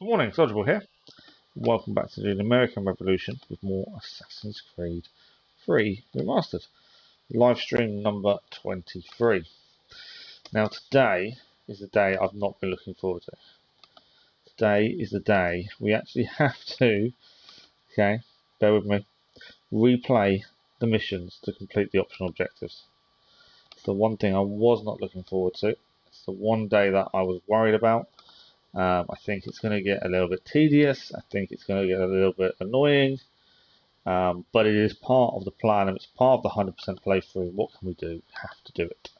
Good morning, Soldierable here. Welcome back to the American Revolution with more Assassin's Creed 3 Remastered. Live stream number 23. Now today is the day I've not been looking forward to. Today is the day we actually have to, okay, bear with me, replay the missions to complete the optional objectives. It's the one thing I was not looking forward to. It's the one day that I was worried about. I think it's going to get a little bit tedious. I think it's going to get a little bit annoying. But it is part of the plan and it's part of the 100% playthrough. What can we do? We have to do it.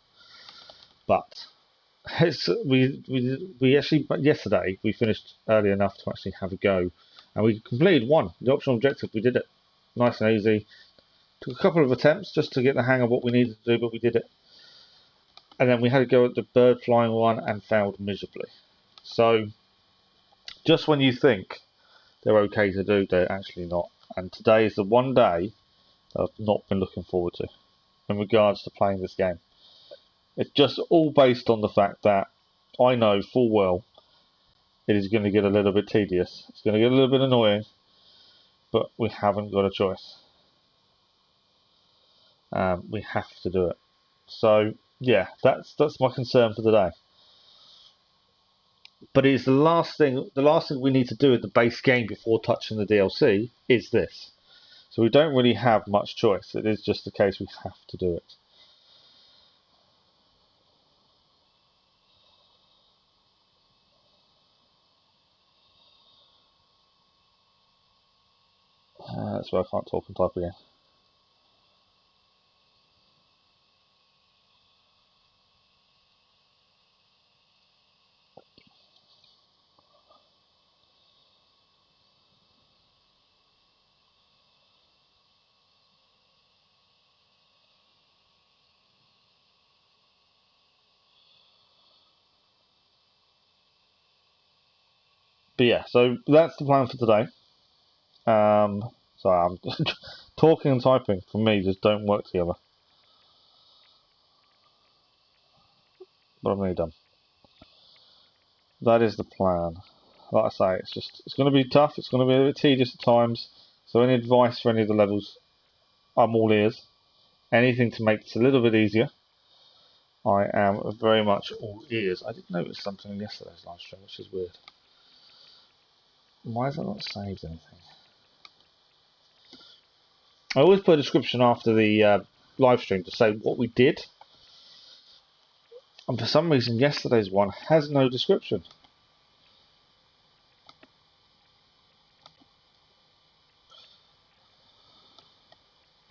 But we actually, yesterday, we finished early enough to actually have a go. And we completed one. The optional objective, we did it. Nice and easy. Took a couple of attempts just to get the hang of what we needed to do, but we did it. And then we had to go at the bird flying one and failed miserably. So, just when you think they're okay to do, they're actually not. And today is the one day that I've not been looking forward to in regards to playing this game. It's just all based on the fact that I know full well it is going to get a little bit tedious. It's going to get a little bit annoying, but we haven't got a choice. We have to do it. So, yeah, that's my concern for today. But it's the last thing we need to do in the base game before touching the DLC is this. So we don't really have much choice. It is just the case we have to do it. That's where I can't talk and type again. But yeah, so that's the plan for today. Sorry, I'm talking and typing for me just don't work together. But I'm nearly done. That is the plan. Like I say, it's going to be tough. It's going to be a bit tedious at times. So any advice for any of the levels, I'm all ears. Anything to make this a little bit easier, I am very much all ears. I did notice something in yesterday's live stream, which is weird. Why has that not saved anything? I always put a description after the live stream to say what we did. And for some reason, yesterday's one has no description.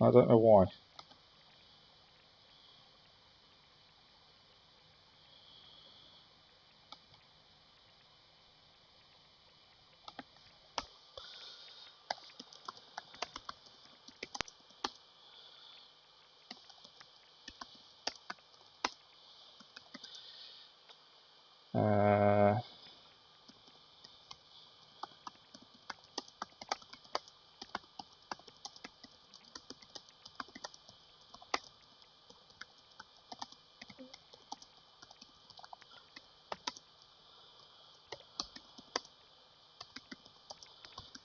I don't know why.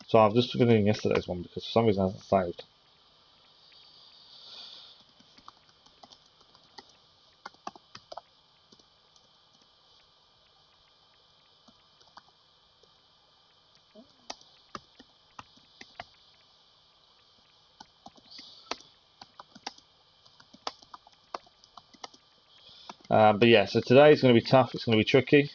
So I'm just forgetting yesterday's one because for some reason it hasn't saved. But yeah, so today is going to be tough. It's going to be tricky.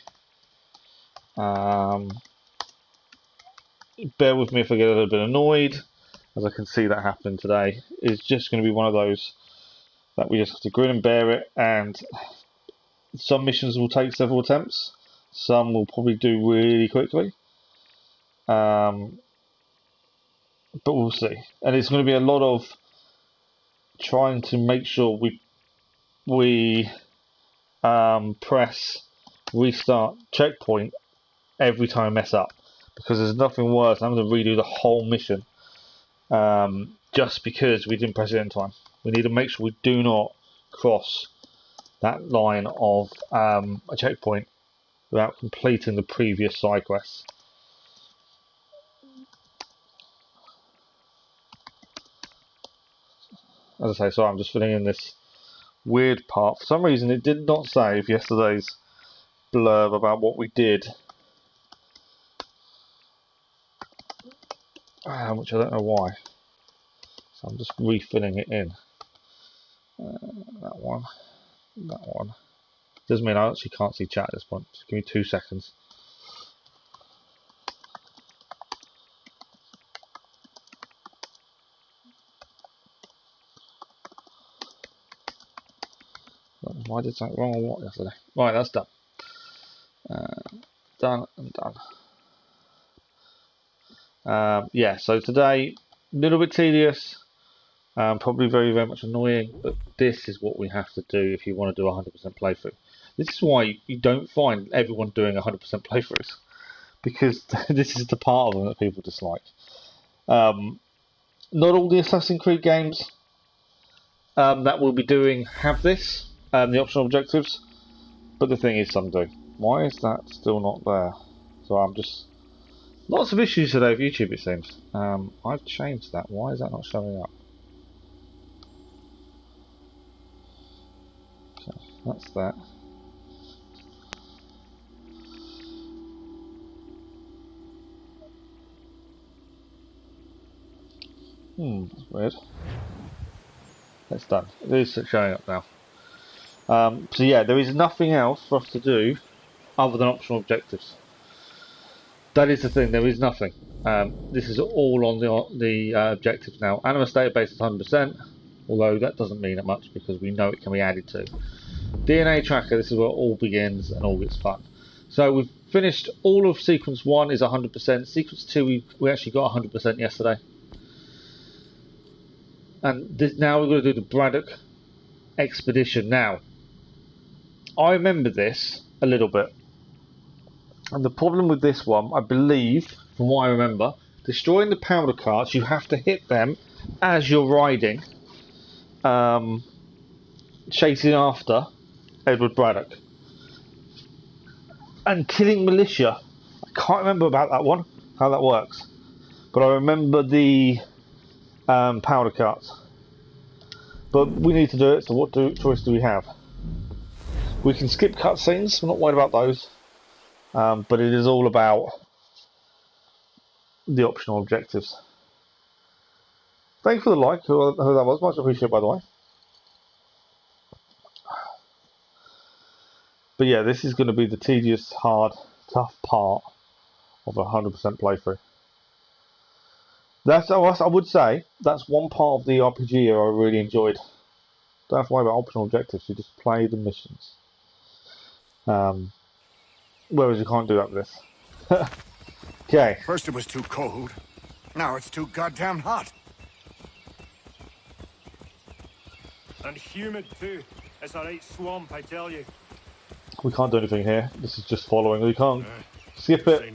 Bear with me if I get a little bit annoyed, as I can see that happening today. It's just going to be one of those that we just have to grin and bear it, and some missions will take several attempts, some will probably do really quickly, but we'll see. And it's going to be a lot of trying to make sure we press restart checkpoint every time I mess up, because there's nothing worse than having to redo the whole mission just because we didn't press it in time. We need to make sure we do not cross that line of a checkpoint without completing the previous side quests. as I say, sorry, I'm just filling in this weird part. For some reason, it did not save yesterday's blurb about what we did, which I don't know why. So I'm just refilling it in. That one. Doesn't mean I actually can't see chat at this point. Just give me 2 seconds. Why did something wrong or what yesterday? Right, that's done. Done and done. Yeah, so today, a little bit tedious, probably very, very much annoying, but this is what we have to do if you want to do a 100% playthrough. This is why you don't find everyone doing 100% playthroughs, because this is the part of them that people dislike. Not all the Assassin's Creed games that we'll be doing have this, the optional objectives, but the thing is some do. Why is that still not there? So I'm just... Lots of issues today with YouTube, it seems. I've changed that. Why is that not showing up? Okay, that's that. That's weird. That's done. It is showing up now. So yeah, there is nothing else for us to do other than optional objectives. That is the thing, there is nothing. This is all on the objectives now. Animus database is 100%, although that doesn't mean that much because we know it can be added to. DNA tracker, this is where it all begins and all gets fun. So we've finished all of sequence 1 is 100%. Sequence 2 we actually got 100% yesterday. And now we're going to do the Braddock Expedition. Now, I remember this a little bit. And the problem with this one, I believe, from what I remember, destroying the powder carts, you have to hit them as you're riding, chasing after Edward Braddock. And killing militia. I can't remember about that one, how that works. But I remember the powder carts. But we need to do it, so what choice do we have? We can skip cutscenes, I'm not worried about those. But it is all about the optional objectives. Thanks for the like, who that was, much appreciated by the way. But yeah, this is going to be the tedious, hard, tough part of a 100% playthrough. I would say, that's one part of the RPG I really enjoyed. Don't have to worry about optional objectives, you just play the missions. Whereas you can't do that with this. Okay. First it was too cold, now it's too goddamn hot. And humid too. It's a right swamp, I tell you. We can't do anything here. This is just following. We can't skip it.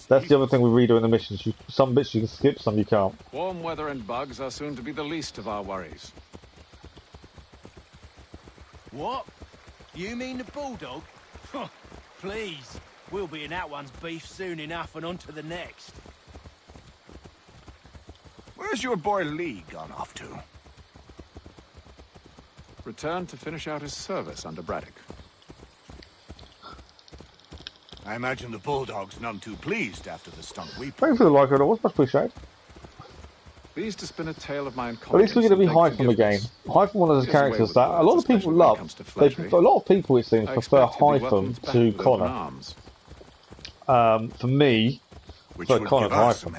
That's the other thing we redo in the missions. Some bits you can skip, some you can't. Warm weather and bugs are soon to be the least of our worries. What? You mean the bulldog? Please. We'll be in that one's beef soon enough and on to the next. Where's your boy Lee gone off to? Returned to finish out his service under Braddock. I imagine the bulldog's none too pleased after the stunt we pulled. Thanks for the like, it was much appreciated. Pleased to spin a tale of my At least we're going to be high from the game. High from one of the characters that a lot of people love. A lot of people, it seems, prefer Hypham to Connor. For me, for Connor to Hypham.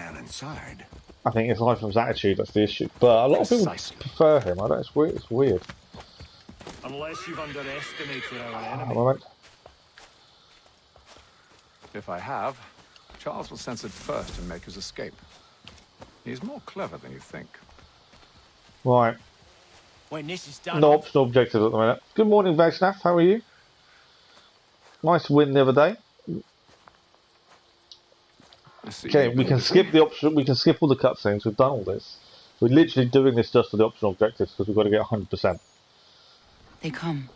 I think it's Hypham's attitude that's the issue. But a lot of people prefer him. I don't. It's weird. Unless you've underestimated our enemy. Right. If I have, Charles will sense it first and make his escape. He's more clever than you think. Right. When this is done. No optional objectives at the minute. Good morning, Vagsnaff. How are you? Nice win the other day. Okay, we can skip the option. We can skip all the cutscenes. We've done all this. We're literally doing this just for the optional objectives because we've got to get 100%. They come.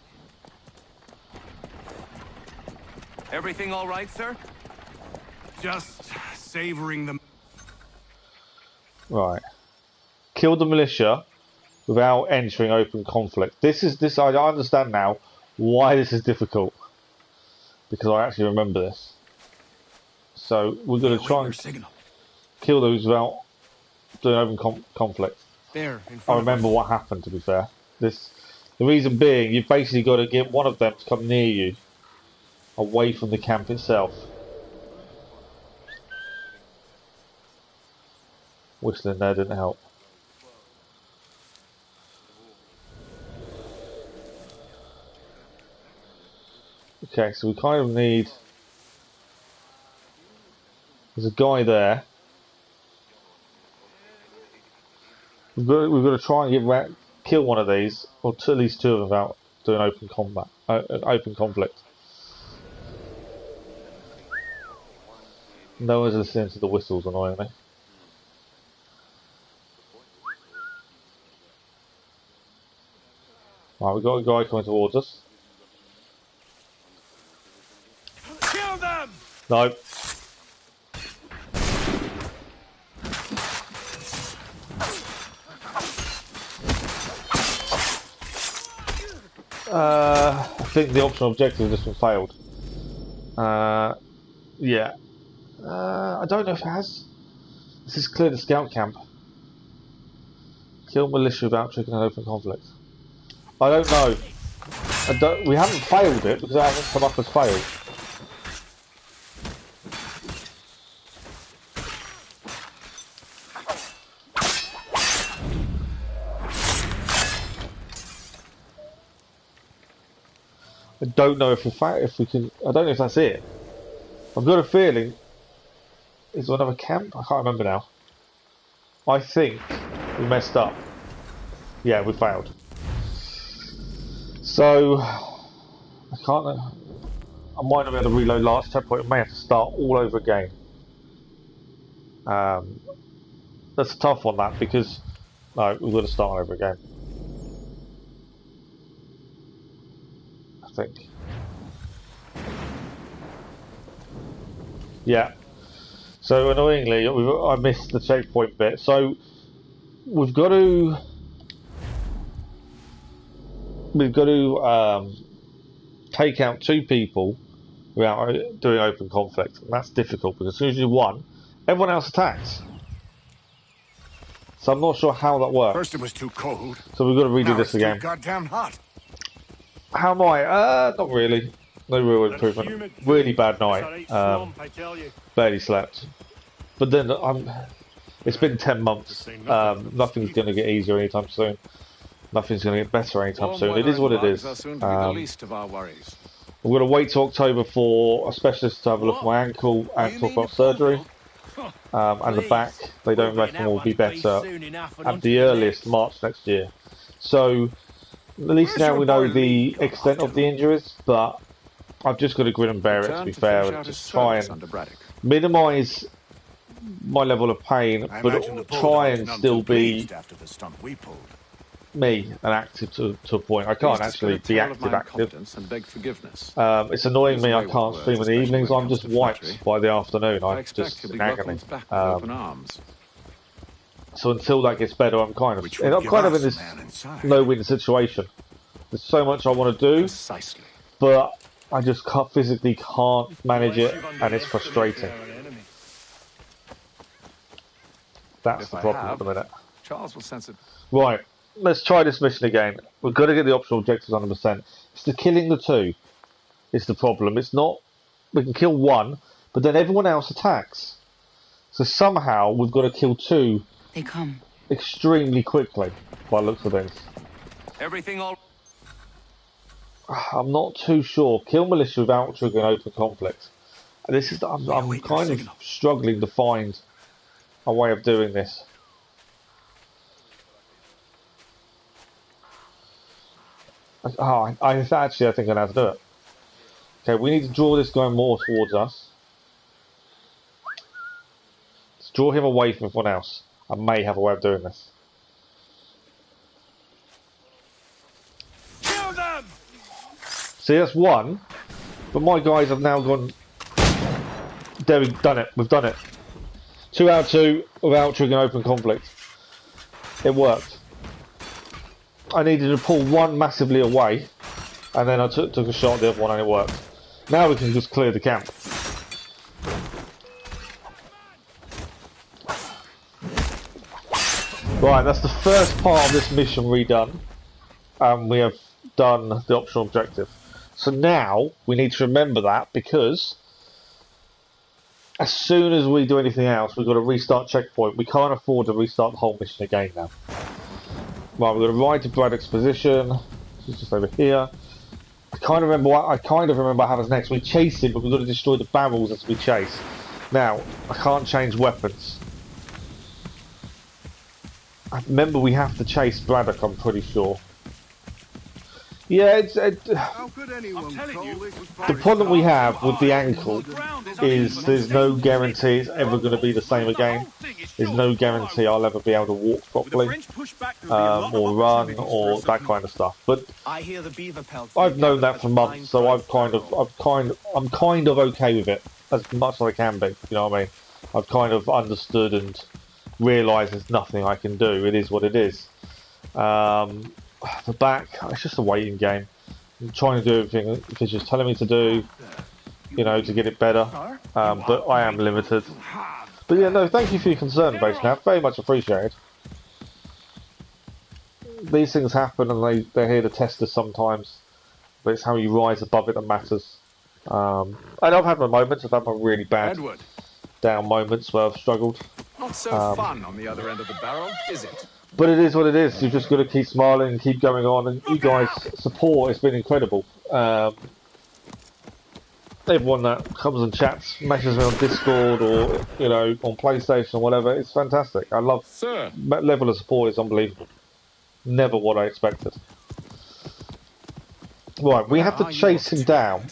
Everything all right, sir? Just savoring them. Right. Killed the militia without entering open conflict. I understand now why this is difficult, because I actually remember this. So we're going to try and kill those without doing open conflict. There, in I front of remember us. what happened, to be fair. The reason being, you've basically got to get one of them to come near you, away from the camp itself. Whistling there didn't help. Okay, so we kind of need... There's a guy there. We've got to try and kill one of these, or at least two of them, without doing open conflict. No one's listening to the whistles, annoyingly. Right, we've got a guy coming towards us. Kill them! No. I think the optional objective has just been failed. Yeah. I don't know if it has. This is clear the scout camp. Kill militia without triggering an open conflict. I don't know. We haven't failed it because it hasn't come up as failed. I don't know if we can. I don't know if that's it. I've got a feeling. Is there another camp? I can't remember now. I think we messed up. Yeah, we failed. So I can't. I might not be able to reload last checkpoint. I may have to start all over again. That's a tough one, that, because no, we've got to start over again. I think. Yeah. So annoyingly, I missed the checkpoint bit. So we've got to take out two people without doing open conflict, and that's difficult because as soon as you do one, everyone else attacks. So I'm not sure how that works. First it was too cold. So we've got to redo Now this it's again. too goddamn hot. How am I? Not really. No real improvement. Really bad night. Barely slept. But then it's been 10 months. Nothing's going to get easier anytime soon. Nothing's going to get better anytime soon. It is what it is. Soon to be the least of our worries. We're going to wait till October for a specialist to have a look at my ankle and talk about surgery. And the back, they don't reckon will be better at the earliest March next year. So at least now we know the extent of the injuries, but I've just got to grin and bear it, to be fair, and just try and minimise my level of pain, but try and still be me and active to a point. I can't actually be active. It's annoying me I can't stream in the evenings. I'm just wiped by the afternoon. I'm just in agony. So until that gets better, I'm kind of in this no-win situation. There's so much I want to do, but I just physically can't manage it, and it's frustrating. That's the problem at the minute. Charles will sense it. Right, let's try this mission again. We've got to get the optional objectives 100%. It's the killing the two is the problem. It's not... We can kill one, but then everyone else attacks. So somehow we've got to kill two. They come extremely quickly, by the looks of things. Everything all... I'm not too sure. Kill militia without triggering open conflict. This is I'm kind of struggling to find a way of doing this. I think I know how to do it. Okay, we need to draw this guy more towards us. Let's draw him away from everyone else. I may have a way of doing this. Kill them! See, that's one. But my guys have now gone... There, we've done it. We've done it. 2 out of 2 without triggering open conflict. It worked. I needed to pull one massively away, and then I took a shot at the other one and it worked. Now we can just clear the camp. Right, that's the first part of this mission redone, and we have done the optional objective. So now we need to remember that, because as soon as we do anything else, we've got to restart checkpoint. We can't afford to restart the whole mission again now. Right, we've got to ride to Braddock Expedition. It's just over here. I kind of remember what happens next. We chase him, but we've got to destroy the barrels as we chase. Now, I can't change weapons. I remember we have to chase Braddock, I'm pretty sure. Yeah, How could anyone call this the problem we have with the ankle is there's no guarantee it's ever going to be the same again. There's no guarantee I'll ever be able to walk properly, or run, or that kind of stuff. But I've known that for months, so I'm kind of okay with it as much as I can be. You know what I mean? I've kind of understood and realised there's nothing I can do. It is what it is. The back, it's just a waiting game. I'm trying to do everything because just telling me to do, you know, to get it better. But I am limited. But yeah, no, thank you for your concern, Basenap. Very much appreciated. These things happen and they're here to test us sometimes. But it's how you rise above it that matters. And I've had my moments. I've had my really bad down moments where I've struggled. Not so fun on the other end of the barrel, is it? But it is what it is. You've just got to keep smiling and keep going on. And you guys' support has been incredible. Everyone that comes and chats, messages me on Discord or, you know, on PlayStation or whatever, it's fantastic. I love that level of support is unbelievable. Never what I expected. Right, we have to chase him down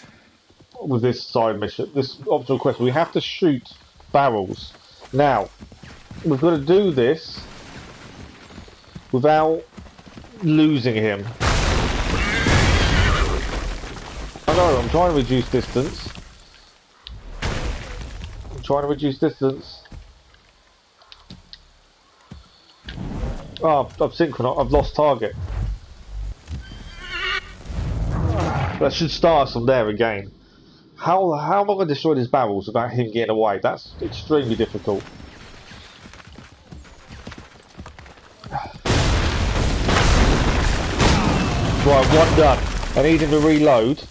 with this side mission, this optional quest. We have to shoot barrels. Now, we've got to do this without losing him. I know, I'm trying to reduce distance. Oh, I've synchronized. I've lost target. That should start us from there again. How am I going to destroy these barrels without him getting away? That's extremely difficult. Right, one done. I need him to reload,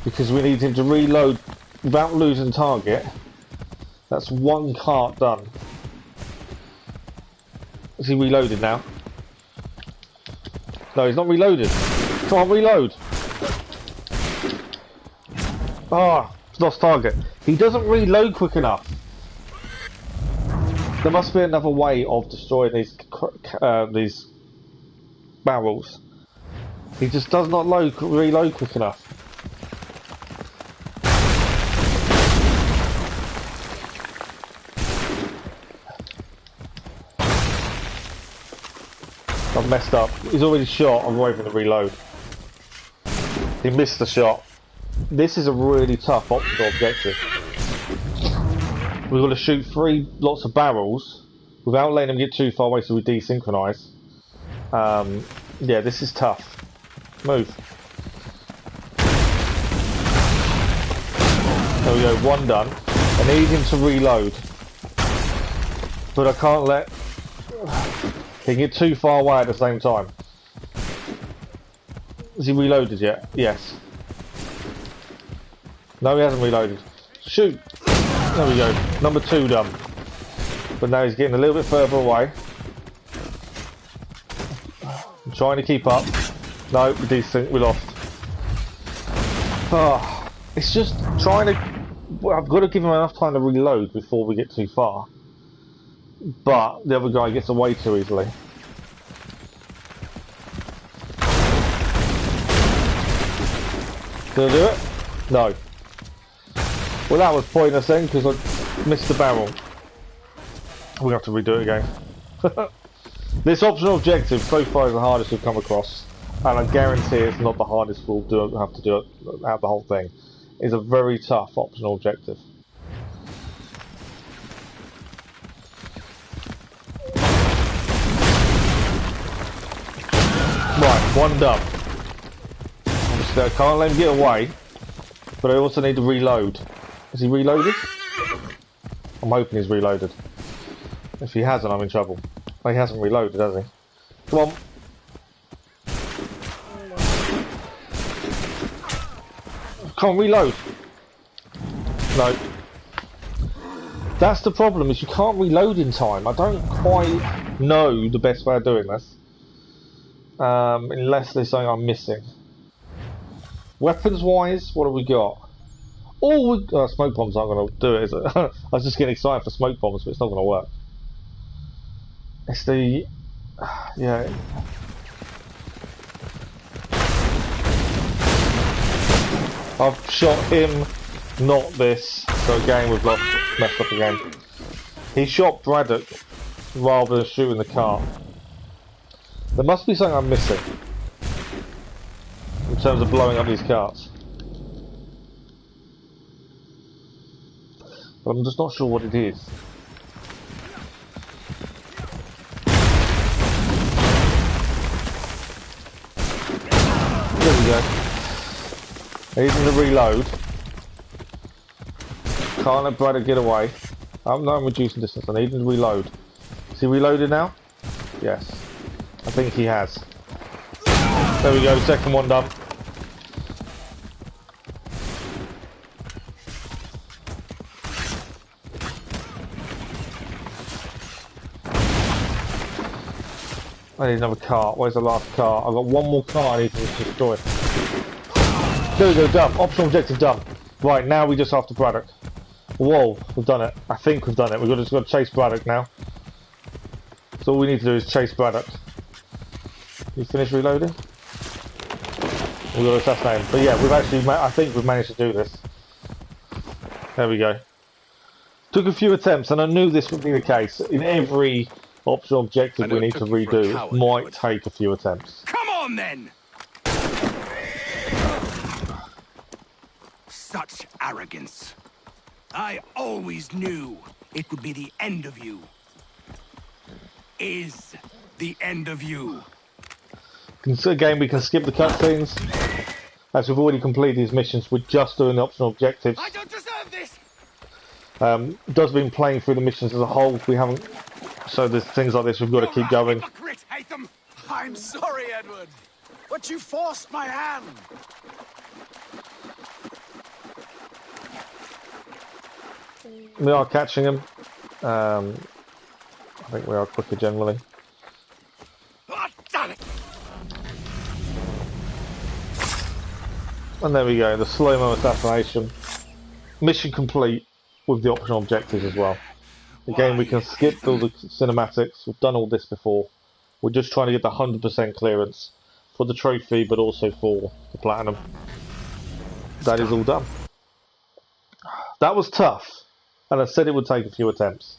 because we need him to reload without losing target. That's one cart done. Is he reloaded now? No, he's not reloaded. Come on, reload. Ah, lost target. He doesn't reload quick enough. There must be another way of destroying these barrels. He just does not reload quick enough. I've messed up. He's already shot. I'm waiting to reload. He missed the shot. This is a really tough optional objective. We've got to shoot 3 lots of barrels without letting them get too far away so we desynchronize. Yeah, this is tough. Move. There we go, one done. I need him to reload. But I can't let... He can get too far away at the same time. Has he reloaded yet? Yes. No, he hasn't reloaded. Shoot! There we go. Number 2 done. But now he's getting a little bit further away. I'm trying to keep up. No, decent. We lost. Oh, it's just trying to... Well, I've got to give him enough time to reload before we get too far. But the other guy gets away too easily. Did I do it? No. Well, that was pointless then, because I missed the barrel. We'll have to redo it again. This optional objective so far is the hardest we've come across. And I guarantee it's not the hardest we'll have to do it out the whole thing. It's a very tough optional objective. One done. Obviously, I can't let him get away, but I also need to reload. Is he reloaded? I'm hoping he's reloaded. If he hasn't, I'm in trouble. Well, he hasn't reloaded, has he? Come on. Can't reload. No. That's the problem, is you can't reload in time. I don't quite know the best way of doing this. Unless there's something I'm missing. Weapons wise, what have we got? Oh, smoke bombs aren't going to do it, is it? I was just getting excited for smoke bombs, but it's not going to work. It's the... yeah. I've shot him, not this. So again, we've messed up again. He shot Braddock rather than shooting the cart. There must be something I'm missing in terms of blowing up these carts. But I'm just not sure what it is. There we go. I need him to reload. Can't let Braddock get away. I'm reducing distance. I need him to reload. Is he reloaded now? Yes. I think he has. There we go. Second one done. I need another cart. Where's the last cart? I've got one more cart I need to destroy. There we go, done. Optional objective done. Right, now we just have to Braddock. Whoa, we've done it. I think we've done it. We've just got to chase Braddock now. So all we need to do is chase Braddock. You finished reloading? We've got to assassinate him. But yeah, we've actually, I think we've managed to do this. There we go. Took a few attempts, and I knew this would be the case. In every optional objective we need to redo, it might take a few attempts. Come on then! Such arrogance. I always knew it would be the end of you. Is the end of you. Again, we can skip the cutscenes. As we've already completed these missions, we're just doing the optional objectives. I don't deserve this! Does mean playing through the missions as a whole. We haven't... So there's things like this we've got to keep going. I'm sorry, Edward, but you forced my hand. We are catching them. I think we are quicker generally. Oh, damn it. And there we go, the slow-mo assassination. Mission complete with the optional objectives as well. Again, we can skip all the cinematics. We've done all this before. We're just trying to get the 100% clearance for the trophy, but also for the platinum. That is all done. That was tough, and I said it would take a few attempts.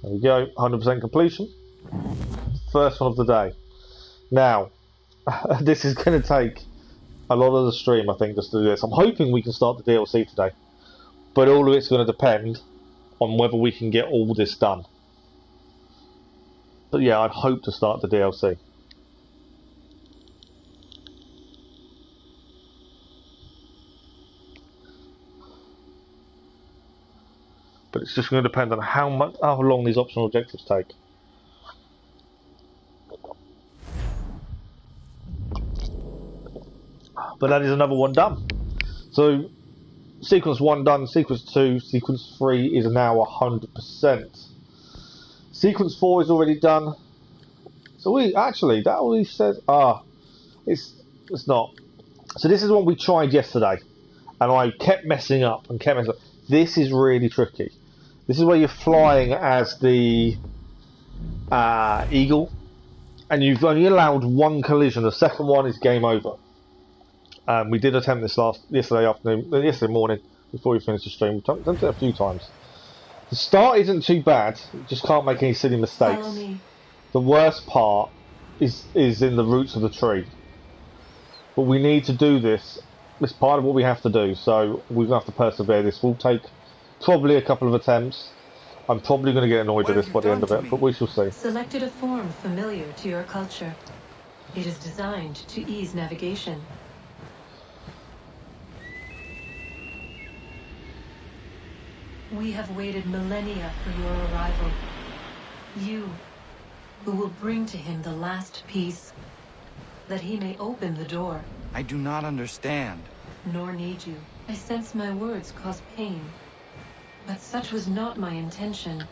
There we go, 100% completion. First one of the day. Now, this is going to take a lot of the stream, I think, just to do this. I'm hoping we can start the DLC today, but all of it's going to depend on whether we can get all this done. But yeah, I'd hope to start the DLC. But it's just going to depend on how long these optional objectives take. But that is another one done. So, sequence 1 done, sequence 2, sequence 3 is now 100%. Sequence 4 is already done. So we actually, that already says, it's not. So this is what we tried yesterday, and I kept messing up and kept messing up. This is really tricky. This is where you're flying as the eagle, and you've only allowed one collision. The second one is game over. We did attempt this yesterday morning before we finished the stream. We've done it a few times. The start isn't too bad. You just can't make any silly mistakes. The worst part is in the roots of the tree. But we need to do this It's part of what we have to do, so we're going to have to persevere. This will take probably a couple of attempts. I'm probably going to get annoyed What at have this you by the end done of to it, me? but we shall see. Selected a form familiar to your culture. It is designed to ease navigation. We have waited millennia for your arrival. You, who will bring to him the last piece, that he may open the door. I do not understand. Nor need you. I sense my words cause pain. But such was not my intention.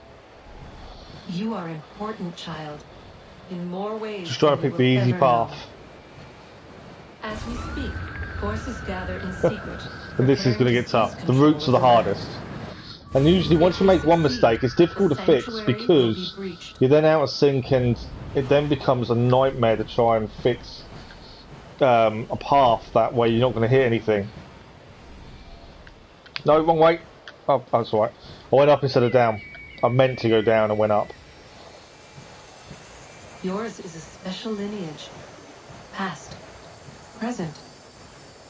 You are important, child. In more ways Just try to than you pick the will easy ever path. know. As we speak, forces gather in secret. But this is going to get tough. The roots are the hardest. And usually once you make one mistake, it's difficult to fix because you're then out of sync and it then becomes a nightmare to try and fix a path that way you're not going to hit anything. No, wrong way. Oh, that's alright. I went up instead of down. I meant to go down and went up. Yours is a special lineage. Past, present,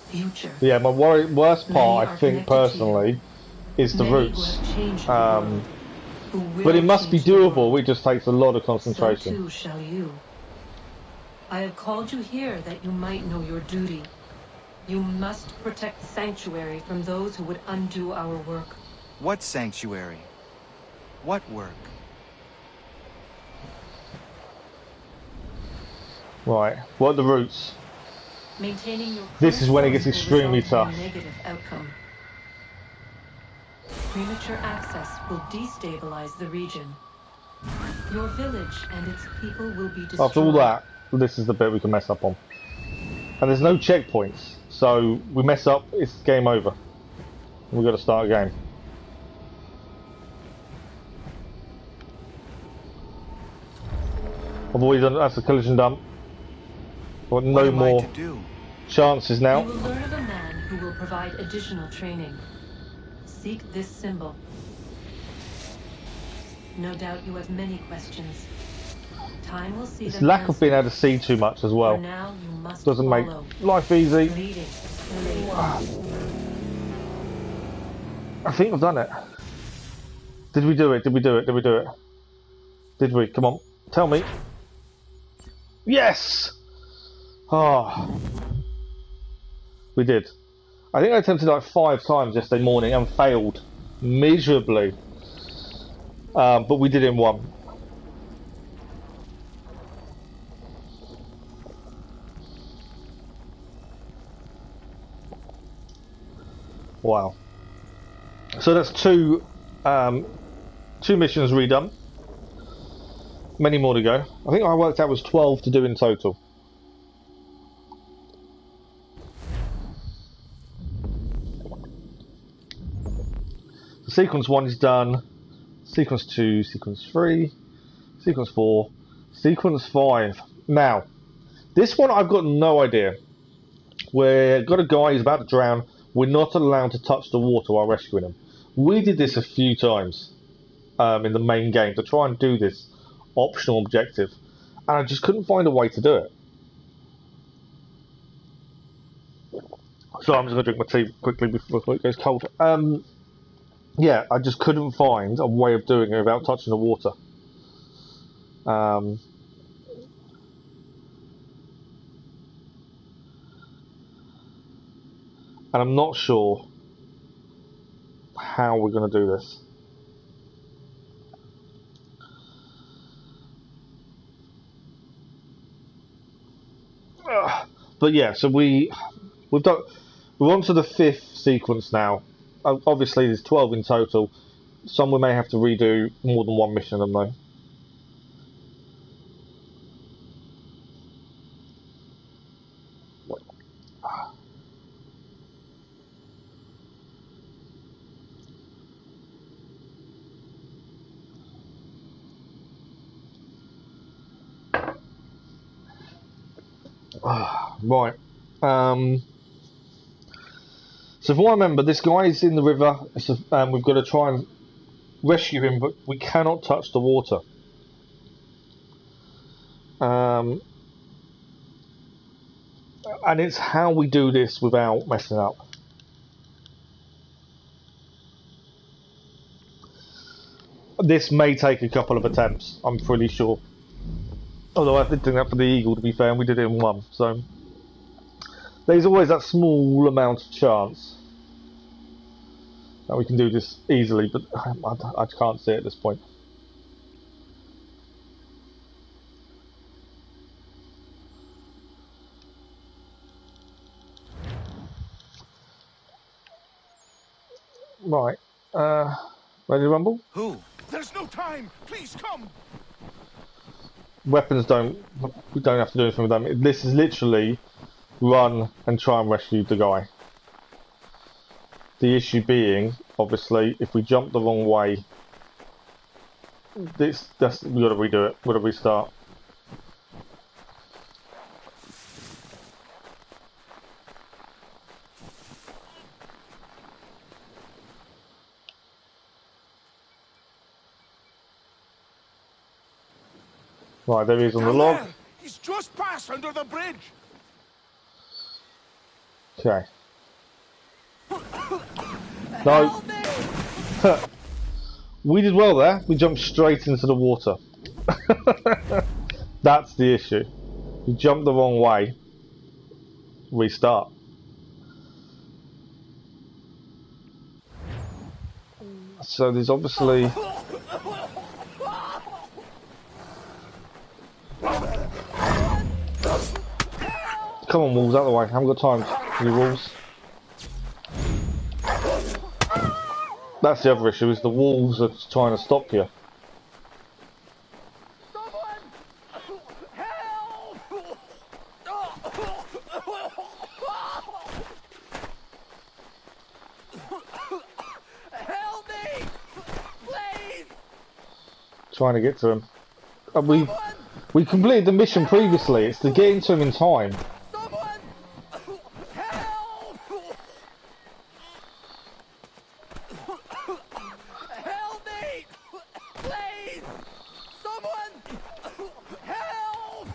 future. Yeah, my worst part, Many I are think, connected to you. personally, is the Many who roots. have changed the world, who will But it must be change the doable, world. it just takes a lot of So concentration. too shall you. I have called you here that you might know your duty. You must protect the sanctuary from those who would undo our work. What sanctuary? What work? Right, what are the roots? Maintaining your This is when it gets current course will extremely result in tough. a negative outcome. Premature access will destabilize the region. Your village and its people will be destroyed. After all that, this is the bit we can mess up on. And there's no checkpoints, so we mess up, it's game over. We've got to start again. I've already done, that's a collision dump. Got What no am I more to do? chances You now. will learn of a man who will provide additional training. Seek this symbol. No doubt you have many questions. Time will see It's them lack of being answered. able to see too much as For well. now, you must Doesn't make follow. life easy. Leading. Leading. I think I've done it. Did we do it? Did we do it? Did we do it? Did we? Come on. Tell me. Yes! Oh. We did. I think I attempted like 5 times yesterday morning and failed miserably. But we did it in one. Wow. So that's two missions redone. Many more to go. I think I worked out was 12 to do in total. So sequence 1 is done. Sequence 2, sequence 3, sequence 4, sequence 5. Now, this one I've got no idea. We've got a guy who's about to drown. We're not allowed to touch the water while rescuing him. We did this a few times in the main game to try and do this optional objective, and I just couldn't find a way to do it. So I'm just going to drink my tea quickly before it goes cold. Yeah, I just couldn't find a way of doing it without touching the water. And I'm not sure how we're going to do this. But yeah, so we're on to the 5th sequence now. Obviously, there's 12 in total. Some we may have to redo more than one mission of them though. Right. So if I remember, this guy is in the river. We've got to try and rescue him, but we cannot touch the water. And it's how we do this without messing up. This may take a couple of attempts, I'm pretty sure. Although I did think that for the Eagle, to be fair, and we did it in one. So there's always that small amount of chance that we can do this easily, but I can't see it at this point. Right, ready to rumble? Who? There's no time. Please come. Weapons we don't have to do anything with them. This is literally run and try and rescue the guy. The issue being, obviously, if we jump the wrong way, we got to redo it. We got to restart. Right, there he is on the log. He's just passed under the bridge. Okay. No. We did well there. We jumped straight into the water. That's the issue. We jumped the wrong way. Restart. So there's obviously... Come on, wolves, out of the way. I haven't got time for you wolves. That's the other issue, is the wolves are trying to stop you. Help me! Please! Trying to get to him. And we completed the mission previously. It's the getting to him in time. Someone! Help! Help me! Please! Someone! Help!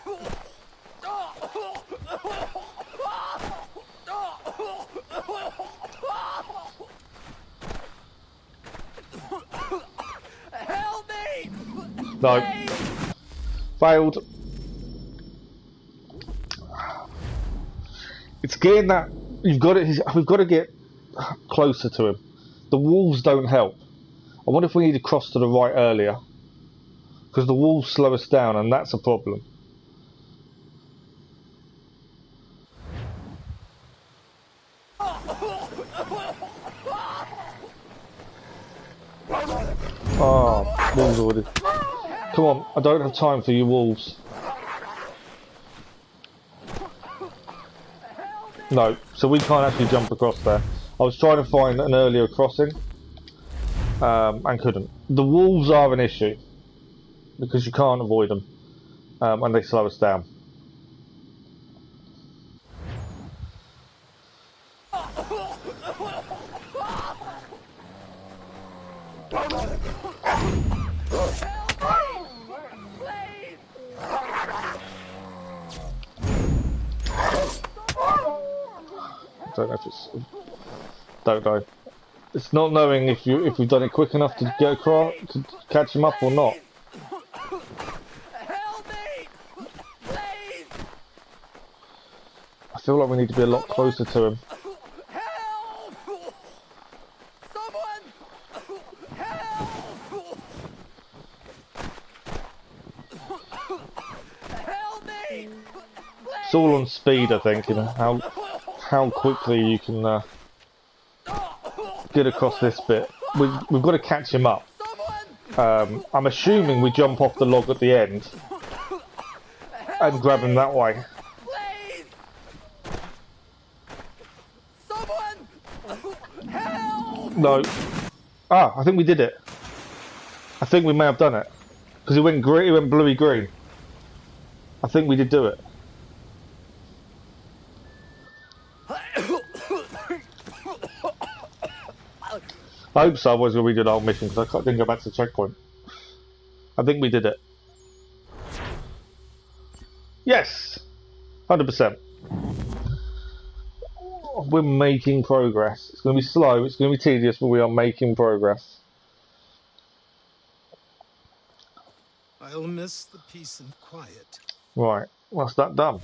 Help me! No. Failed. It's getting that we've got to get closer to him. The wolves don't help. I wonder if we need to cross to the right earlier, because the wolves slow us down, and that's a problem. Oh, wolves already. Come on, I don't have time for you wolves. No, so we can't actually jump across there. I was trying to find an earlier crossing, and couldn't. The wolves are an issue, because you can't avoid them, and they slow us down. I don't know if it's... Don't know. It's not knowing if we've done it quick enough to get across, to catch him up or not. Help me! Please! I feel like we need to be a lot closer to him. Help! Someone! Help! Help me! It's all on speed, I think, you know, how quickly you can get across this bit. We've got to catch him up. I'm assuming we jump off the log at the end and grab him that way. Please! Someone! Help! No. Ah, I think we did it. I think we may have done it. Because it went green, it went bluey green. I think we did do it. I hope so, otherwise we'll redo the whole mission, because I didn't go back to the checkpoint. I think we did it. Yes! 100%. We're making progress. It's going to be slow, it's going to be tedious, but we are making progress. I'll miss the peace and quiet. Right, that's that done.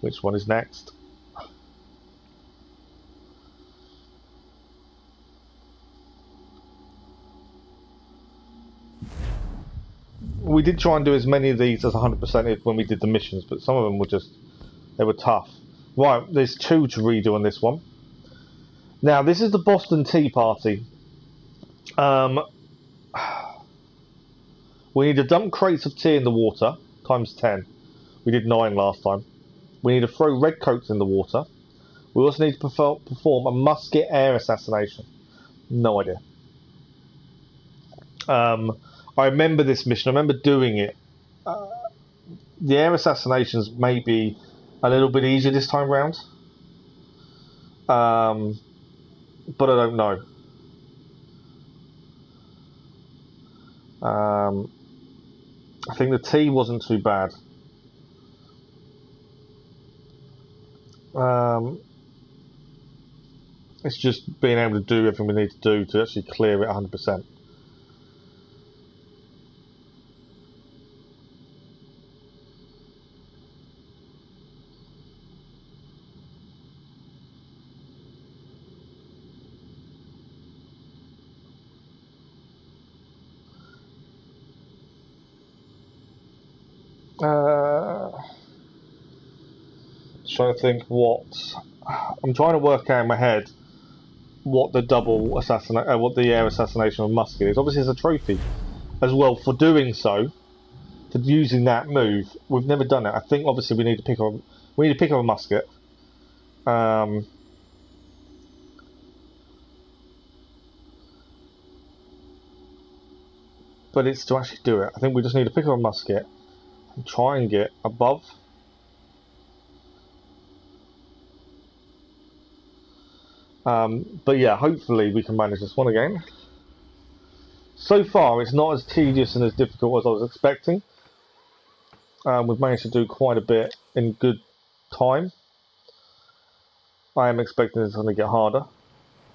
Which one is next? We did try and do as many of these as 100% when we did the missions, but some of them were just, they were tough. Right, there's 2 to redo on this one. Now, this is the Boston Tea Party. We need to dump crates of tea in the water, times 10. We did 9 last time. We need to throw redcoats in the water. We also need to perform a musket air assassination. No idea. I remember this mission. I remember doing it. The air assassinations may be a little bit easier this time round. But I don't know. I think the tea wasn't too bad. It's just being able to do everything we need to do to actually clear it 100%. Trying to think what I'm trying to work out in my head what the what the air assassination of musket is. Obviously, it's a trophy as well for doing so, for using that move. We've never done it. I think obviously we need to pick up a musket. But it's to actually do it. I think we just need to pick up a musket and try and get above. But yeah, hopefully we can manage this one again. So far, it's not as tedious and as difficult as I was expecting. We've managed to do quite a bit in good time. I am expecting it's going to get harder.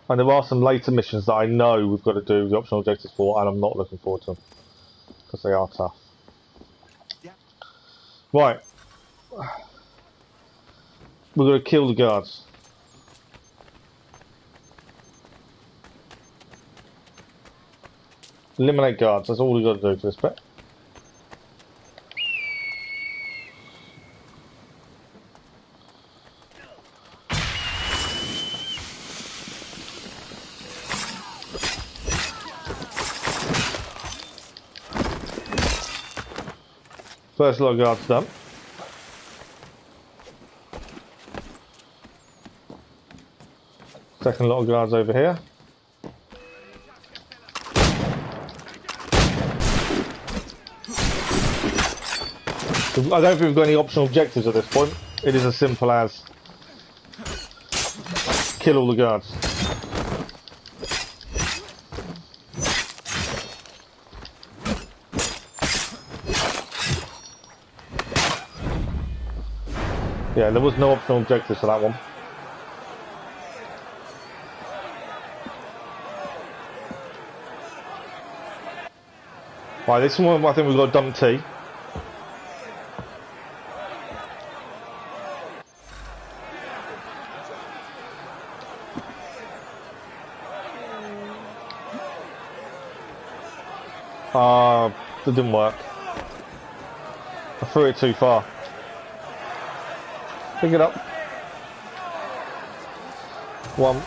And there are some later missions that I know we've got to do the optional objectives for, and I'm not looking forward to them. Because they are tough. Right. We're going to kill the guards. Eliminate guards, that's all we've got to do for this bit. First lot of guards done. Second lot of guards over here. I don't think we've got any optional objectives at this point. It is as simple as kill all the guards. Yeah, there was no optional objectives for that one. Right, this one I think we've got to dump tea. It didn't work. I threw it too far. Pick it up. One.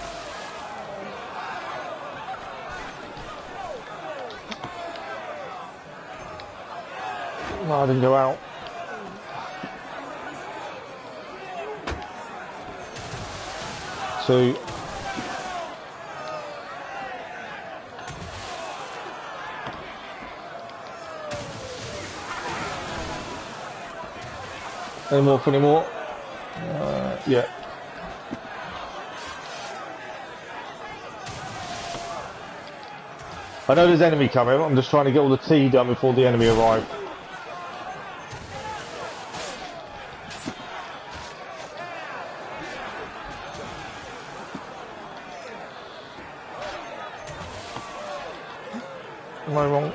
No, I didn't go out. Two. Any more for any more? Yeah. I know there's enemy coming. I'm just trying to get all the tea done before the enemy arrive. No wrong.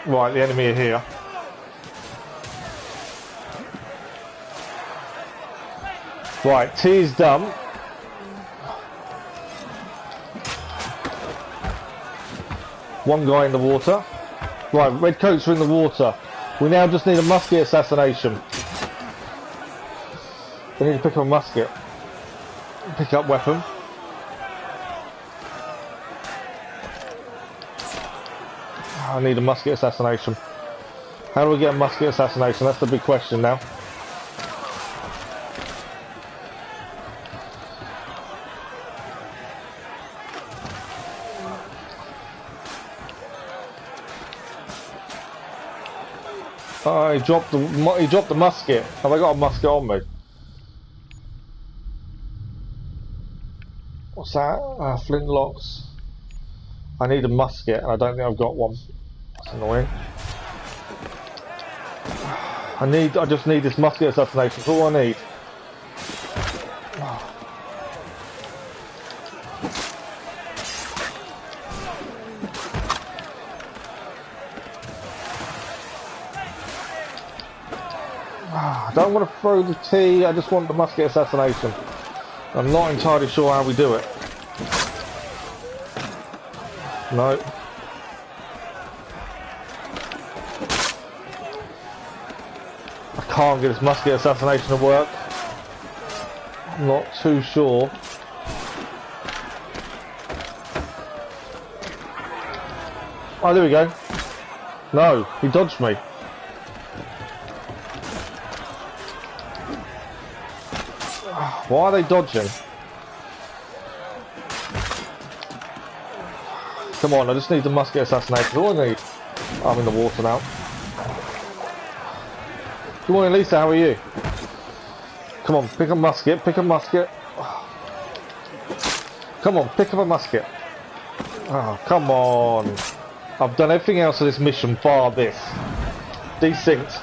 Right, the enemy are here. Right, T is done. One guy in the water. Right, red coats are in the water. We now just need a musket assassination. We need to pick up a musket. Pick up weapon. I need a musket assassination. How do we get a musket assassination? That's the big question now. Oh, he dropped the musket. Have I got a musket on me? What's that? Flintlocks. I need a musket, and I don't think I've got one. That's annoying. I just need this musket assassination. That's all I need. I don't want to throw the T, I just want the musket assassination. I'm not entirely sure how we do it. No. I can't get this musket assassination to work. I'm not too sure. Oh, there we go. No, he dodged me. Why are they dodging? Come on, I just need the musket assassination. All I need. I'm in the water now. Good morning, Lisa. How are you? Come on, pick a musket. Pick a musket. Come on, pick up a musket. Oh, come on. I've done everything else of this mission bar this. Desynced.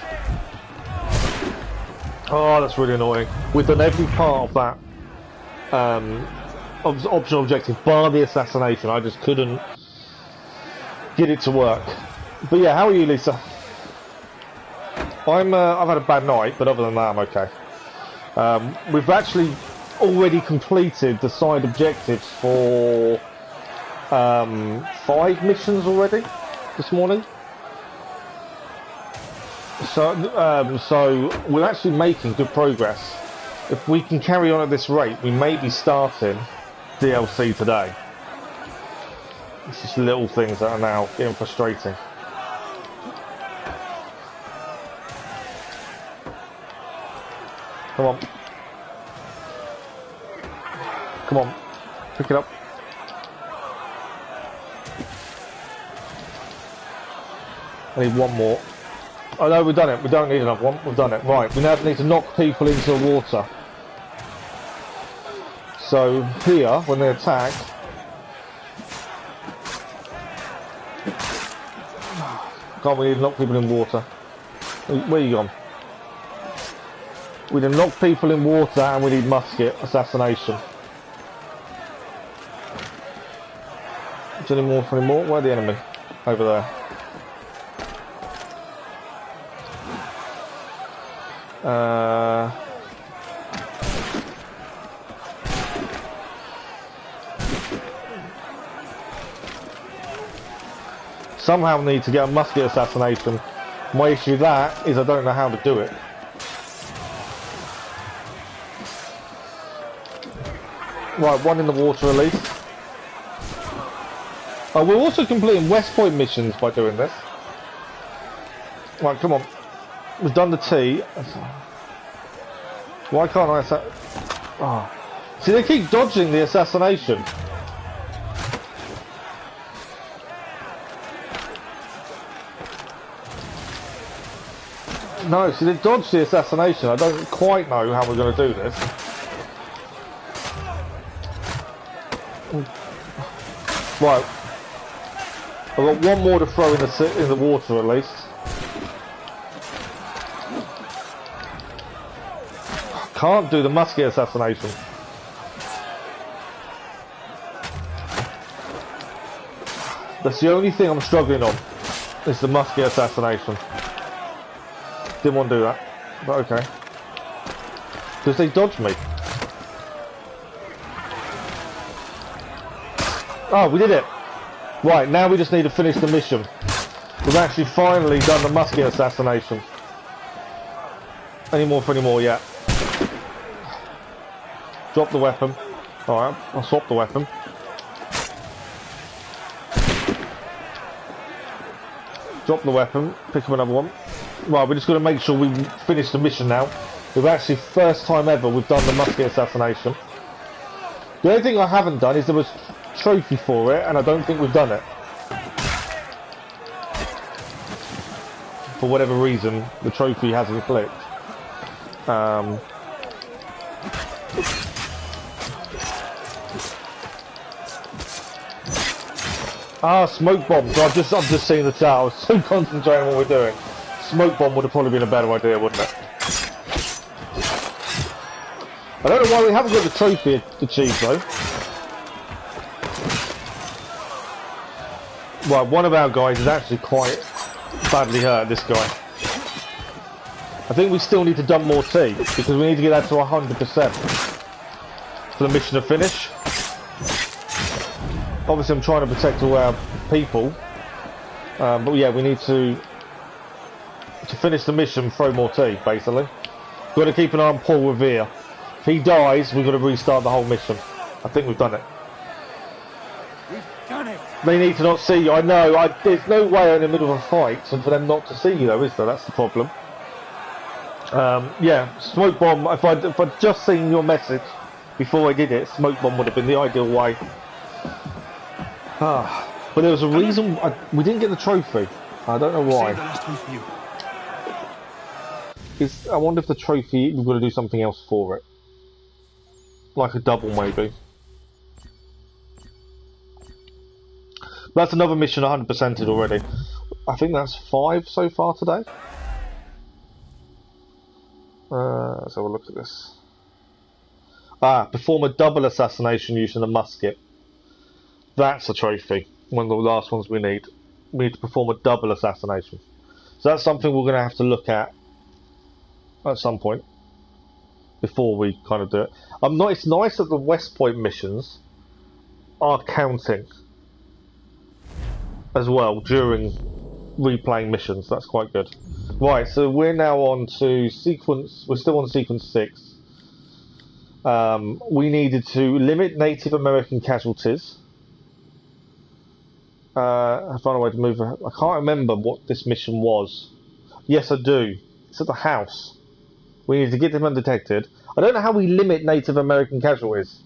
Oh, that's really annoying. We've done every part of that optional objective, bar the assassination. I just couldn't get it to work. But yeah, how are you, Lisa? I've had a bad night, but other than that, I'm okay. We've actually already completed the side objectives for 5 missions already this morning. So we're actually making good progress. If we can carry on at this rate, we may be starting DLC today. It's just little things that are now getting frustrating. Come on. Come on. Pick it up. I need one more. Oh no, we've done it. We don't need another one. We've done it. Right, we now need to knock people into the water. So here, when they attack... God, we need to knock people in water. Where are you gone? We need to knock people in water and we need musket assassination. Is there any more for any more? Where's the enemy? Over there. Somehow need to get a musket assassination. My issue with that is I don't know how to do it. Right, one in the water at least. Oh, we're also completing West Point missions by doing this. Right, come on. We've done the T. Why can't I oh. See, they keep dodging the assassination. No, see, they dodged the assassination. I don't quite know how we're going to do this. Right. I've got one more to throw in the water at least. Can't do the musket assassination. That's the only thing I'm struggling on. Is the musket assassination. Didn't want to do that, but okay. Because they dodged me. Oh, we did it! Right, now we just need to finish the mission. We've actually finally done the musket assassination. Any more for any more yet? Drop the weapon. Alright, I'll swap the weapon. Drop the weapon, pick up another one. Right, we're just going to make sure we finish the mission now. We've actually, first time ever, we've done the musket assassination. The only thing I haven't done is there was a trophy for it, and I don't think we've done it. For whatever reason, the trophy hasn't clicked. Smoke bomb. So I've just seen the chat. I was so concentrating on what we're doing. Smoke bomb would have probably been a better idea, wouldn't it? I don't know why we haven't got the trophy achieved though. Right, one of our guys is actually quite badly hurt. This guy. I think we still need to dump more tea because we need to get that to 100% for the mission to finish. Obviously, I'm trying to protect all our people, but yeah, we need to finish the mission. Throw more tea, basically. We've got to keep an eye on Paul Revere. If he dies, we've got to restart the whole mission. I think we've done it. We've done it. They need to not see you. I know. There's no way in the middle of a fight and for them not to see you, though, is there? That's the problem. Yeah, smoke bomb. If I'd just seen your message before I did it, smoke bomb would have been the ideal way. But there was a reason we didn't get the trophy. I don't know why. I wonder if the trophy, we've got to do something else for it. Like a double, maybe. That's another mission 100%ed already. I think that's 5 so far today. Let's have a look at this. Perform a double assassination using a musket. That's a trophy. One of the last ones we need. We need to perform a double assassination. So that's something we're going to have to look at some point before we kind of do it. It's nice that the West Point missions are counting as well during replaying missions. That's quite good. Right, so we're now on to sequence. We're still on sequence 6. We needed to limit Native American casualties. I found a way to move. I can't remember what this mission was. Yes, I do. It's at the house. We need to get them undetected. I don't know how we limit Native American casualties.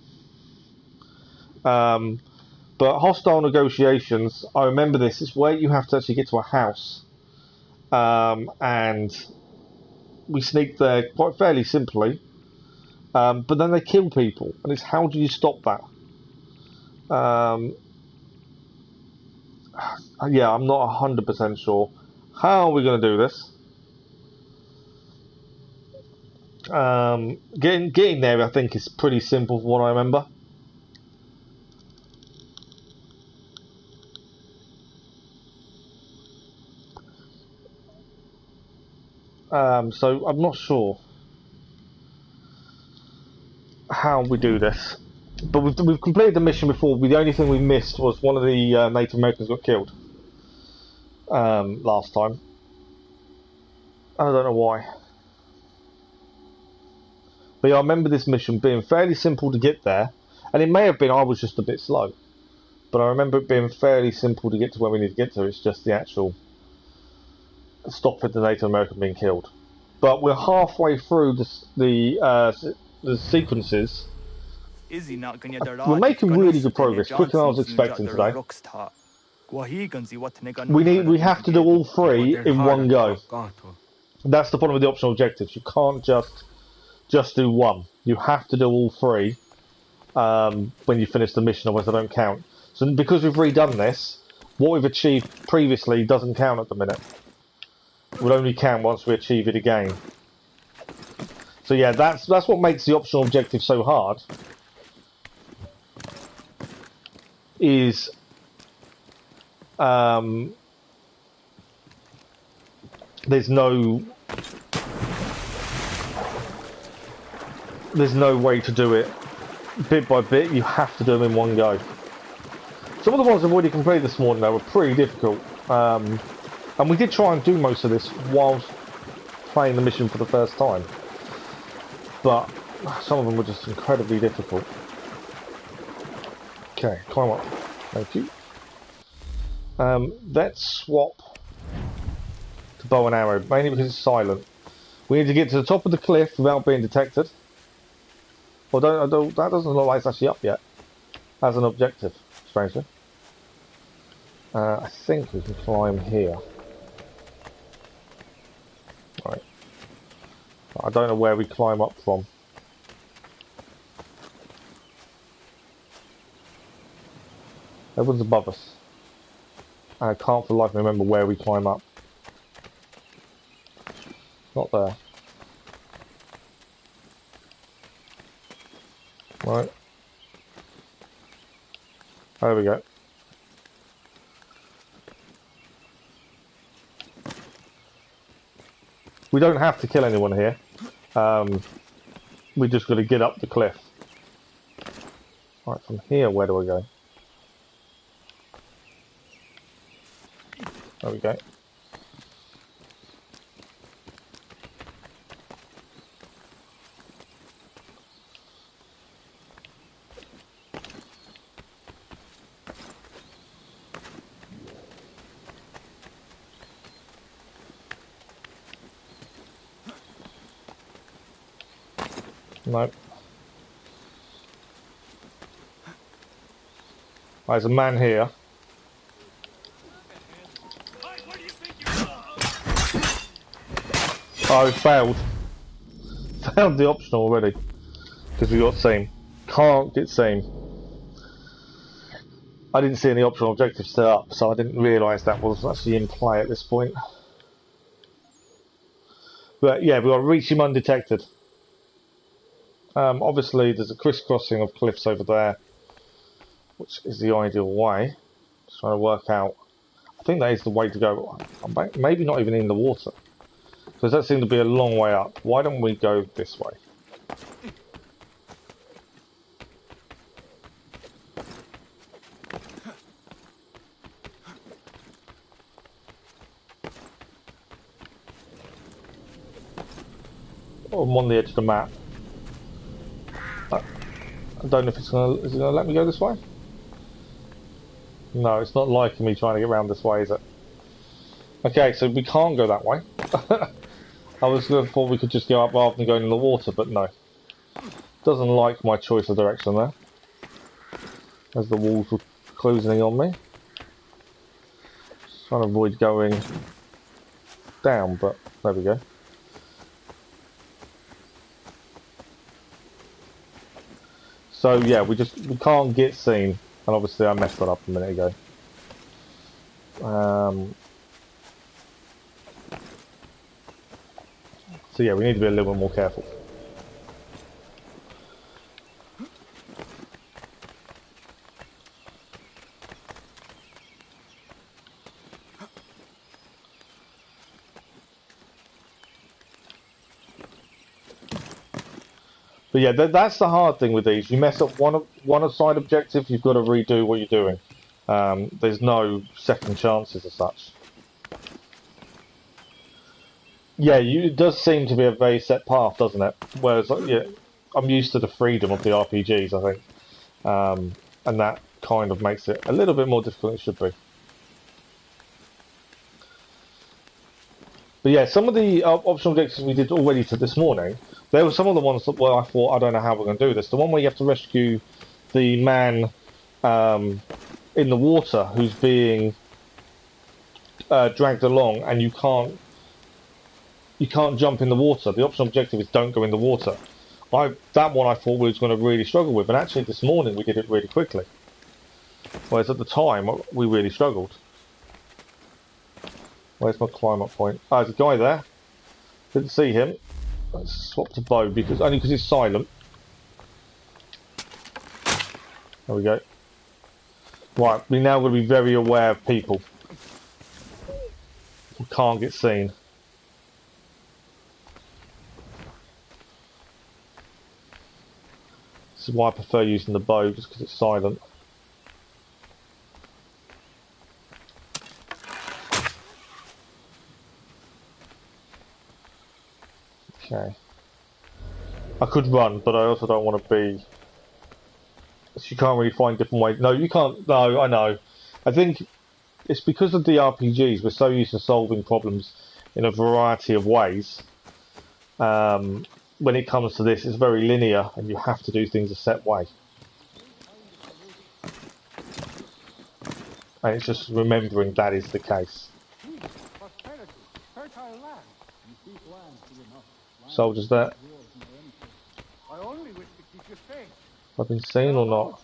But hostile negotiations, I remember this. It's where you have to actually get to a house. And we sneak there quite fairly simply. But then they kill people. And it's how do you stop that? Yeah, I'm not 100% sure. How are we going to do this? Getting there, I think, is pretty simple from what I remember. So I'm not sure how we do this. But we've completed the mission before. The only thing we missed was one of the Native Americans got killed last time. I don't know why. But yeah, I remember this mission being fairly simple to get there. And it may have been I was just a bit slow. But I remember it being fairly simple to get to where we need to get to. It's just the actual stop with the Native American being killed. But we're halfway through the sequences. We're making really good progress, quicker than I was expecting today. We have to do all 3 in one go. That's the problem with the optional objectives. You can't just do one. You have to do all 3 when you finish the mission, otherwise they don't count. So because we've redone this, what we've achieved previously doesn't count at the minute. It will only count once we achieve it again. So yeah, that's what makes the optional objective so hard. Is there's no way to do it bit by bit. You have to do them in one go. Some of the ones I've already completed this morning, though, were pretty difficult. And we did try and do most of this whilst playing the mission for the first time. But some of them were just incredibly difficult. Okay, climb up. Thank you. Let's swap to bow and arrow, mainly because it's silent. We need to get to the top of the cliff without being detected. Although that doesn't look like it's actually up yet as an objective, strangely. I think we can climb here. Right. I don't know where we climb up from. Everyone's above us. I can't for the life of me remember where we climb up. Not there. Right. There we go. We don't have to kill anyone here. We just got to get up the cliff. Right, from here, where do I go? There we go. No. There's a man here. Oh, failed. Failed the optional already. Because we got same. Can't get same. I didn't see any optional objectives set up, so I didn't realise that was actually in play at this point. But yeah, we've got to reach him undetected. Obviously, there's a crisscrossing of cliffs over there, which is the ideal way. Just trying to work out. I think that is the way to go. Maybe not even in the water, because that seemed to be a long way up. Why don't we go this way? Oh, I'm on the edge of the map. I don't know if it's gonna. Is it gonna let me go this way? No, it's not liking me trying to get around this way, is it? Okay, so we can't go that way. I was gonna thought we could just go up rather than going in the water, but no. Doesn't like my choice of direction there. As the walls were closing on me. Just trying to avoid going down, but there we go. So yeah, we can't get seen, and obviously I messed that up a minute ago. So yeah, we need to be a little bit more careful. But yeah, that's the hard thing with these. You mess up one side objective, you've got to redo what you're doing. There's no second chances as such. Yeah, it does seem to be a very set path, doesn't it? Whereas, yeah, I'm used to the freedom of the RPGs, I think, and that kind of makes it a little bit more difficult than it should be. But yeah, some of the optional objectives we did already to this morning, there were some of the ones where I thought, I don't know how we're going to do this. The one where you have to rescue the man in the water who's being dragged along, and you can't jump in the water. The optional objective is don't go in the water. That one I thought we was going to really struggle with, and actually this morning we did it really quickly. Whereas at the time we really struggled. Where's my climb up point? Oh, there's a guy there. Didn't see him. Let's swap to bow only because it's silent. There we go. Right, we now got to be very aware of people who can't get seen. This is why I prefer using the bow, just because it's silent. Okay. I could run, but I also don't want to be... So you can't really find different ways. No, you can't. No, I know. I think it's because of the RPGs. We're so used to solving problems in a variety of ways. When it comes to this, it's very linear, and you have to do things a set way. And it's just remembering that is the case. Soldiers there. I've been seen or not?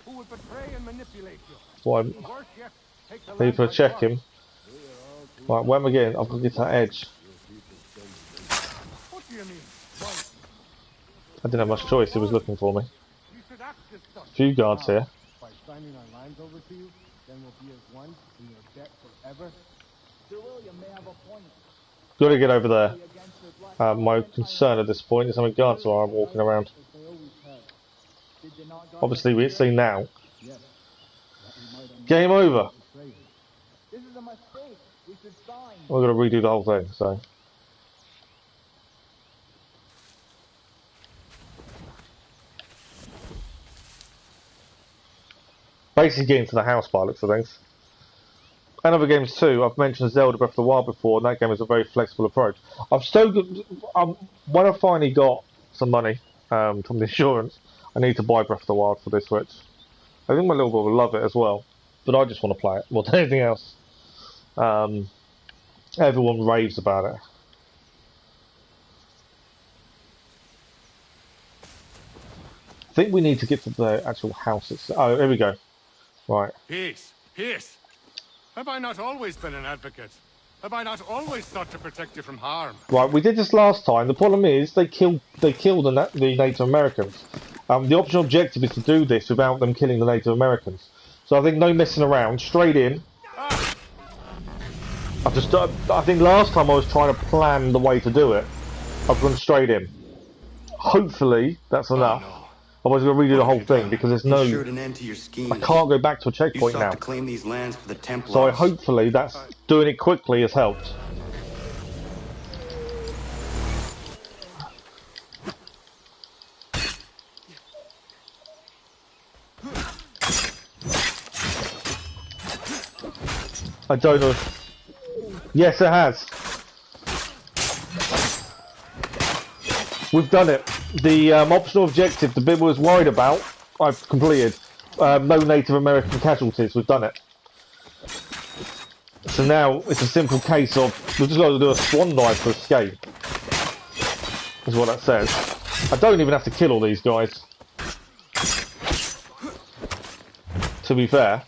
Well, I need to check him. Right, where am I getting? I've got to get to that edge. I didn't have much choice, he was looking for me. A few guards here. Got to get over there. My concern at this point is how many guards are walking around. Obviously, we've seen now. Game over. We're going to redo the whole thing, so. Basically getting to the house by looks of things. And other games too. I've mentioned Zelda Breath of the Wild before, and that game is a very flexible approach. I've still got, when I finally got some money from the insurance, I need to buy Breath of the Wild for this Switch. I think my little brother will love it as well, but I just want to play it more than anything else. Everyone raves about it. I think we need to get to the actual house itself. Oh, here we go. Right. Peace, peace. Have I not always been an advocate? Have I not always sought to protect you from harm? Right, we did this last time. The problem is they killed the Native Americans. The optional objective is to do this without them killing the Native Americans. So I think no messing around, straight in. I think last time I was trying to plan the way to do it. I've gone straight in. Hopefully that's enough. Oh, no. Otherwise we're going to redo the whole thing because there's no... Ensured an end to your schemes. I can't go back to a checkpoint you sought now. to claim these lands for the Templars. So hopefully that's doing it quickly has helped. I don't know. Yes, it has. We've done it. The optional objective, the bit we was worried about, I've completed. No Native American casualties. We've done it. So now it's a simple case of we've just got to do a swan dive to escape. Is what that says. I don't even have to kill all these guys. To be fair.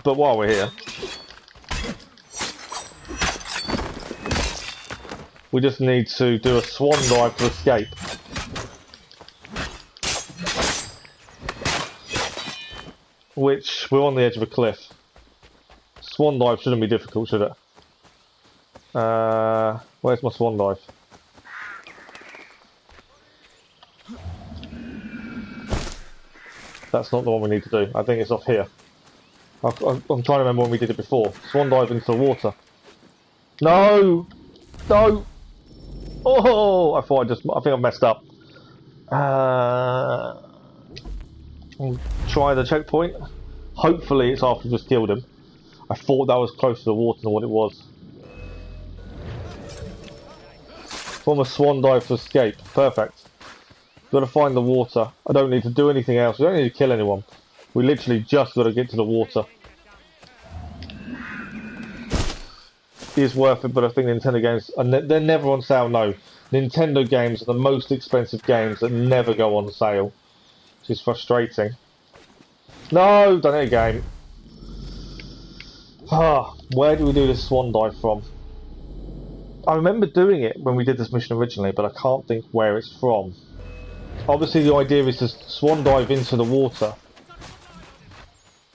But while we're here, we just need to do a swan dive to escape. Which, we're on the edge of a cliff. Swan dive shouldn't be difficult, should it? Where's my swan dive? That's not the one we need to do. I think it's off here. I'm trying to remember when we did it before. Swan dive into the water. No! No! Oh! I think I messed up. I'll try the checkpoint. Hopefully it's after we just killed him. I thought that was closer to the water than what it was. Form a swan dive to escape. Perfect. Got to find the water. I don't need to do anything else. We don't need to kill anyone. We literally just got to get to the water. It is worth it, but I think Nintendo games, they're never on sale, no. Nintendo games are the most expensive games that never go on sale. Which is frustrating. No, done it again. Where do we do this swan dive from? I remember doing it when we did this mission originally, but I can't think where it's from. Obviously the idea is to swan dive into the water.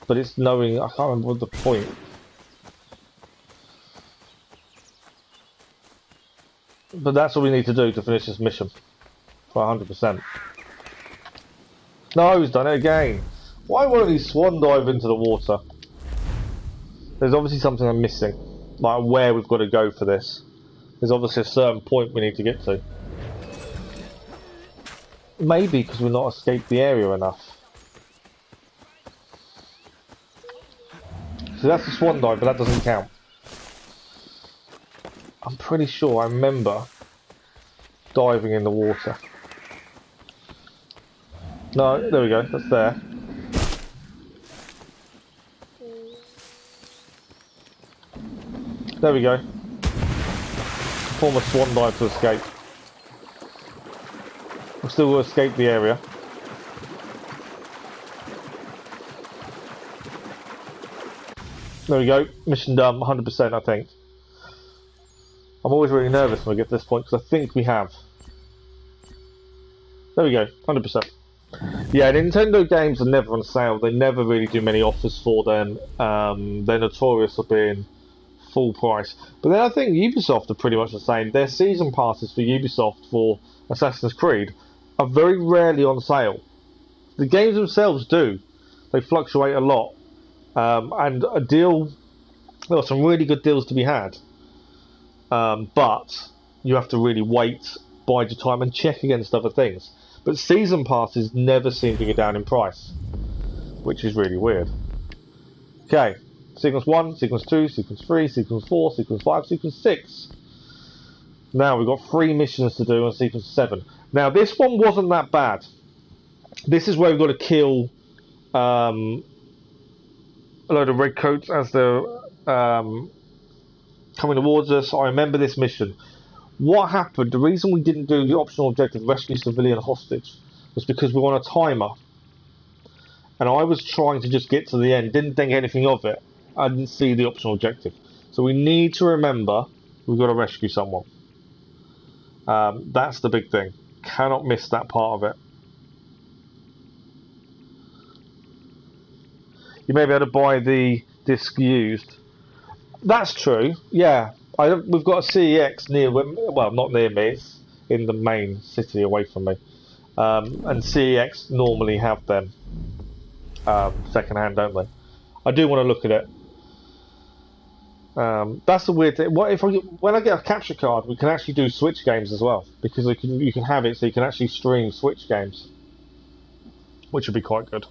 but it's knowing. I can't remember what the point. But that's what we need to do to finish this mission. For 100%. No, he's done it again. Why won't he swan dive into the water? There's obviously something I'm missing. Like where we've got to go for this. There's obviously a certain point we need to get to. Maybe because we've not escaped the area enough. So that's the swan dive, but that doesn't count. I'm pretty sure I remember diving in the water. No, there we go, that's there. There we go. Perform a swan dive to escape. We'll still escape the area. There we go, mission done, 100% I think. I'm always really nervous when we get to this point because I think we have. There we go, 100%. Yeah, Nintendo games are never on sale. They never really do many offers for them. They're notorious for being full price. But then I think Ubisoft are pretty much the same. Their season passes for Ubisoft for Assassin's Creed are very rarely on sale. The games themselves do. They fluctuate a lot. And a deal, there are some really good deals to be had. But you have to really wait, bide your time and check against other things. But season passes never seem to go down in price, which is really weird. Okay, Sequence 1, Sequence 2, Sequence 3, Sequence 4, Sequence 5, Sequence 6. Now we've got 3 missions to do on Sequence 7. Now this one wasn't that bad. This is where we've got to kill a load of redcoats as they're coming towards us. I remember this mission. What happened, the reason we didn't do the optional objective, rescue civilian hostage, was because we were on a timer. And I was trying to just get to the end, didn't think anything of it. I didn't see the optional objective. So we need to remember we've got to rescue someone. That's the big thing. Cannot miss that part of it. You may be able to buy the disc used. That's true, yeah. We've got a CEX near, well, not near me, it's in the main city away from me. And CEX normally have them second hand, don't they? I do want to look at it. That's the weird thing. What if when I get a capture card, we can actually do Switch games as well, because you can have it so you can actually stream Switch games, which would be quite good.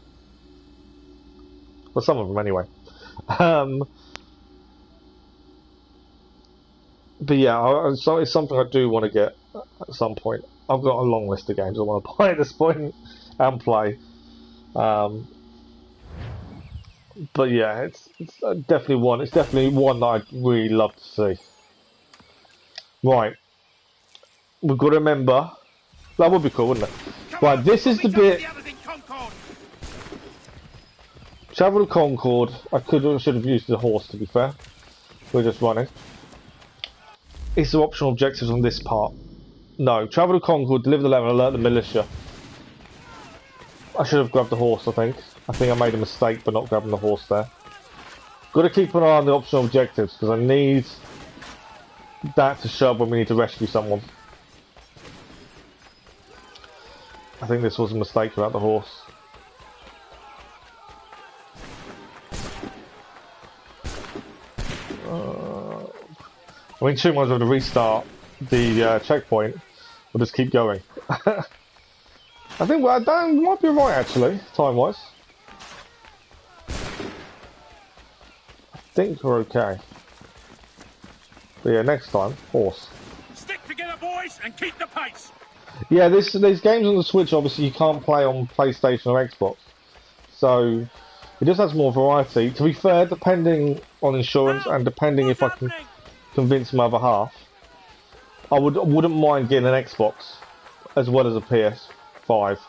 Well, some of them anyway. But yeah, so it's something I do want to get at some point. I've got a long list of games I want to buy at this point and play. But yeah, it's definitely one. It's definitely one that I'd really love to see. Right, we've got to remember that would be cool, wouldn't it? Right, this is the bit. Travel to Concord. I should have used the horse, to be fair. We're just running. It's the optional objectives on this part. No, travel to Concord, deliver the letter, alert the militia. I should have grabbed the horse, I think. I think I made a mistake by not grabbing the horse there. Got to keep an eye on the optional objectives, because I need that to show up when we need to rescue someone. I think this was a mistake about the horse. I mean, two miles over to restart the checkpoint. We'll just keep going. I think that might be right, actually, time-wise. I think we're okay. But yeah, next time, horse. Stick together, boys, and keep the pace. Yeah, these games on the Switch, obviously, you can't play on PlayStation or Xbox. So it just has more variety. To be fair, depending on insurance and depending if I can convince my other half, I wouldn't mind getting an Xbox as well as a PS5,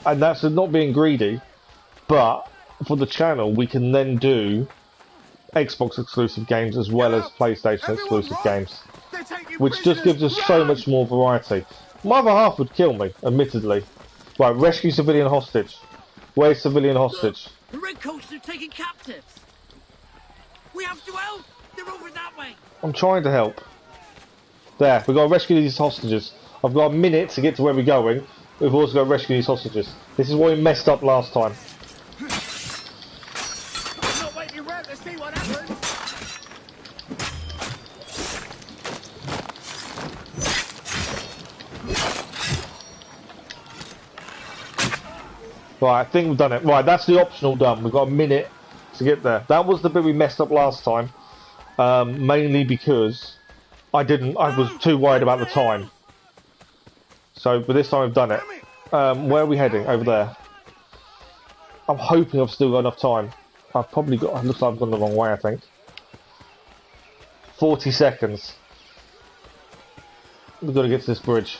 and that's not being greedy, but for the channel we can then do Xbox exclusive games as well as PlayStation exclusive games, which just gives us so much more variety. My other half would kill me, admittedly. Right, rescue civilian hostage. Where's civilian hostage? The redcoats are taking captives. We have to help. They're over that way. I'm trying to help. There, we've got to rescue these hostages. I've got a minute to get to where we're going. We've also got to rescue these hostages. This is what we messed up last time. I'm not waiting around to see what happens. Right, I think we've done it. Right, that's the optional done. We've got a minute to get there. That was the bit we messed up last time. Mainly because I was too worried about the time. So, but this time I've done it. Where are we heading? Over there. I'm hoping I've still got enough time. I've probably got, it looks like I've gone the wrong way, I think. 40 seconds. We've got to get to this bridge.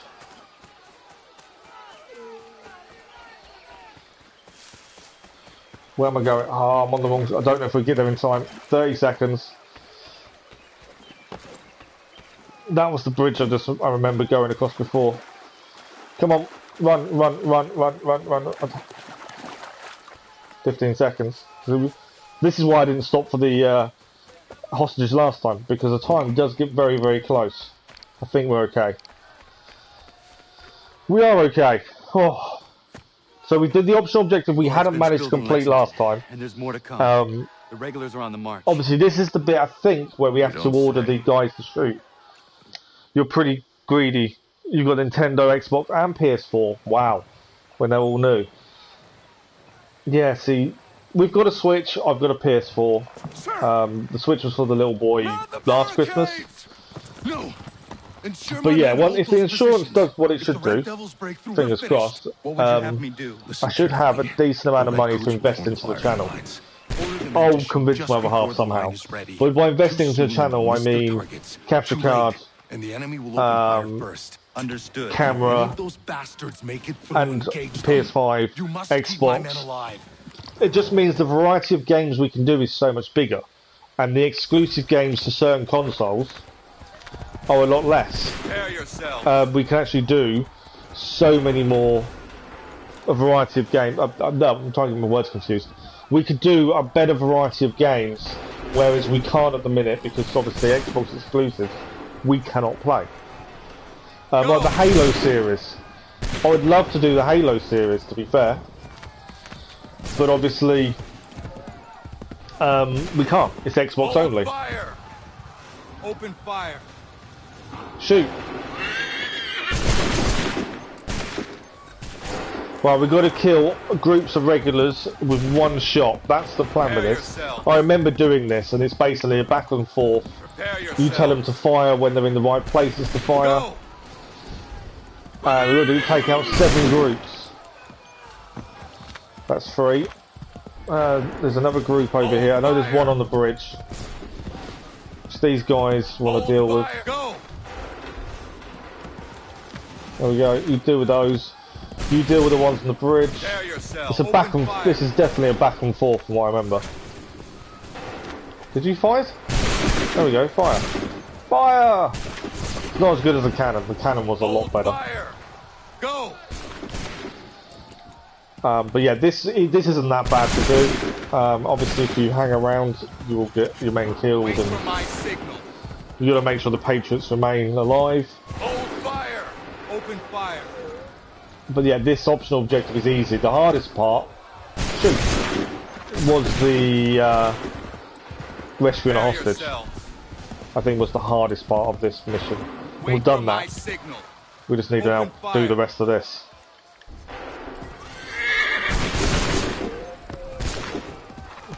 Where am I going? Oh, I'm on the wrong... I don't know if we get there in time. 30 seconds. That was the bridge I remember going across before. Come on. Run, run, run, run, run, run. 15 seconds. This is why I didn't stop for the hostages last time, because the time does get very, very close. I think we're okay. We are okay. Oh. So we did the optional objective we hadn't managed to complete last time. And there's more to come. The regulars are on the march. Obviously, this is the bit, I think, where we have to order the guys to shoot. You're pretty greedy. You've got Nintendo, Xbox, and PS4. Wow. When they're all new. Yeah, see, we've got a Switch. I've got a PS4. The Switch was for the little boy last Christmas. No. But yeah, well, if the insurance does what it should do, fingers crossed, I should have a decent amount of money to invest into the channel. I'll convince my other half somehow. But by investing into the channel, I mean capture card, camera, and PS5, Xbox. It just means the variety of games we can do is so much bigger, and the exclusive games to certain consoles are a lot less. We can actually do so many more, a variety of games. No, I'm trying to get my words confused. We could do a better variety of games, whereas we can't at the minute because obviously Xbox exclusives we cannot play. Like the Halo series, I would love to do the Halo series, to be fair, but obviously we can't. It's Xbox only. Fire. Open fire. Shoot. Well, we've got to kill groups of regulars with one shot. That's the plan with this. I remember doing this, and it's basically a back and forth. You tell them to fire when they're in the right places to fire. We've got to take out 7 groups. That's 3. There's another group over here. I know there's one on the bridge. Which these guys want to deal with. There we go. You deal with those. You deal with the ones on the bridge. It's a back and. This is definitely a back and forth, from what I remember. Did you fire? There we go. Fire. Fire. It's not as good as the cannon. The cannon was a lot better. Go. But yeah, this isn't that bad to do. Obviously, if you hang around, you will get your main kills, and you got to make sure the Patriots remain alive. Hold fire. Open fire. But yeah, this optional objective is easy. The hardest part was the rescuing a hostage. I think was the hardest part of this mission. We've done that. We just need to now do the rest of this.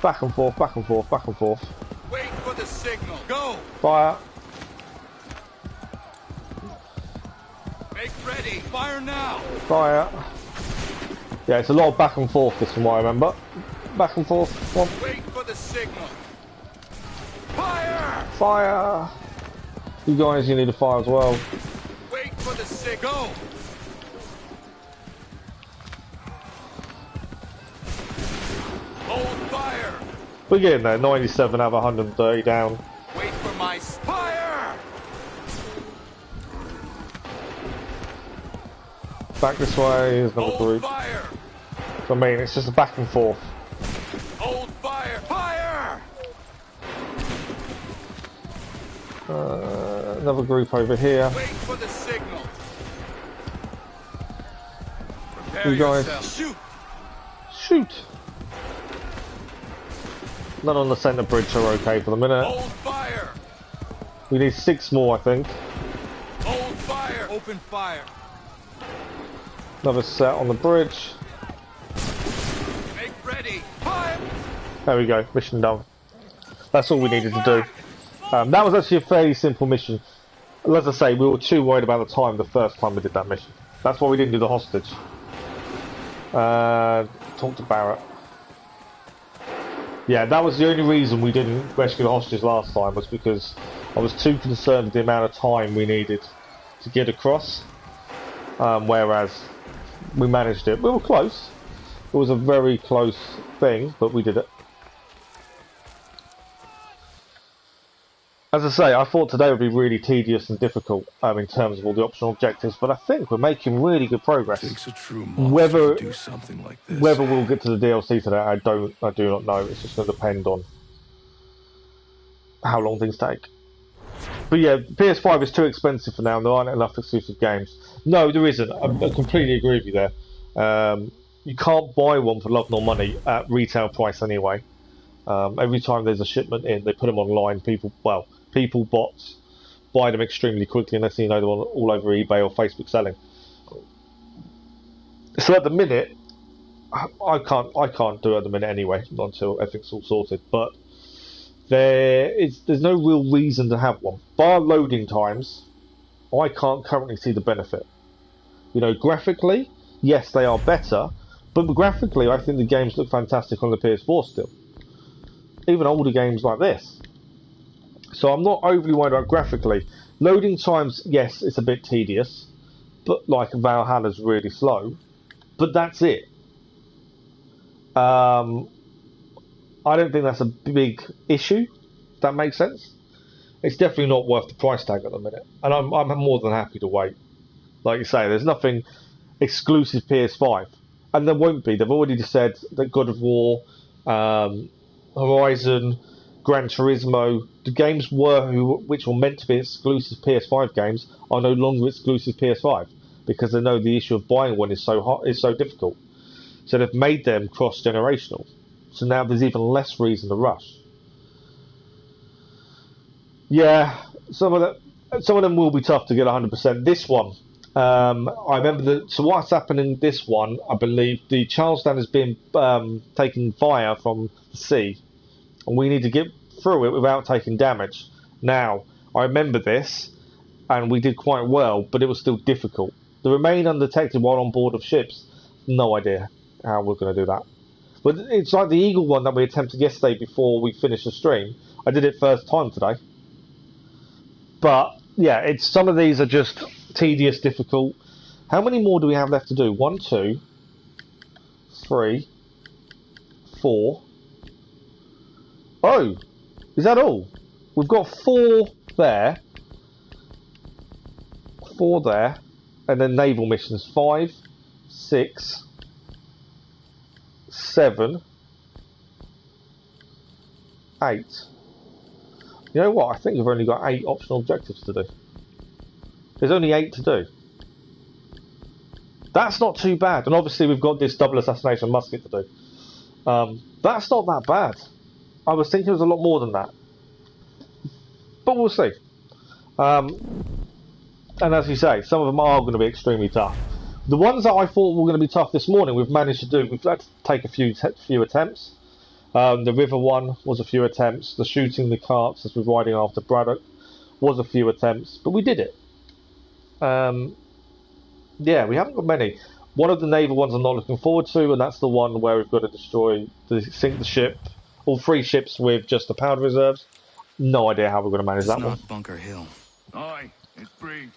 Back and forth, back and forth, back and forth. Wait for the signal. Go. Fire. Make ready. Fire now. Fire. Yeah, it's a lot of back and forth, this from what I remember. Back and forth. Come on. Wait for the signal. Fire. Fire. You guys, you need to fire as well. Wait for the signal. Hold fire. We're getting there. 97 out of 130 down. Wait for my fire. Back this way. There's another group. Fire. I mean, it's just a back and forth. another group over here. Wait for the signal. You guys Shoot. shoot. None on the centre bridge are okay for the minute. Hold fire. We need 6 more, I think. Hold fire. Open fire. Another set on the bridge. Make ready. Fire. There we go. Mission done. That's all we needed to do. That was actually a fairly simple mission. As I say, we were too worried about the time the first time we did that mission. That's why we didn't do the hostage. Talk to Barrett. Yeah, that was the only reason we didn't rescue the hostages last time, was because I was too concerned with the amount of time we needed to get across. Whereas we managed it. We were close. It was a very close thing, but we did it. As I say, I thought today would be really tedious and difficult in terms of all the optional objectives, but I think we're making really good progress. Takes a true monster to do something like this. Whether we'll get to the DLC today, I do not know. It's just going to depend on how long things take. But yeah, PS5 is too expensive for now, and there aren't enough exclusive games. No, there isn't. I completely agree with you there. You can't buy one for love nor money at retail price anyway. Every time there's a shipment in, they put them online. People bots buy them extremely quickly unless you know they're all over eBay or Facebook selling. So at the minute, I can't do it at the minute anyway, not until everything's all sorted. But there's no real reason to have one. Bar loading times, I can't currently see the benefit. You know, graphically, yes, they are better, but graphically, I think the games look fantastic on the PS4 still. Even older games like this. So I'm not overly worried about graphically. Loading times, yes, it's a bit tedious, but like Valhalla's really slow. But that's it. I don't think that's a big issue. If that makes sense. It's definitely not worth the price tag at the minute, and I'm more than happy to wait. Like you say, there's nothing exclusive PS5, and there won't be. They've already said that God of War, Horizon, Gran Turismo, the games which were meant to be exclusive PS5 games are no longer exclusive PS5 because they know the issue of buying one is so difficult. So they've made them cross-generational. So now there's even less reason to rush. Yeah, some of them will be tough to get 100%. This one, I remember so what's happening in this one, I believe the Charlestown has been taking fire from the sea, and we need to get through it without taking damage. Now, I remember this, and we did quite well, but it was still difficult. To remain undetected while on board of ships, no idea how we're going to do that. But it's like the Eagle one that we attempted yesterday before we finished the stream. I did it first time today. But, yeah, some of these are just tedious, difficult. How many more do we have left to do? 1, 2, 3, 4. Oh, is that all? We've got 4 there. 4 there. And then naval missions. 5, 6, 7, 8. You know what? I think we've only got 8 optional objectives to do. There's only 8 to do. That's not too bad. And obviously we've got this double assassination musket to do. That's not that bad. I was thinking it was a lot more than that. But we'll see. And as you say, some of them are going to be extremely tough. The ones that I thought were going to be tough this morning, we've managed to do. We've had to take a few attempts. The river one was a few attempts. The shooting the carts as we're riding after Braddock was a few attempts. But we did it. Yeah, we haven't got many. One of the naval ones I'm not looking forward to, and that's the one where we've got to sink the ship. All 3 ships with just the powder reserves. No idea how we're going to manage that one. It's not Bunker Hill. Aye, it's Briggs.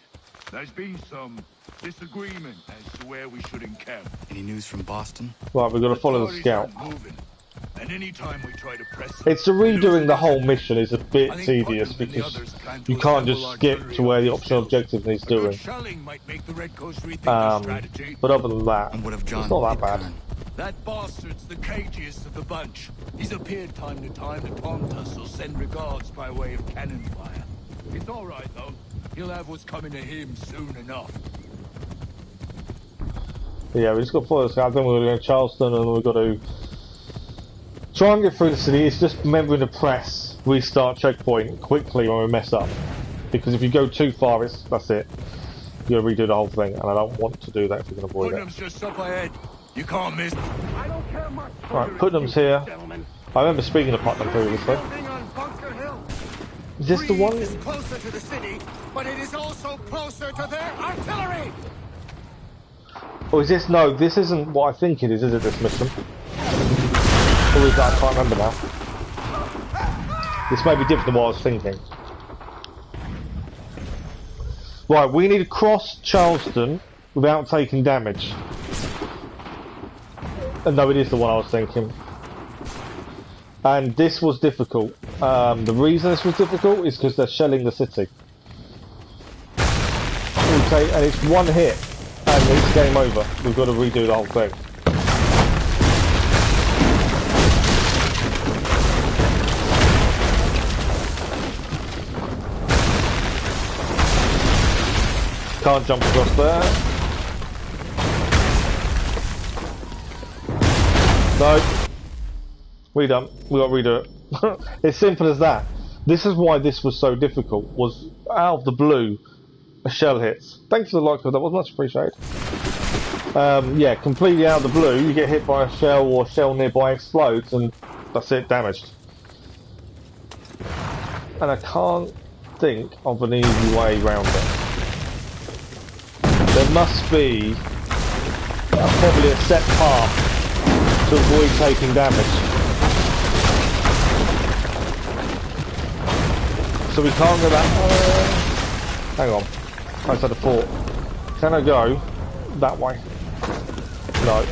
There's been some disagreement as to where we should encamp. Any news from Boston? Right, we've got to follow the scout. Moving. And any time we try to press It's redoing the whole mission is a bit tedious because you can't just skip to where the optional objective needs doing. But other than that, it's not that bad. That bastard's the cagiest of the bunch. He's appeared time to time to taunt us or send regards by way of cannon fire. It's all right though. he'll have what's coming to him soon enough. Yeah, we just got to follow this guy. Then we're going to go to Charleston, and we've got to try and get through the city. It's just remembering to press restart checkpoint quickly when we mess up. Because if you go too far, that's it. You got to redo the whole thing, and I don't want to do that if we can avoid Putnam's it. just up ahead. You can't miss. I don't care much. Right, Putnam's here. Gentlemen. I remember speaking of Putnam previously. Building on Bunker Hill. Is this the one? Is closer to the city, but it is also closer to their artillery. Or is this? No, this isn't what I think it is it, this mission? Or is that? I can't remember now. This may be different than what I was thinking. Right, we need to cross Charleston without taking damage. No, it is the one I was thinking. And this was difficult. The reason this was difficult is because they're shelling the city. Okay, and it's one hit, and it's game over. We've got to redo the whole thing. Can't jump across there. No. We done. We got to redo it. It's simple as that. This is why this was so difficult, was out of the blue, a shell hits. Thanks for the like, that was much appreciated. Yeah, completely out of the blue, you get hit by a shell or a shell nearby explodes and that's it, damaged. And I can't think of an easy way around it. There must be probably a set path to avoid taking damage. So we can't go that. Hang on. Outside the fort. Can I go that way? No.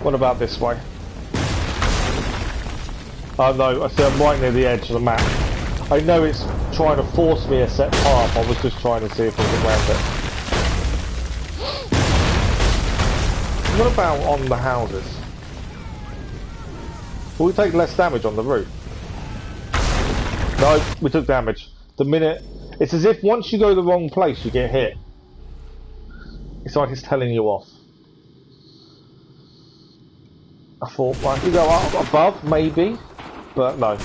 What about this way? Oh no, I see I'm right near the edge of the map. I know it's trying to force me a set path, I was just trying to see if we could round it. What about on the houses? Will we take less damage on the roof? No, we took damage. The minute... It's as if once you go the wrong place, you get hit. It's like it's telling you off. I thought, well, if we go up above, maybe. But no.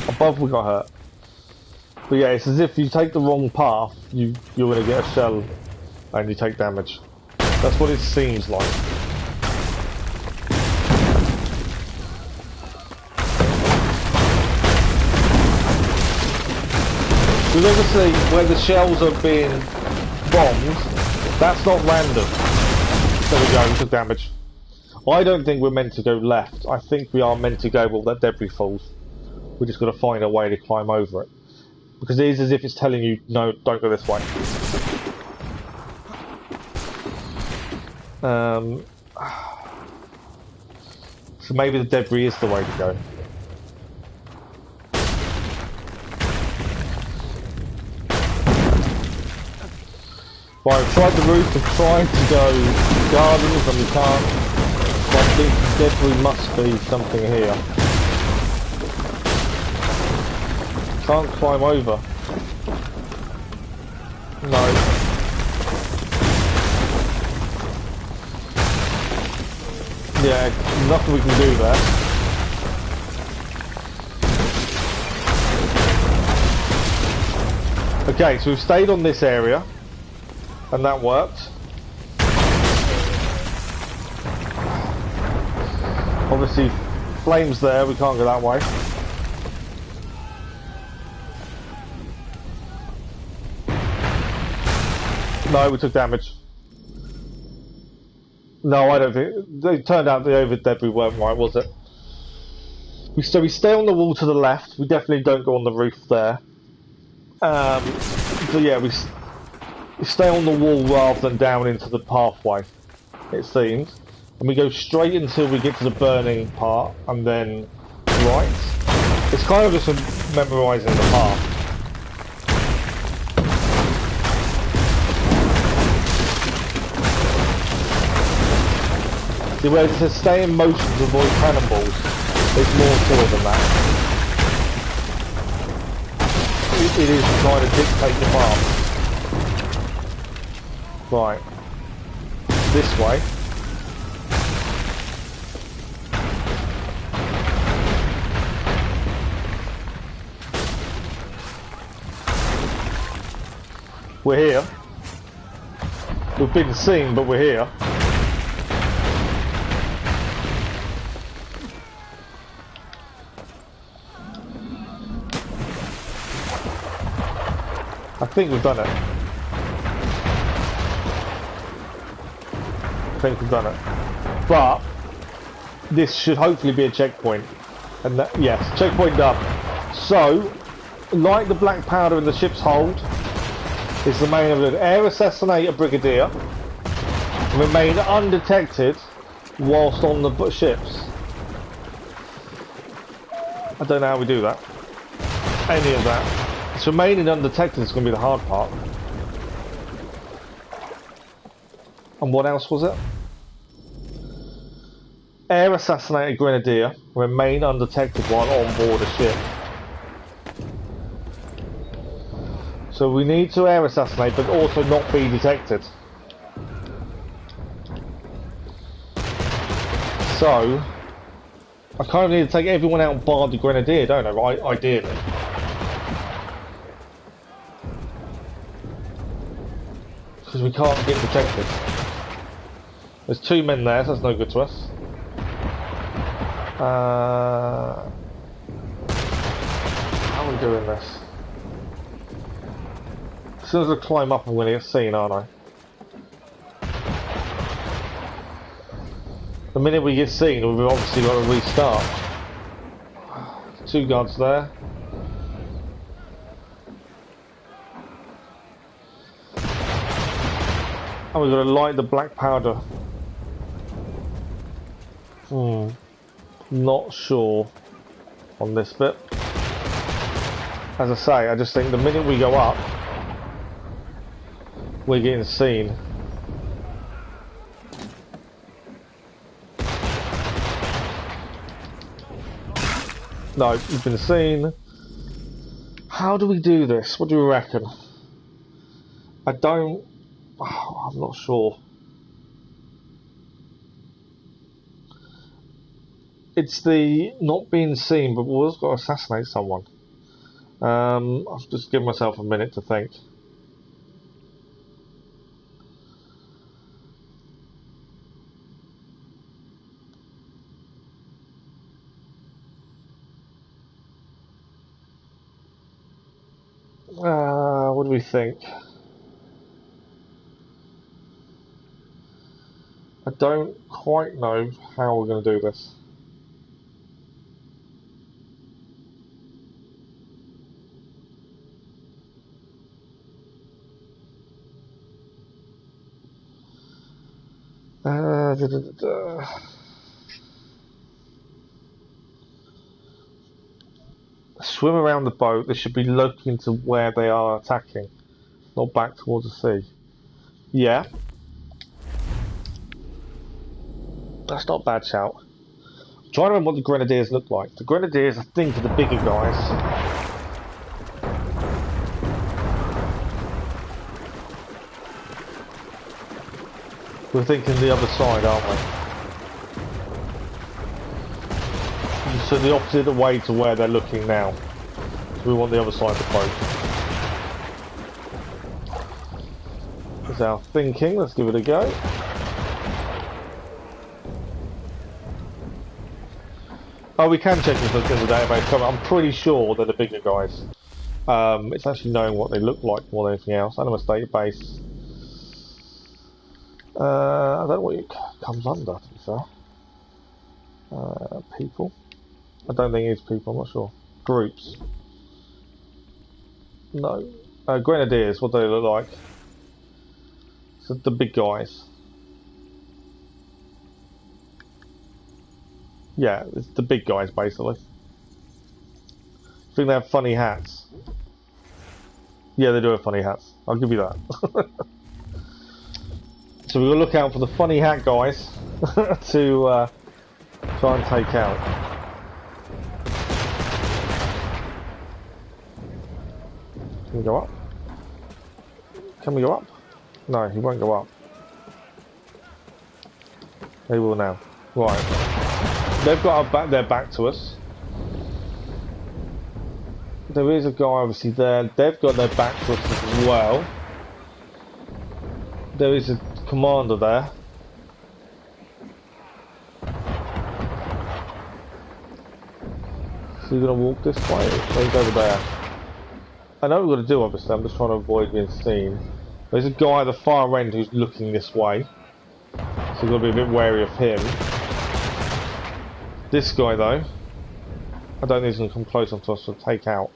Above we got hurt. But yeah, it's as if you take the wrong path, you're going to get a shell and you take damage. That's what it seems like. Because obviously, where the shells are being bombed, that's not random. There we go, we took damage. I don't think we're meant to go left. I think we are meant to go where that debris falls. We're just got to find a way to climb over it. Because it is as if it's telling you, no, don't go this way. So maybe the debris is the way to go. Right, I've tried the roof, I've tried to go gardens and we can't. So I think debris must be something here. Can't climb over. No. Yeah, nothing we can do there. Okay, so we've stayed on this area. And that worked. Obviously, flames there, we can't go that way. No, we took damage. No, I don't think... It turned out the over debris weren't right, was it? So we stay on the wall to the left. We definitely don't go on the roof there. So yeah, we stay on the wall rather than down into the pathway, it seems. And we go straight until we get to the burning part, and then right. It's kind of just memorising the path. See, where it says stay in motion to avoid cannonballs, there's more to it than that. it is trying to dictate the path. Right. This way. We're here. We've been seen, but we're here. I think we've done it. I think we've done it. But this should hopefully be a checkpoint. And that, yes, checkpoint done. So, like the black powder in the ship's hold, is the main of it. Air assassinate a brigadier. Remain undetected whilst on the ships. I don't know how we do that. Any of that. It's remaining undetected is going to be the hard part. And what else was it? Air assassinate a grenadier. Remain undetected while on board a ship. So we need to air assassinate, but also not be detected. So I kind of need to take everyone out bar the grenadier, don't I? Right, ideally. Because we can't get detected. There's 2 men there, so that's no good to us. How are we doing this? As soon as I climb up, I'm going to get seen, aren't I? The minute we get seen, we've obviously got to restart. 2 guards there. And we've got to light the black powder. Not sure on this bit. As I say, I just think the minute we go up, we're getting seen. No, you've been seen. How do we do this? What do you reckon? I don't... Oh, I'm not sure. It's the not being seen, but we've also got to assassinate someone. I'll just give myself a minute to think. What do we think? I don't quite know how we're going to do this. Swim around the boat. They should be looking to where they are attacking, not back towards the sea. Yeah. That's not a bad shout. I'm trying to remember what the grenadiers look like. The grenadiers, I think, are the bigger guys. We're thinking the other side, aren't we? So the opposite way to where they're looking now. So we want the other side of the boat. That's our thinking. Let's give it a go. Oh, we can check this in the database. I'm pretty sure they're the bigger guys. It's actually knowing what they look like more than anything else. Animus database. I don't know what it comes under, to be fair. People. I don't think it's people, I'm not sure. Groups. No. Grenadiers, what do they look like? So the big guys. Yeah, it's the big guys, basically. I think they have funny hats. Yeah, they do have funny hats. I'll give you that. So we're going to look out for the funny hat guys to try and take out. Can we go up? Can we go up? No, he won't go up. They will now. Right. They've got their back to us. There is a guy obviously there. They've got their back to us as well. There is a commander there. So you're going to walk this way? Or he's over there? I know what we're going to do obviously. I'm just trying to avoid being seen. There's a guy at the far end who's looking this way. So you've got to be a bit wary of him. This guy though, I don't think he's going to come close enough to us to take out.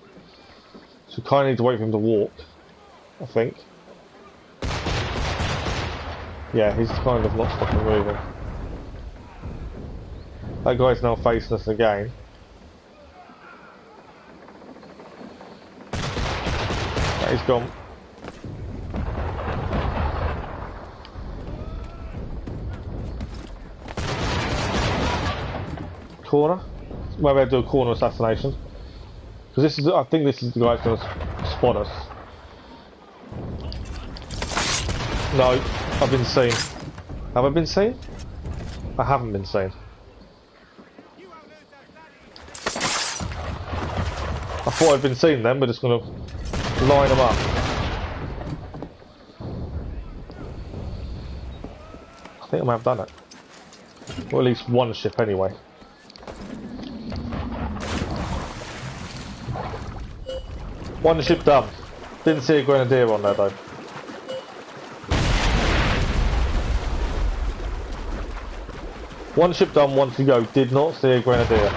So we kind of need to wait for him to walk, I think. Yeah, he's kind of not stopping moving. That guy's now facing us again. Yeah, he's gone. Corner? Maybe I'll do a corner assassination. Because this is, I think this is the guy that's going to spot us. No, I've been seen. Have I been seen? I haven't been seen. I thought I'd been seen then, we're just going to line them up. I think I might have done it. Or at least one ship anyway. One ship done. Didn't see a grenadier on there though. One ship done, one to go. Did not see a grenadier.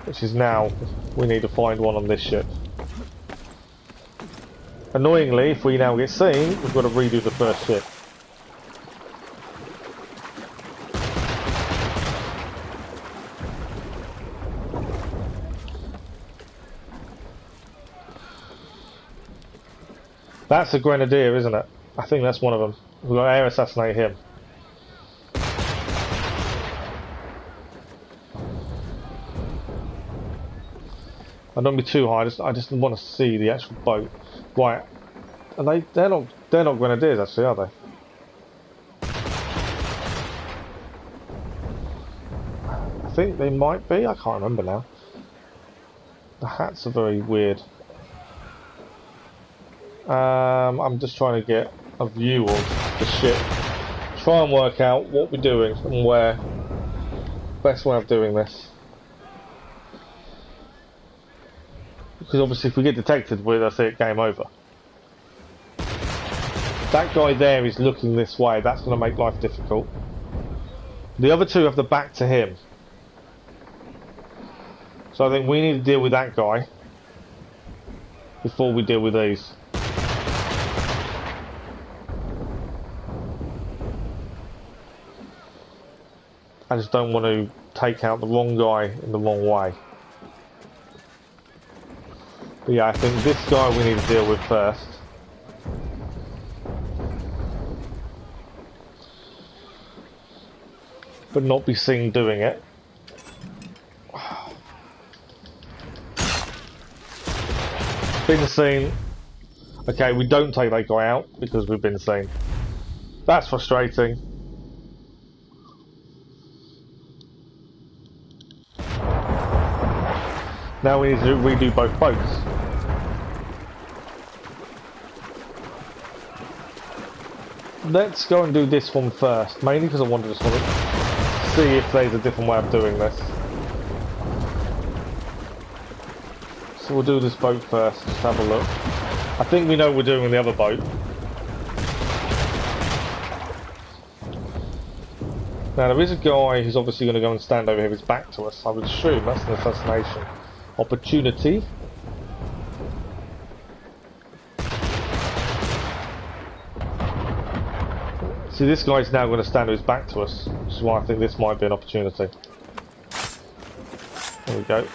Which is now, we need to find one on this ship. Annoyingly, if we now get seen, we've got to redo the first ship. That's a grenadier, isn't it? I think that's one of them. We've got to air assassinate him. I don't be too high. I just want to see the actual boat. Right? And they're not grenadiers actually, are they? I think they might be. I can't remember now. The hats are very weird. I'm just trying to get a view of the ship. Try and work out what we're doing and where. Best way of doing this. Because obviously if we get detected, that's it, game over. That guy there is looking this way, that's going to make life difficult. The other two have the back to him. So I think we need to deal with that guy before we deal with these. I just don't want to take out the wrong guy in the wrong way. But yeah, I think this guy we need to deal with first. But not be seen doing it. Been seen. Okay, we don't take that guy out because we've been seen. That's frustrating. Now we need to redo both boats. Let's go and do this one first, mainly because I wanted to sort of see if there's a different way of doing this. So we'll do this boat first, just have a look. I think we know what we're doing with the other boat. Now there is a guy who's obviously going to go and stand over here with his back to us. I would assume that's an assassination opportunity. See, this guy's now going to stand with his back to us, which is why I think this might be an opportunity. There we go.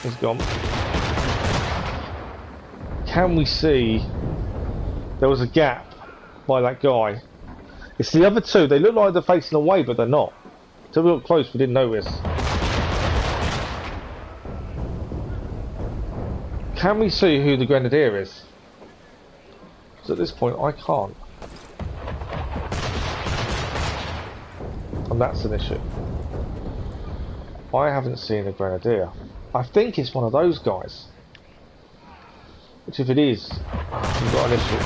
He's gone. Can we see? There was a gap by that guy. It's the other two. They look like they're facing away, but they're not. Until we got close, we didn't notice. Can we see who the Grenadier is? Because at this point I can't. And that's an issue. I haven't seen a Grenadier. I think it's one of those guys. Which if it is, we've got an issue.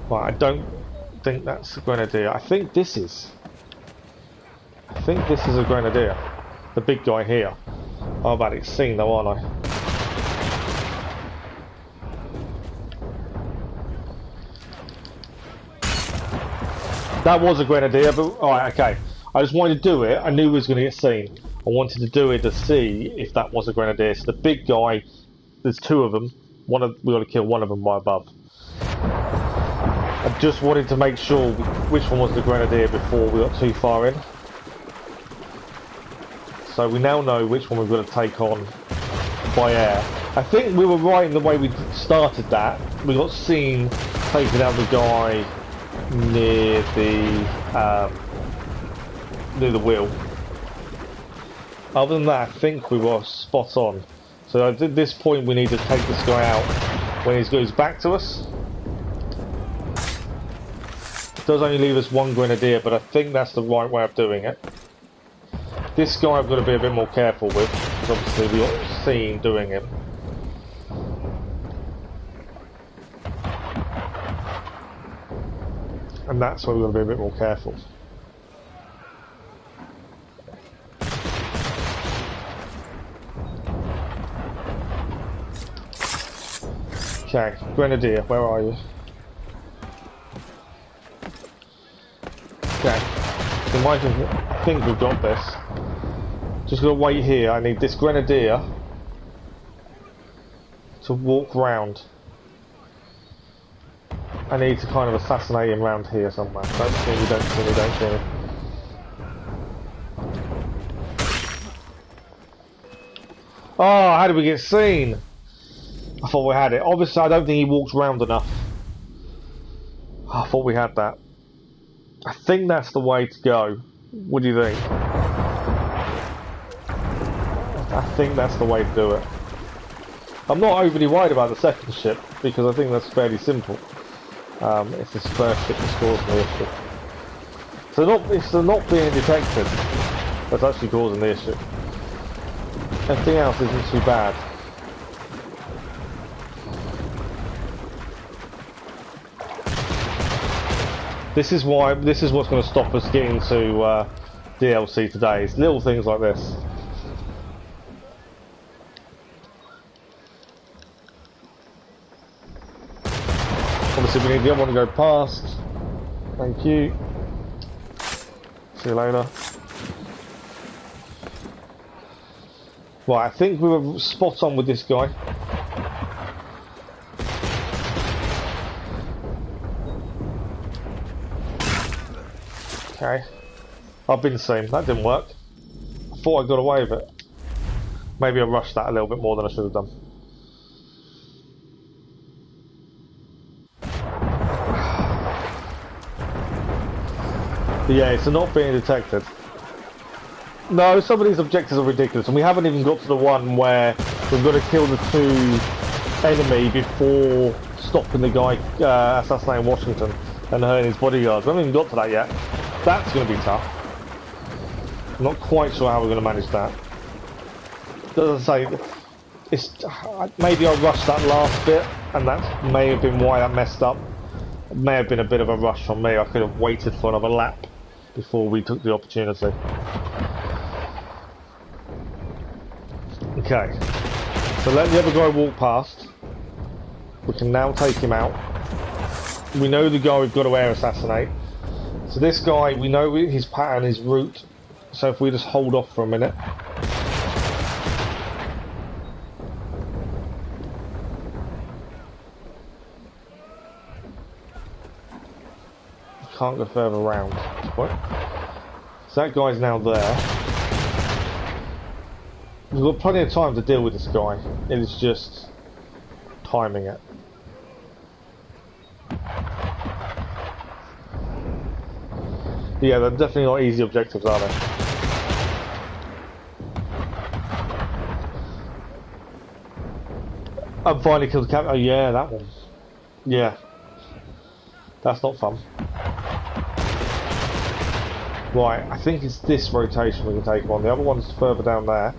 Right, I don't think that's a Grenadier. I think this is. I think this is a Grenadier. The big guy here. Oh, about it's seen though, aren't I? That was a Grenadier, but alright, okay. I just wanted to do it. I knew he was going to get seen. I wanted to do it to see if that was a Grenadier. So the big guy, there's two of them. We got to kill one of them by above. I just wanted to make sure which one was the Grenadier before we got too far in. So we now know which one we've got to take on by air. I think we were right in the way we started that. We got seen taking out the guy near the wheel. Other than that, I think we were spot on. So at this point we need to take this guy out when he goes back to us. It does only leave us one Grenadier, but I think that's the right way of doing it. This guy I've got to be a bit more careful with, because obviously we got seen doing him. And that's why we've got to be a bit more careful. Okay, Grenadier, where are you? Okay, so I think we've got this. Just gotta wait here. I need this Grenadier to walk round. I need to kind of assassinate him round here somewhere. Don't see me, don't see me, don't see me. Oh, how did we get seen? I thought we had it. Obviously, I don't think he walks round enough. Oh, I thought we had that. I think that's the way to go. What do you think? I think that's the way to do it. I'm not overly worried about the second ship because I think that's fairly simple. It's this first ship that's causing the issue. So it's the not being detected that's actually causing the issue. Everything else isn't too bad. This is what's going to stop us getting to DLC today. It's little things like this. Obviously we need the other one to go past. Thank you. See you later. Right, I think we were spot on with this guy. Okay. I've been seen. That didn't work. I thought I got away with it. Maybe I rushed that a little bit more than I should have done. But yeah, it's not being detected. No, some of these objectives are ridiculous, and we haven't even got to the one where we've got to kill the two enemy before stopping the guy assassinating Washington and hurting his bodyguards. We haven't even got to that yet. That's going to be tough. I'm not quite sure how we're going to manage that. As I say, maybe I rushed that last bit, and that may have been why that messed up. It may have been a bit of a rush from me. I could have waited for another lap before we took the opportunity. Okay, so let the other guy walk past. We can now take him out. We know the guy we've got to air assassinate. So this guy, we know his pattern, his route. So if we just hold off for a minute. Can't go further around. So that guy's now there. We've got plenty of time to deal with this guy. It is just timing it. Yeah, they're definitely not easy objectives, are they? I've finally killed the captain. Oh yeah, that one. Yeah. That's not fun. Right, I think it's this rotation we can take him on. The other one's further down there.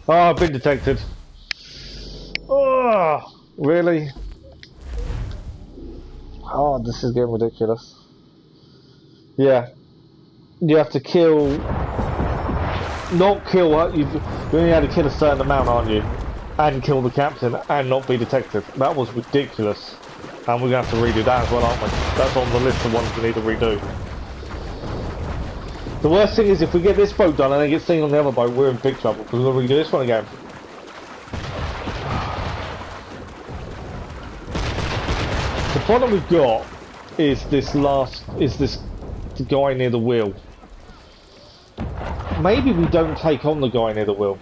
Oh, I've been detected. Oh, really? Oh, this is getting ridiculous. Yeah. You have to kill... Not kill her. You only had to kill a certain amount, aren't you? And kill the captain and not be detected. That was ridiculous. And we're going to have to redo that as well, aren't we? That's on the list of ones we need to redo. The worst thing is if we get this boat done and then get seen on the other boat, we're in big trouble because we're going to redo this one again. The problem we've got is the guy near the wheel. Maybe we don't take on the guy near the wheel.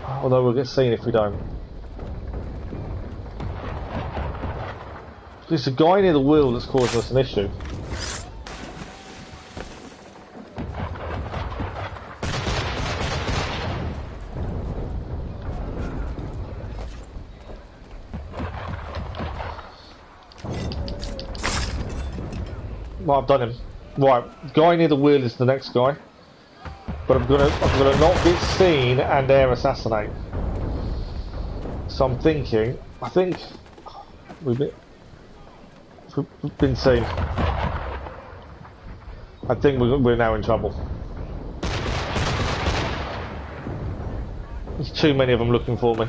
Although we'll get seen if we don't. It's the guy near the wheel that's causing us an issue. Well, I've done him. Right, guy near the wheel is the next guy. But I'm gonna not get seen and air assassinate. So I'm thinking, I think we've been seen. I think we're now in trouble. There's too many of them looking for me.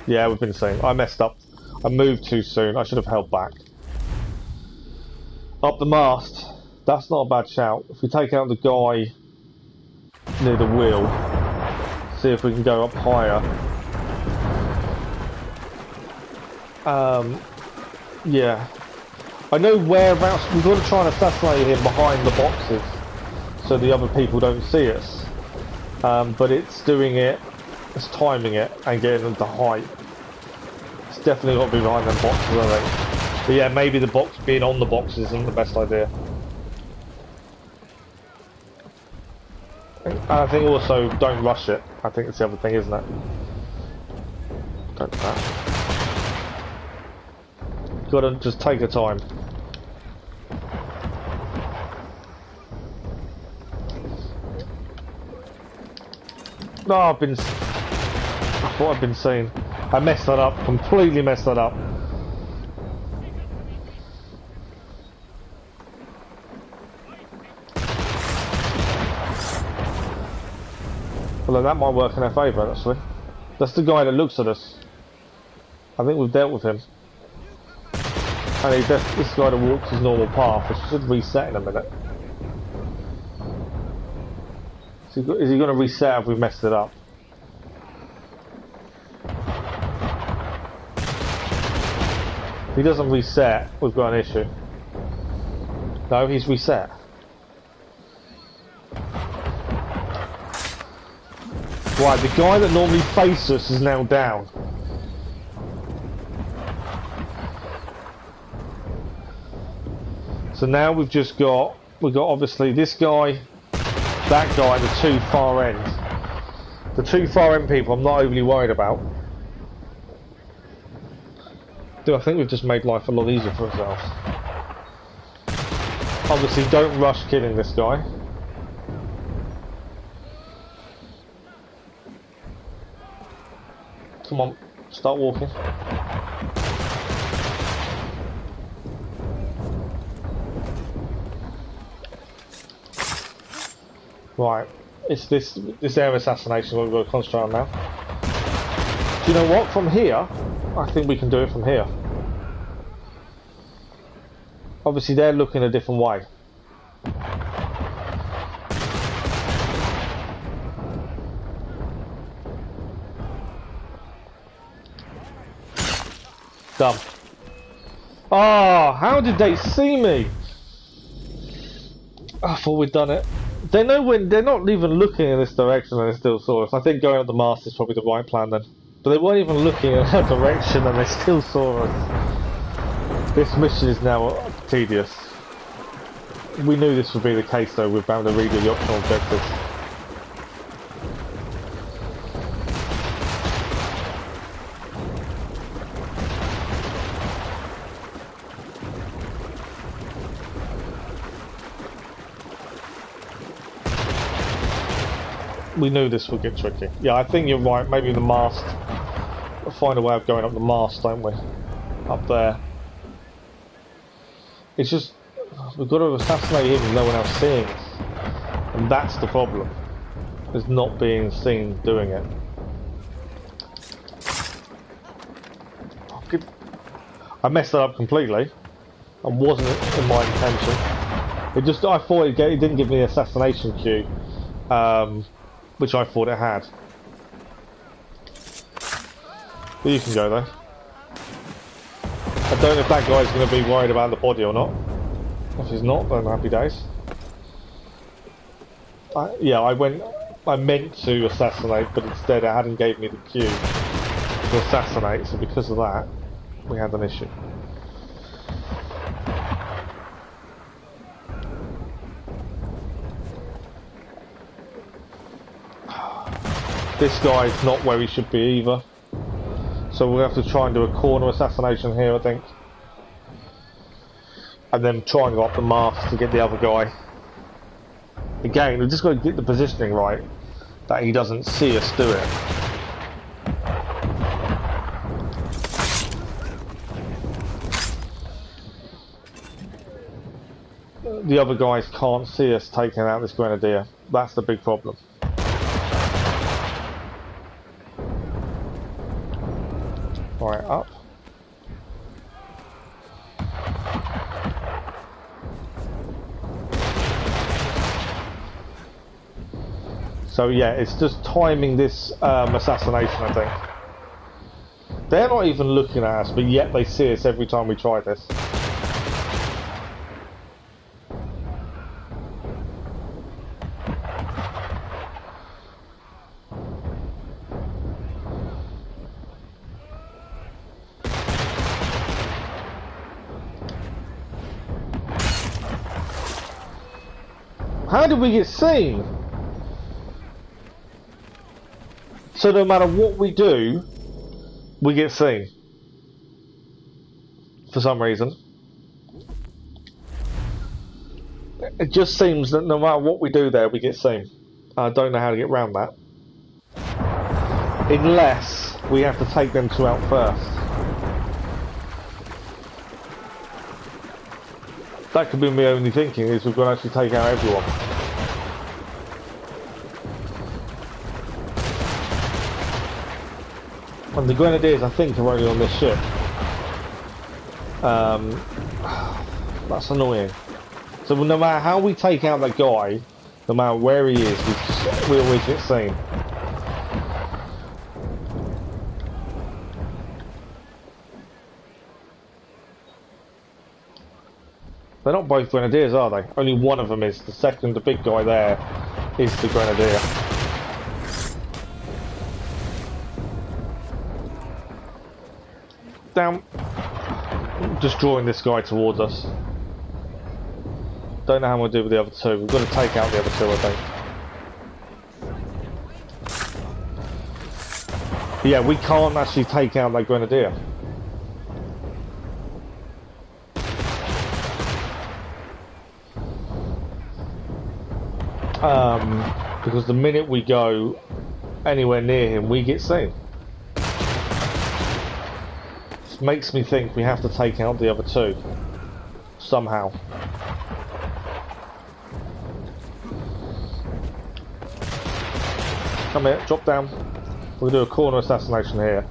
Yeah, we've been seen. I messed up. I moved too soon. I should have held back. Up the mast. That's not a bad shout. If we take out the guy near the wheel, see if we can go up higher. Yeah. I know whereabouts. We've got to try and assassinate him behind the boxes so the other people don't see us. But it's doing it, it's timing it and getting them to height. It's definitely got to be behind them boxes, I think. But yeah, maybe the box being on the boxes isn't the best idea. I think also don't rush it. I think it's the other thing, isn't it? Don't do that. Gotta just take your time. No, I thought I'd been seen. I messed that up. Completely messed that up. Although that might work in our favour, actually. That's the guy that looks at us. I think we've dealt with him. And this guy that walks his normal path, which should reset in a minute. Is he going to reset if we've messed it up? If he doesn't reset, we've got an issue. No, he's reset. Right, the guy that normally faces us is now down. So now we've got obviously this guy, that guy, the two far ends. The two far end people I'm not overly worried about. I think we've just made life a lot easier for ourselves. Obviously don't rush killing this guy. Come on, start walking. Right, it's this air assassination what we've got to concentrate on now. Do you know what? From here, I think we can do it from here. Obviously they're looking a different way. Done. Oh, how did they see me? I thought we'd done it. They know when they're not even looking in this direction and they still saw us. I think going up the mast is probably the right plan then. But they weren't even looking in that direction and they still saw us. This mission is now tedious. We knew this would be the case though, we're bound to redo the optional objectives. We knew this would get tricky. Yeah, I think you're right. Maybe the mast. We'll find a way of going up the mast, don't we? Up there. It's just we've got to assassinate him with no one else seeing us, and that's the problem. Is not being seen doing it. I messed that up completely, and wasn't in my intention. It just I thought it didn't give me the assassination cue. Which I thought it had. But you can go though. I don't know if that guy's going to be worried about the body or not. If he's not, then happy days. Yeah, I meant to assassinate, but instead it hadn't gave me the cue to assassinate, so because of that, we had an issue. This guy's not where he should be either. So we'll have to try and do a corner assassination here, I think. And then try and go up the mast to get the other guy. Again, we've just got to get the positioning right, that he doesn't see us do it. The other guys can't see us taking out this grenadier. That's the big problem. Right, up. So yeah, it's just timing this assassination, I think. They're not even looking at us, but yet they see us every time we try this. How did we get seen? So no matter what we do, we get seen. For some reason. It just seems that no matter what we do there, we get seen. I don't know how to get around that. Unless we have to take them two out first. That could be my only thinking, is we've got to actually take out everyone. And the grenadiers, I think, are only on this ship. That's annoying. So no matter how we take out that guy, no matter where he is, we always get seen. They're not both grenadiers, are they? Only one of them is. The second, the big guy there, is the grenadier. Down. Just drawing this guy towards us. Don't know how we'll do with the other two. We've got to take out the other two, I think. But yeah, we can't actually take out that grenadier. Because the minute we go anywhere near him, we get seen. This makes me think we have to take out the other two. Somehow. Come here, drop down. We'll do a corner assassination here.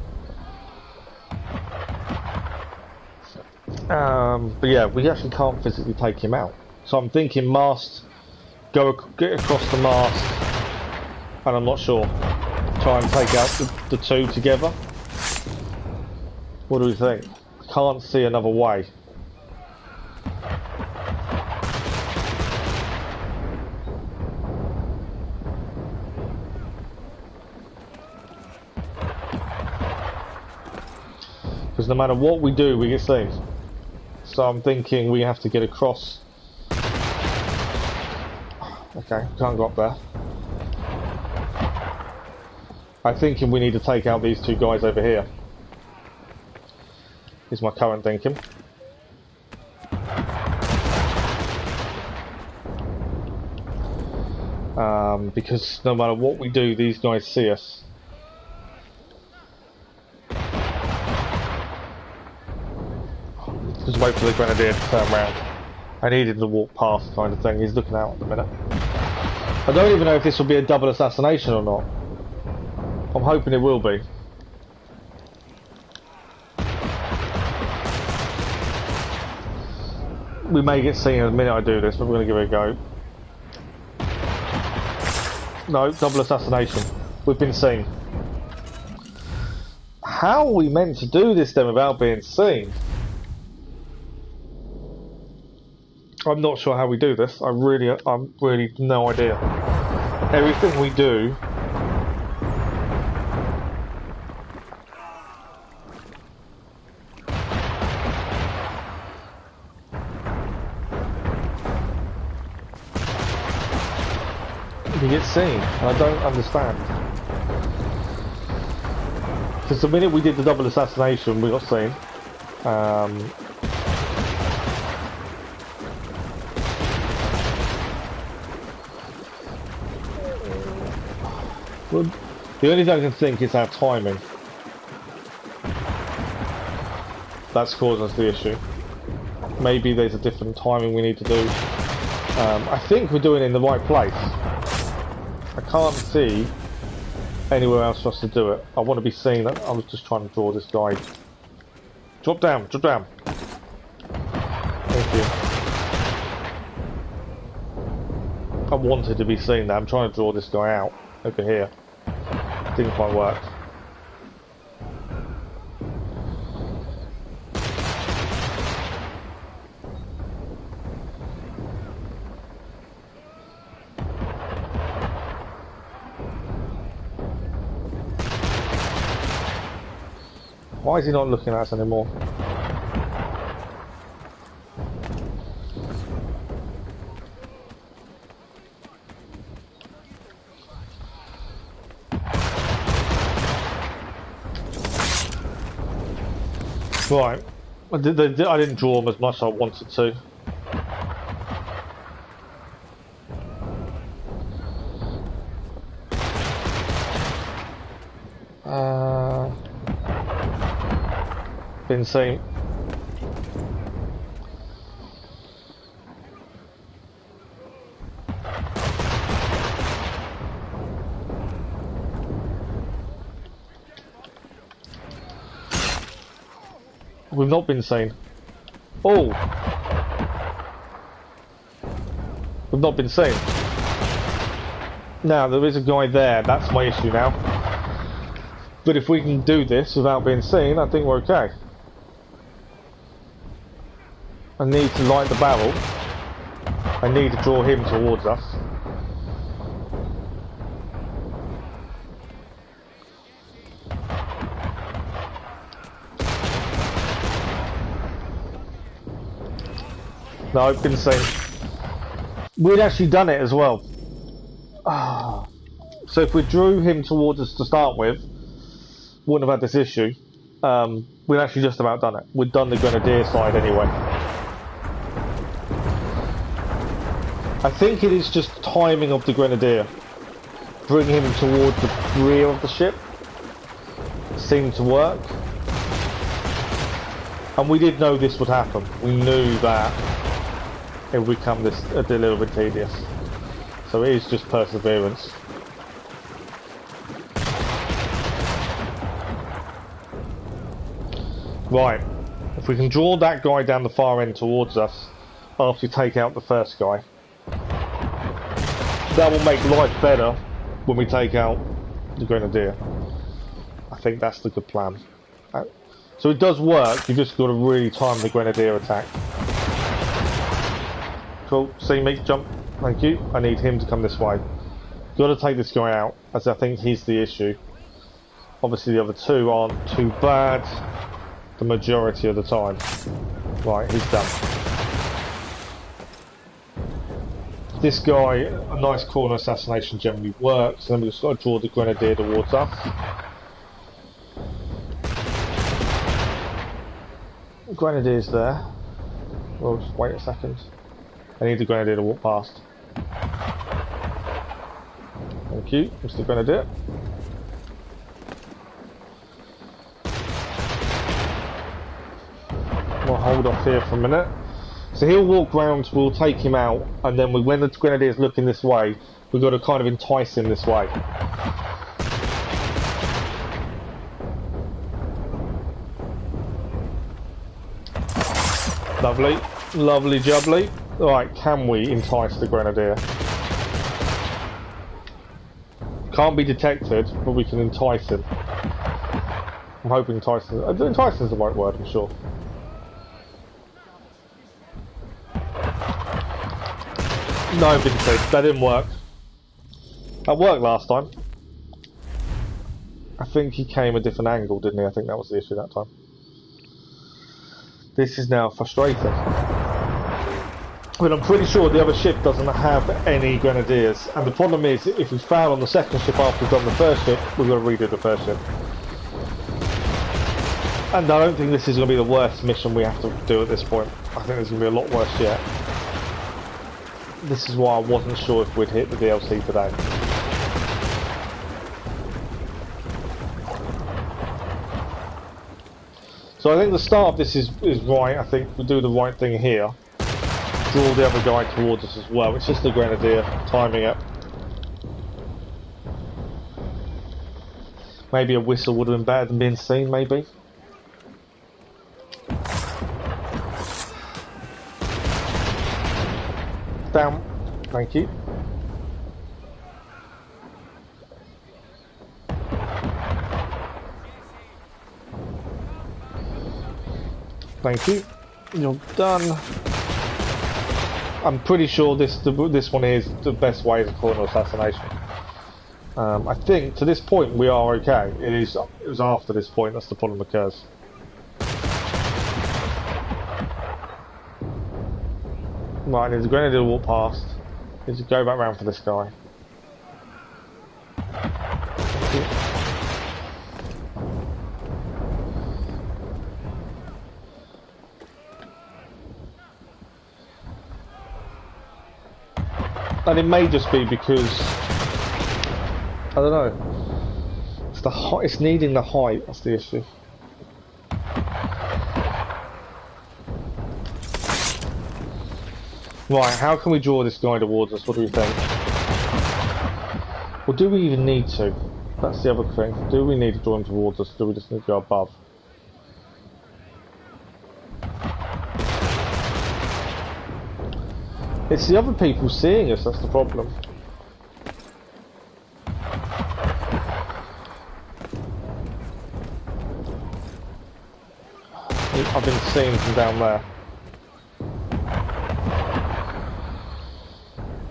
But yeah, we actually can't physically take him out. So I'm thinking mast, get across the mast, and I'm not sure. Try and take out the two together. What do we think? Can't see another way. Because no matter what we do, we get seen. So I'm thinking we have to get across. Okay, can't go up there. I'm thinking we need to take out these two guys over here. Is my current thinking. Because no matter what we do, these guys see us. Just wait for the grenadier to turn around. I need him to walk past, kind of thing. He's looking out at the minute. I don't even know if this will be a double assassination or not. I'm hoping it will be. We may get seen in a minute I do this, but we're going to give it a go. No, double assassination. We've been seen. How are we meant to do this then without being seen? I'm not sure how we do this. I'm really no idea. Everything we do. We get seen. I don't understand. Because the minute we did the double assassination, we got seen. Well, the only thing I can think is our timing. That's caused us the issue. Maybe there's a different timing we need to do. I think we're doing it in the right place. I can't see anywhere else for us to do it. I want to be seen. I was just trying to draw this guy. Drop down, drop down. Thank you. I wanted to be seen there. I'm trying to draw this guy out over here. Didn't quite work. Why is he not looking at us anymore? Right, I didn't draw him as much as I wanted to. Been seen. We've not been seen. Oh! We've not been seen. Now, there is a guy there, that's my issue now. But if we can do this without being seen, I think we're okay. I need to light the barrel. I need to draw him towards us. No, I've been seen. We'd actually done it as well. So if we drew him towards us to start with, wouldn't have had this issue. We'd actually just about done it. We'd done the grenadier side anyway. I think it is just timing of the grenadier. Bring him towards the rear of the ship. Seemed to work. And we did know this would happen. We knew that it would become this a little bit tedious. So it is just perseverance. Right. If we can draw that guy down the far end towards us after we take out the first guy, that will make life better when we take out the grenadier. I think that's the good plan. So it does work, you just got to really time the grenadier attack. Cool, see me, jump, thank you. I need him to come this way. Got to take this guy out, as I think he's the issue. Obviously the other two aren't too bad. the majority of the time. Right, he's done. This guy, a nice corner assassination generally works, and then we've just got to draw the grenadier towards us. Grenadier's there. We'll just wait a second. I need the grenadier to walk past. Thank you, Mr. Grenadier. We'll hold off here for a minute. So he'll walk round, we'll take him out, and then when the Grenadier's looking this way, we've got to kind of entice him this way. Lovely, lovely jubbly. Right, can we entice the Grenadier? Can't be detected, but we can entice him. I'm hoping entice is the right word, I'm sure. No, that didn't work. That worked last time. I think he came a different angle, didn't he? I think that was the issue that time. This is now frustrating. But I'm pretty sure the other ship doesn't have any Grenadiers. And the problem is, if we fail on the second ship after we've done the first ship, we've got to redo the first ship. And I don't think this is going to be the worst mission we have to do at this point. I think there's going to be a lot worse yet. This is why I wasn't sure if we'd hit the DLC today. So I think the start of this is right. I think we do the right thing here. Draw the other guy towards us as well. It's just the Grenadier timing it. Maybe a whistle would have been better than being seen, maybe. Down. Thank you. Thank you. You're done. I'm pretty sure this one is the best way to corner assassination. I think to this point we are okay. It was after this point that's the problem occurs. Right, there's a Grenadier to walk past. Need to go back round for this guy. And it may just be because I don't know. It's needing the height. That's the issue. Right, how can we draw this guy towards us? What do we think? Or do we even need to? That's the other thing. Do we need to draw him towards us? Or do we just need to go above? It's the other people seeing us, that's the problem. I've been seen from down there.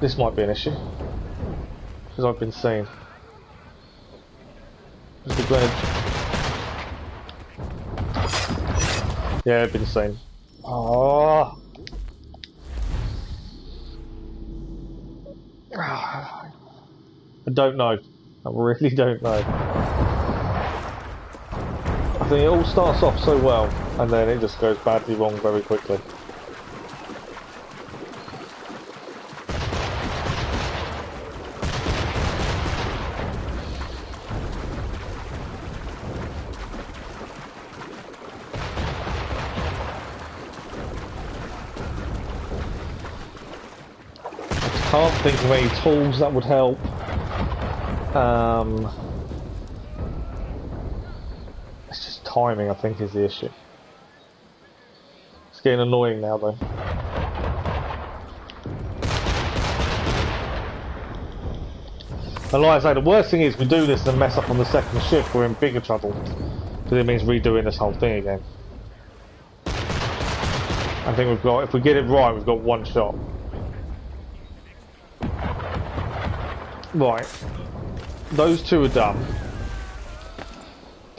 This might be an issue. Because I've been seen. Just a grenade. Yeah, I've been seen. Oh. I don't know. I really don't know. I think it all starts off so well, and then it just goes badly wrong very quickly. I can't think of any tools that would help. It's just timing, I think, is the issue. It's getting annoying now, though. And like I say, the worst thing is we do this and mess up on the second shift, we're in bigger trouble. Because it means redoing this whole thing again. I think we've got, if we get it right, we've got one shot. Right. Those two are done.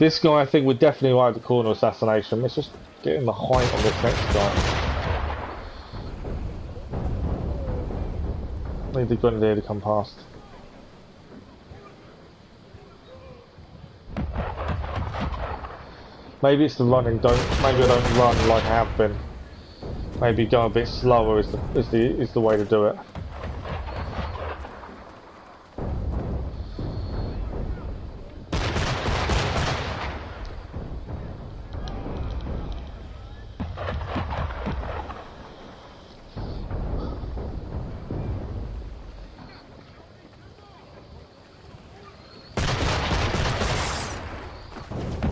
This guy, I think, would definitely ride the corner assassination. Let's just get in the height on this next guy. Need the grenadier to come past. Maybe it's the running. Maybe I don't run like I have been. Maybe go a bit slower is the way to do it.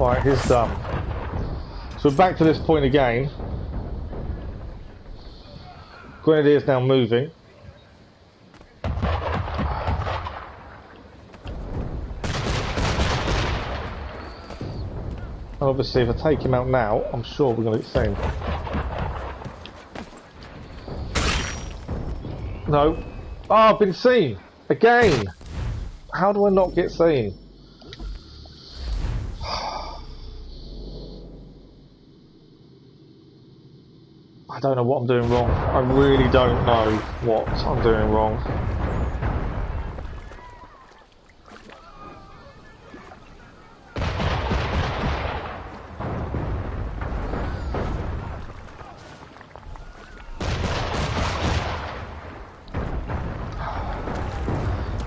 Right, he's done. So we're back to this point again. Grenadier's now moving. And obviously if I take him out now, I'm sure we're going to get seen. No. Oh, I've been seen! Again! How do I not get seen? I don't know what I'm doing wrong. I really don't know what I'm doing wrong.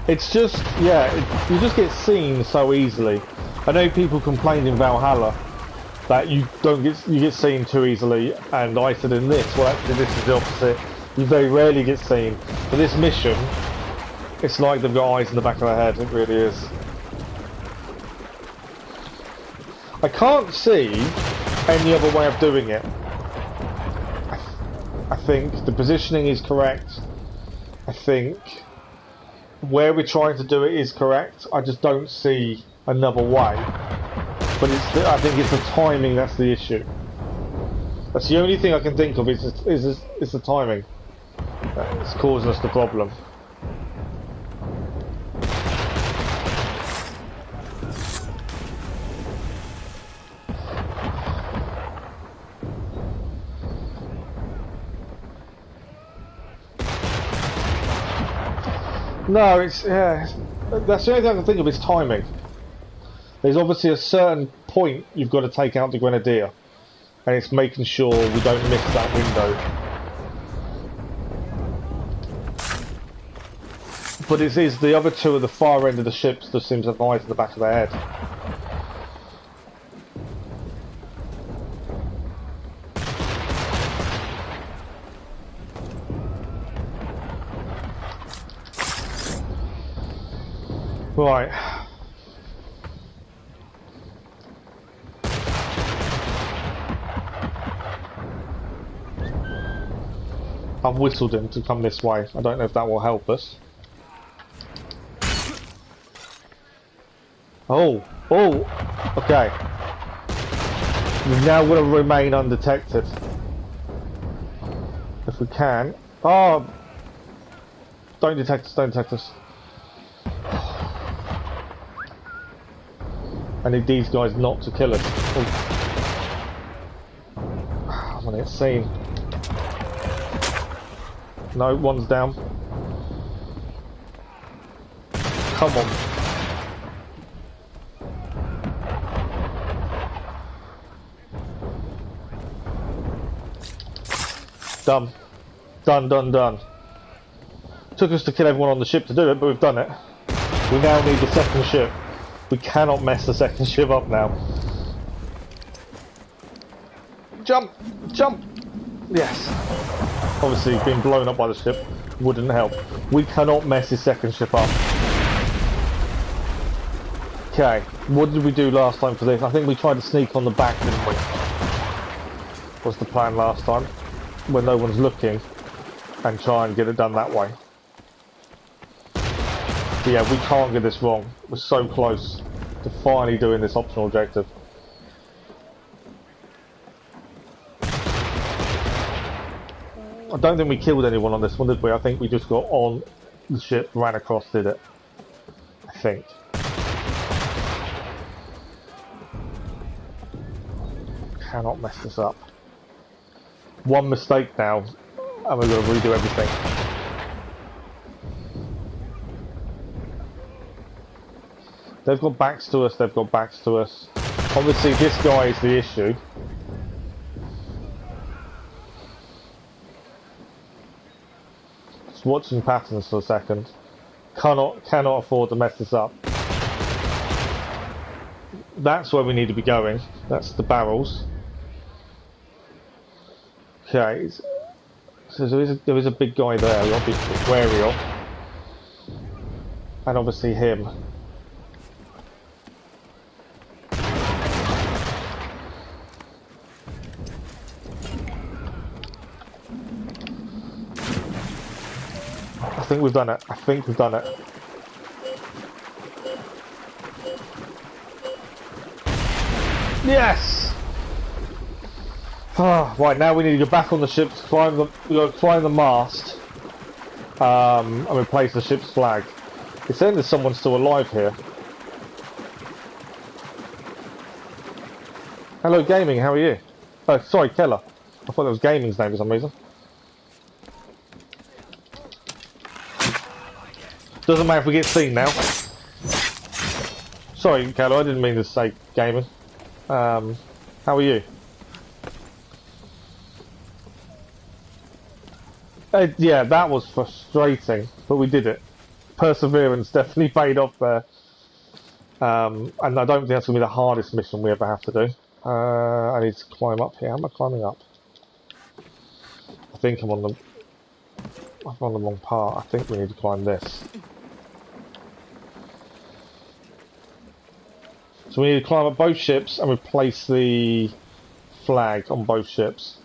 It's just, yeah, you just get seen so easily. I know people complained in Valhalla that you get seen too easily, and I said in this, well actually this is the opposite. You very rarely get seen. For this mission, it's like they've got eyes in the back of their head, it really is. I can't see any other way of doing it. I think the positioning is correct. I think where we're trying to do it is correct. I just don't see another way. But I think it's the timing that's the issue. That's the only thing I can think of is the timing that's causing us the problem. No, that's the only thing I can think of is timing. There's obviously a certain point you've got to take out the grenadier, and it's making sure we don't miss that window. But it is the other two at the far end of the ships that seems to have eyes in the back of their head. Right. I've whistled him to come this way. I don't know if that will help us. Oh, okay. We've now got to remain undetected. If we can. Oh! Don't detect us, don't detect us. I need these guys not to kill us. Oh. I'm gonna get seen. No, one's down. Come on. Done. Done. Took us to kill everyone on the ship to do it, but we've done it. We now need the second ship. We cannot mess the second ship up now. Jump! Yes. Obviously, being blown up by the ship wouldn't help. We cannot mess his second ship up. Okay, what did we do last time for this? I think we tried to sneak on the back, didn't we? Was the plan last time, when no one's looking, and try and get it done that way. But yeah, we can't get this wrong. We're so close to finally doing this optional objective. I don't think we killed anyone on this one, did we? I think we just got on the ship, ran across, did it. I think. cannot mess this up. One mistake now, and we're going to redo everything. They've got backs to us, they've got backs to us. Obviously this guy is the issue. Just watching patterns for a second. Cannot afford to mess this up. That's where we need to be going. That's the barrels. Okay, so there is a big guy there we've got to be wary of. And obviously him. I think we've done it. I think we've done it. Yes! Oh, right, now we need to go back on the ship, we've got to climb the mast, and replace the ship's flag. It's saying there's someone still alive here. Hello, Gaming, how are you? Oh, sorry, Keller. I thought that was Gaming's name for some reason. Doesn't matter if we get seen now. Sorry, Keller, I didn't mean to say Gaming. How are you? Yeah, that was frustrating, but we did it. Perseverance definitely paid off there. And I don't think that's going to be the hardest mission we ever have to do. I need to climb up here. How am I climbing up? I think I'm on the wrong part. I think we need to climb this. So we need to climb up both ships and replace the flag on both ships.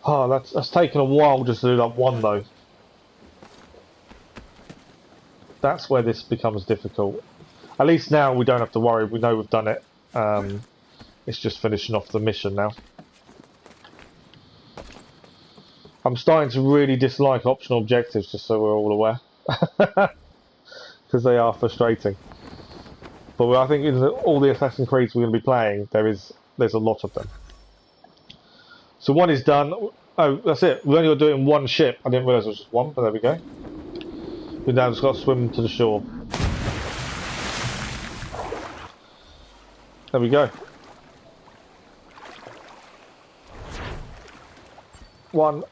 Oh, that's taken a while just to do that one though. That's where this becomes difficult. At least now we don't have to worry, we know we've done it. It's just finishing off the mission now. I'm starting to really dislike optional objectives, just so we're all aware. Because they are frustrating. But I think in all the Assassin's Creeds we're going to be playing, there's a lot of them. So one is done. Oh, that's it. We've only got to do it in one ship. I didn't realise it was just one, but there we go. We've now just got to swim to the shore. There we go. 1,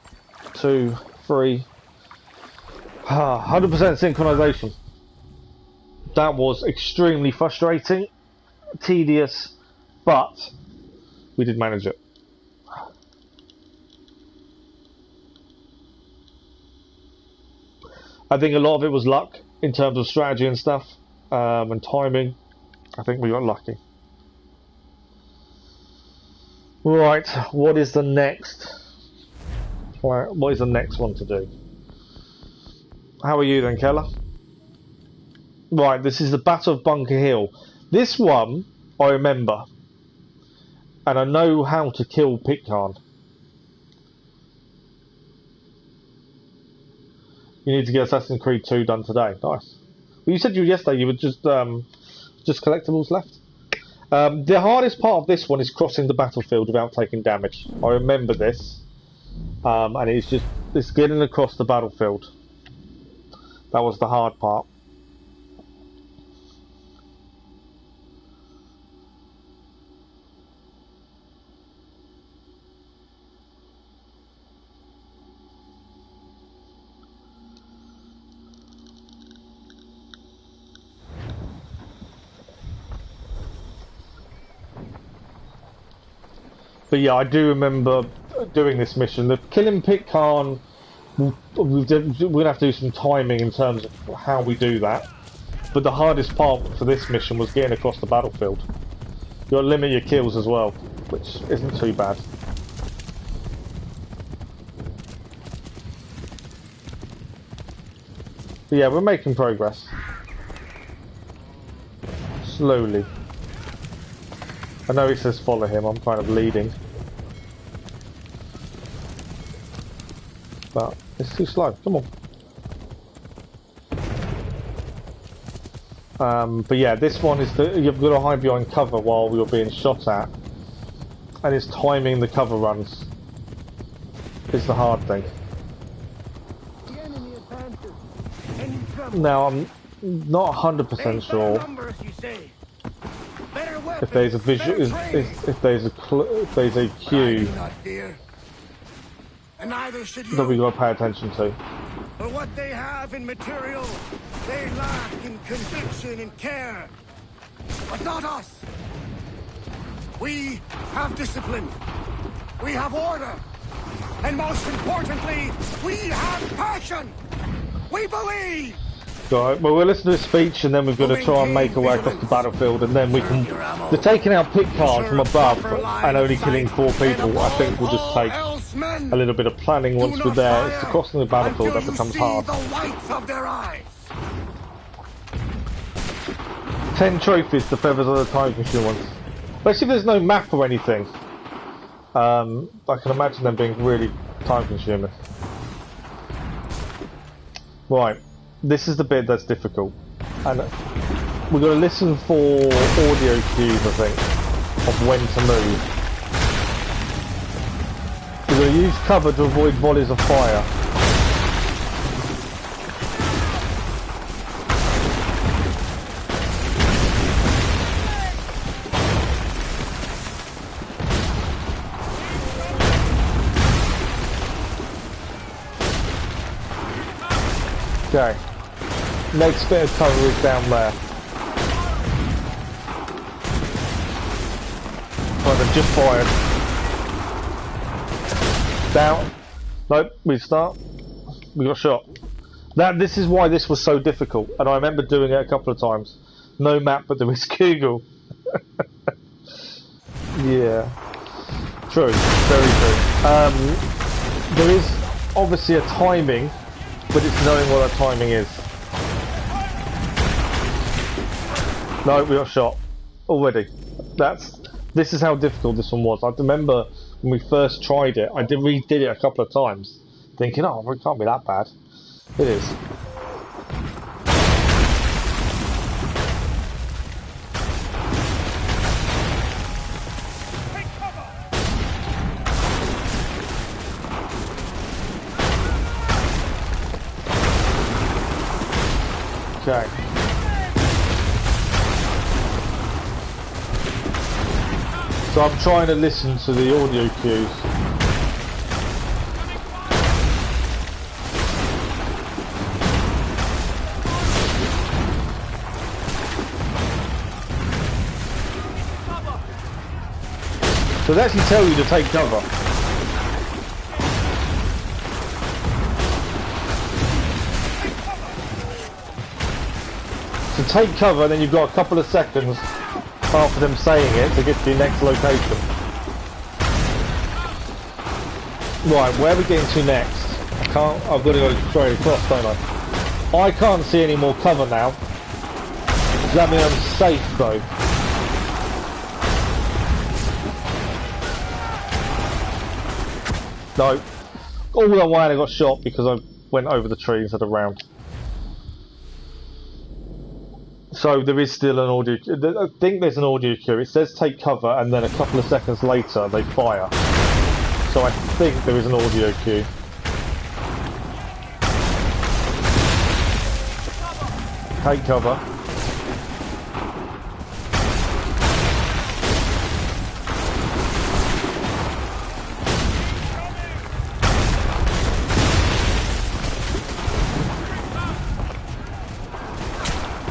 2, 3. 100% synchronization. That was extremely frustrating, tedious, but we did manage it. I think a lot of it was luck in terms of strategy and stuff, and timing. I think we got lucky. Right, what is the next? What is the next one to do? How are you then, Keller? Right, this is the Battle of Bunker Hill. This one I remember, and I know how to kill Pitcairn. You need to get Assassin's Creed 2 done today. Nice. Well, you said yesterday you were just collectibles left. The hardest part of this one is crossing the battlefield without taking damage. I remember this, and it's getting across the battlefield. That was the hard part. But yeah, I do remember doing this mission. The killing Pitcairn, we're going to have to do some timing in terms of how we do that. But the hardest part for this mission was getting across the battlefield. You've got to limit your kills as well, which isn't too bad. But yeah, we're making progress. Slowly. I know he says follow him, I'm kind of leading. But it's too slow, come on. But yeah, this one is you've got to hide behind cover while you're being shot at. and it's timing the cover runs. Is the hard thing. The enemy advances. Any trouble? Now I'm not 100% sure Numbers, you say. Better weapons, if there's a visual, if there's a cue not fear. And neither should that we got to pay attention to. For what they have in material, they lack in conviction and care. But not us. We have discipline. We have order. And most importantly, we have passion. We believe. Right, well, we'll listen to his speech and then we're going to try and make our way across the battlefield, and then we can... They're taking out pit cars from above and only killing 4 people. I think we'll just take a little bit of planning once we're there. It's the crossing the battlefield that becomes hard. 10 trophies, the feathers are the time-consuming ones. Especially if there's no map or anything. I can imagine them being really time-consuming. Right. This is the bit that's difficult, and we're going to listen for audio cues, I think, of when to move. We're going to use cover to avoid volleys of fire. Okay. Next bit of cover is down there. Right, they've just fired. Down. Nope, we start. We got shot. This is why this was so difficult, and I remember doing it a couple of times. No map, but there was Google. Yeah. True, very true. There is obviously a timing, but it's knowing what that timing is. No, we got shot already. This is how difficult this one was. I remember when we first tried it, I redid it a couple of times, thinking, oh, it can't be that bad. It is. Okay. So I'm trying to listen to the audio cues. So they actually tell you to take cover. So take cover, and then you've got a couple of seconds after them saying it to get to your next location. Right, where are we getting to next? I've got to go straight across, don't I? I can't see any more cover now. Does that mean I'm safe though? No. All that while I got shot because I went over the tree instead of round. So there is still an audio. I think there's an audio cue. It says take cover, and then a couple of seconds later they fire. So I think there is an audio cue. Take cover.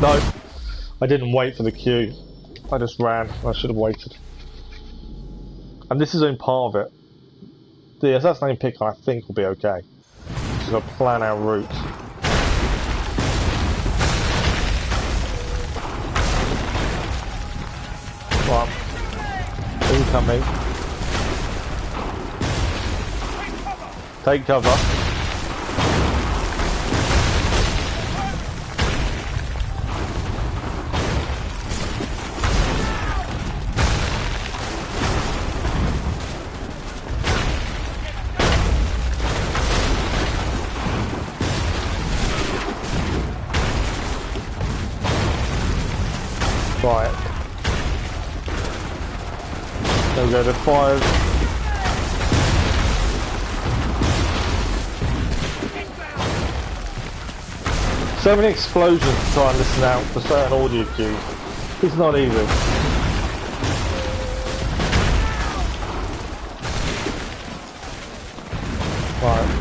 No. I didn't wait for the queue. I just ran. I should have waited. And this is only part of it. The Assassination pick, I think, will be okay. Just got to plan our route. Right. Incoming. Take cover. Right. There we go, the fires. So many explosions to try and listen out for certain audio cues. It's not easy. Right.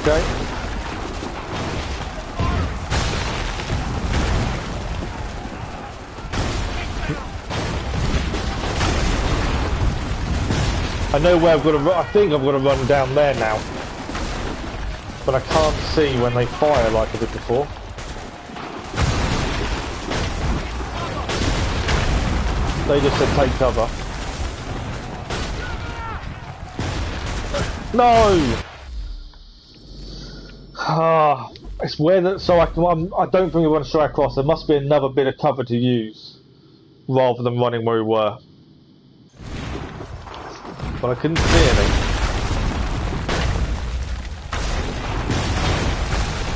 Okay. I know where I've got to run. I think I've got to run down there now. But I can't see when they fire like I did before. They just said take cover. No! Ah, it's where that. So I don't think we want to straight across. There must be another bit of cover to use rather than running where we were. But I couldn't see any.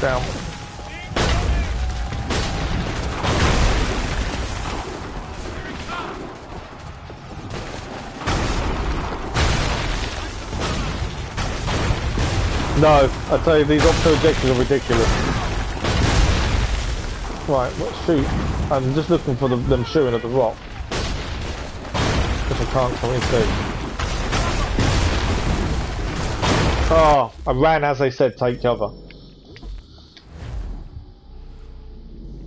Down. No, I tell you, these optional objectives are ridiculous. Right, let's shoot. I'm just looking for them shooting at the rock. If I can't come into. Oh, I ran as they said, take cover.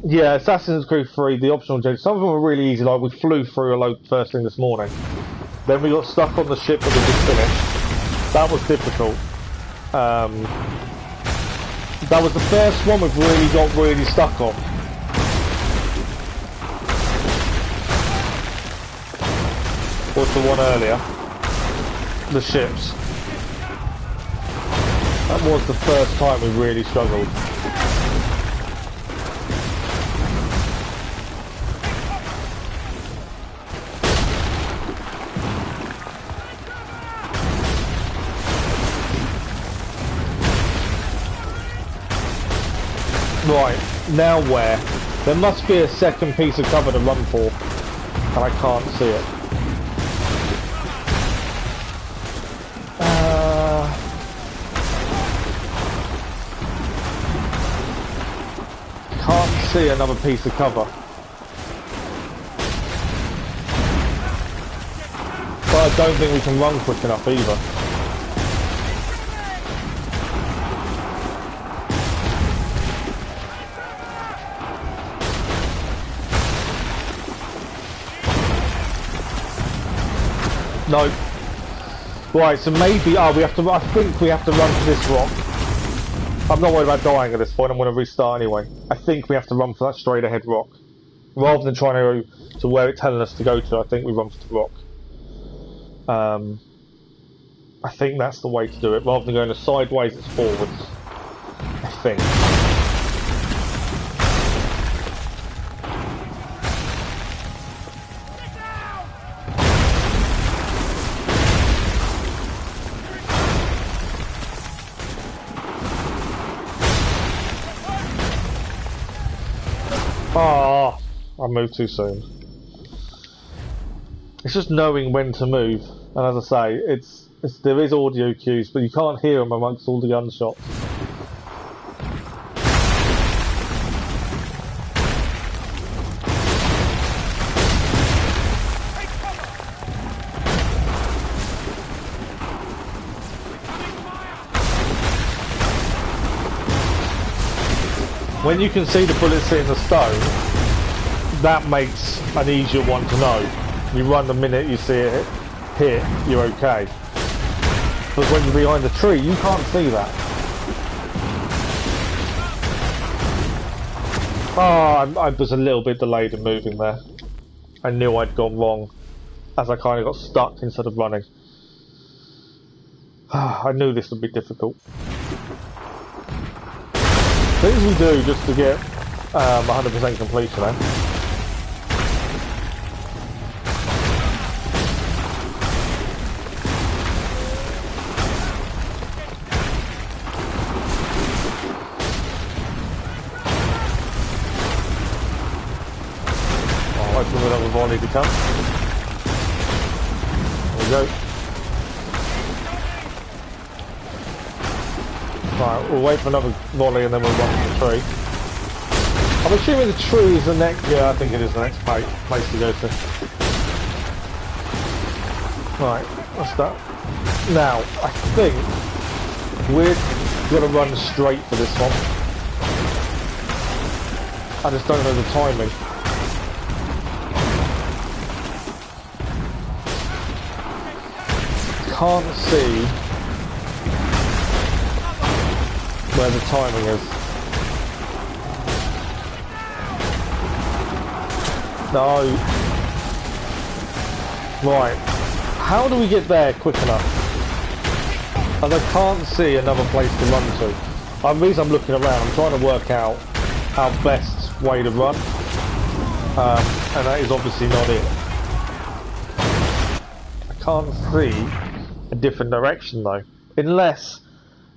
Yeah, Assassin's Creed 3, the optional objectives, some of them were really easy, like we flew through a load first thing this morning. Then we got stuck on the ship that we just finished. That was difficult. That was the first one we've really got really stuck on. What's the one earlier? The ships. That was the first time we really struggled. Right, now where? There must be a second piece of cover to run for, and I can't see it. Can't see another piece of cover. But I don't think we can run quick enough either. No. Right, so maybe we have to. I think we have to run to this rock. I'm not worried about dying at this point. I'm going to restart anyway. I think we have to run for that straight ahead rock, rather than trying to go to where it's telling us to go to. I think we run for the rock. I think that's the way to do it, rather than going as sideways as forwards. I think. Ah, I moved too soon. It's just knowing when to move, and as I say, there is audio cues, but you can't hear them amongst all the gunshots. When you can see the bullets hitting the stone, that makes an easier one to know. You run the minute you see it hit, you're okay. But when you're behind the tree, you can't see that. Oh, I was a little bit delayed in moving there. I knew I'd gone wrong, as I kind of got stuck instead of running. I knew this would be difficult. Things we do just to get 100% completion, eh? for another volley to come. There we go. Right, we'll wait for another volley and then we'll run to the tree. I'm assuming the tree is the next... Yeah, I think it is the next place to go to. Right, what's that? Now, I think we're going to run straight for this one. I just don't know the timing. Can't see where the timing is. No. Right. How do we get there quick enough? And I can't see another place to run to. The reason I'm looking around, I'm trying to work out our best way to run. And that is obviously not it. I can't see a different direction though. Unless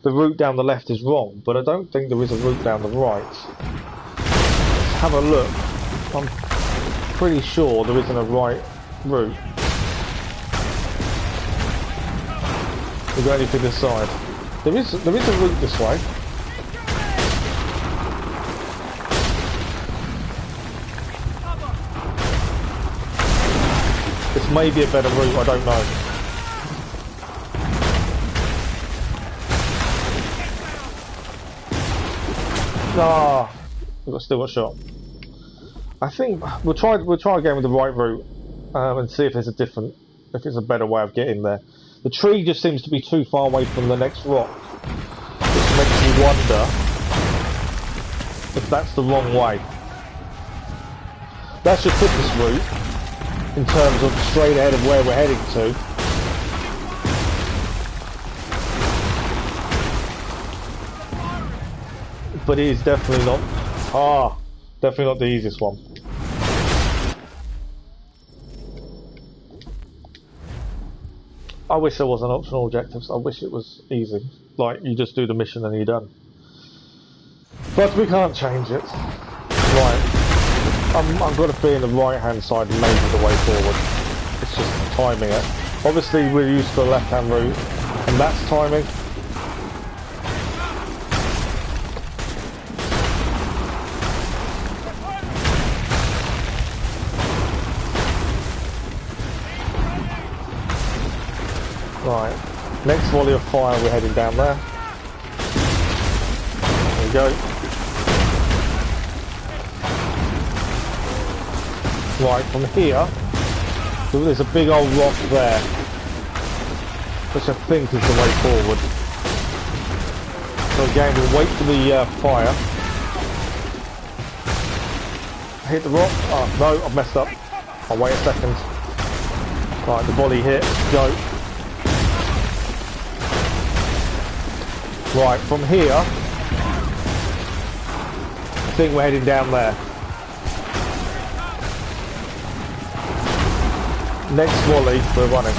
the route down the left is wrong, but I don't think there is a route down the right. Let's have a look. I'm pretty sure there isn't a right route. We'll go anything this side. There is a route this way. This may be a better route, I don't know. Ah, still got shot. I think we'll try again with the right route and see if there's if it's a better way of getting there. The tree just seems to be too far away from the next rock, which makes me wonder if that's the wrong way. That's the quickest route in terms of straight ahead of where we're heading to. But it is definitely not. Definitely not the easiest one. I wish there wasn't optional objectives. I wish it was easy. Like, you just do the mission and you're done. But we can't change it. Right. I've got to be in the right hand side and maybe the way forward. It's just timing it. Obviously we're used to the left hand route, and that's timing. Right, next volley of fire, we're heading down there. There we go. Right, from here, there's a big old rock there, which I think is the way forward. So again, we'll wait for the fire. Hit the rock. Oh, no, I've messed up. I'll wait a second. Right, the volley hit. Go. Right, from here, I think we're heading down there. Next volley, we're running.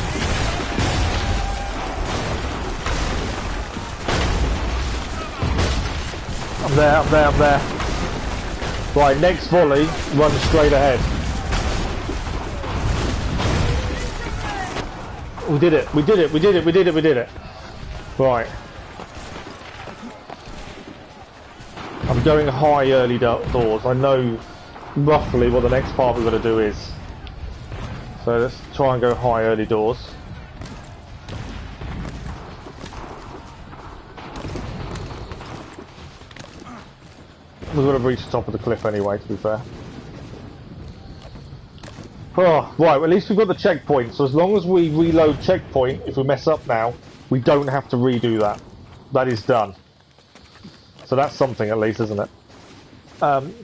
I'm there. Right, next volley, run straight ahead. We did it. Right. I'm going high early doors. I know roughly what the next part we're going to do is. So let's try and go high early doors. We're going to reach the top of the cliff anyway, to be fair. Oh, right, well, at least we've got the checkpoint. So as long as we reload checkpoint, if we mess up now, we don't have to redo that. That is done. So that's something at least, isn't it?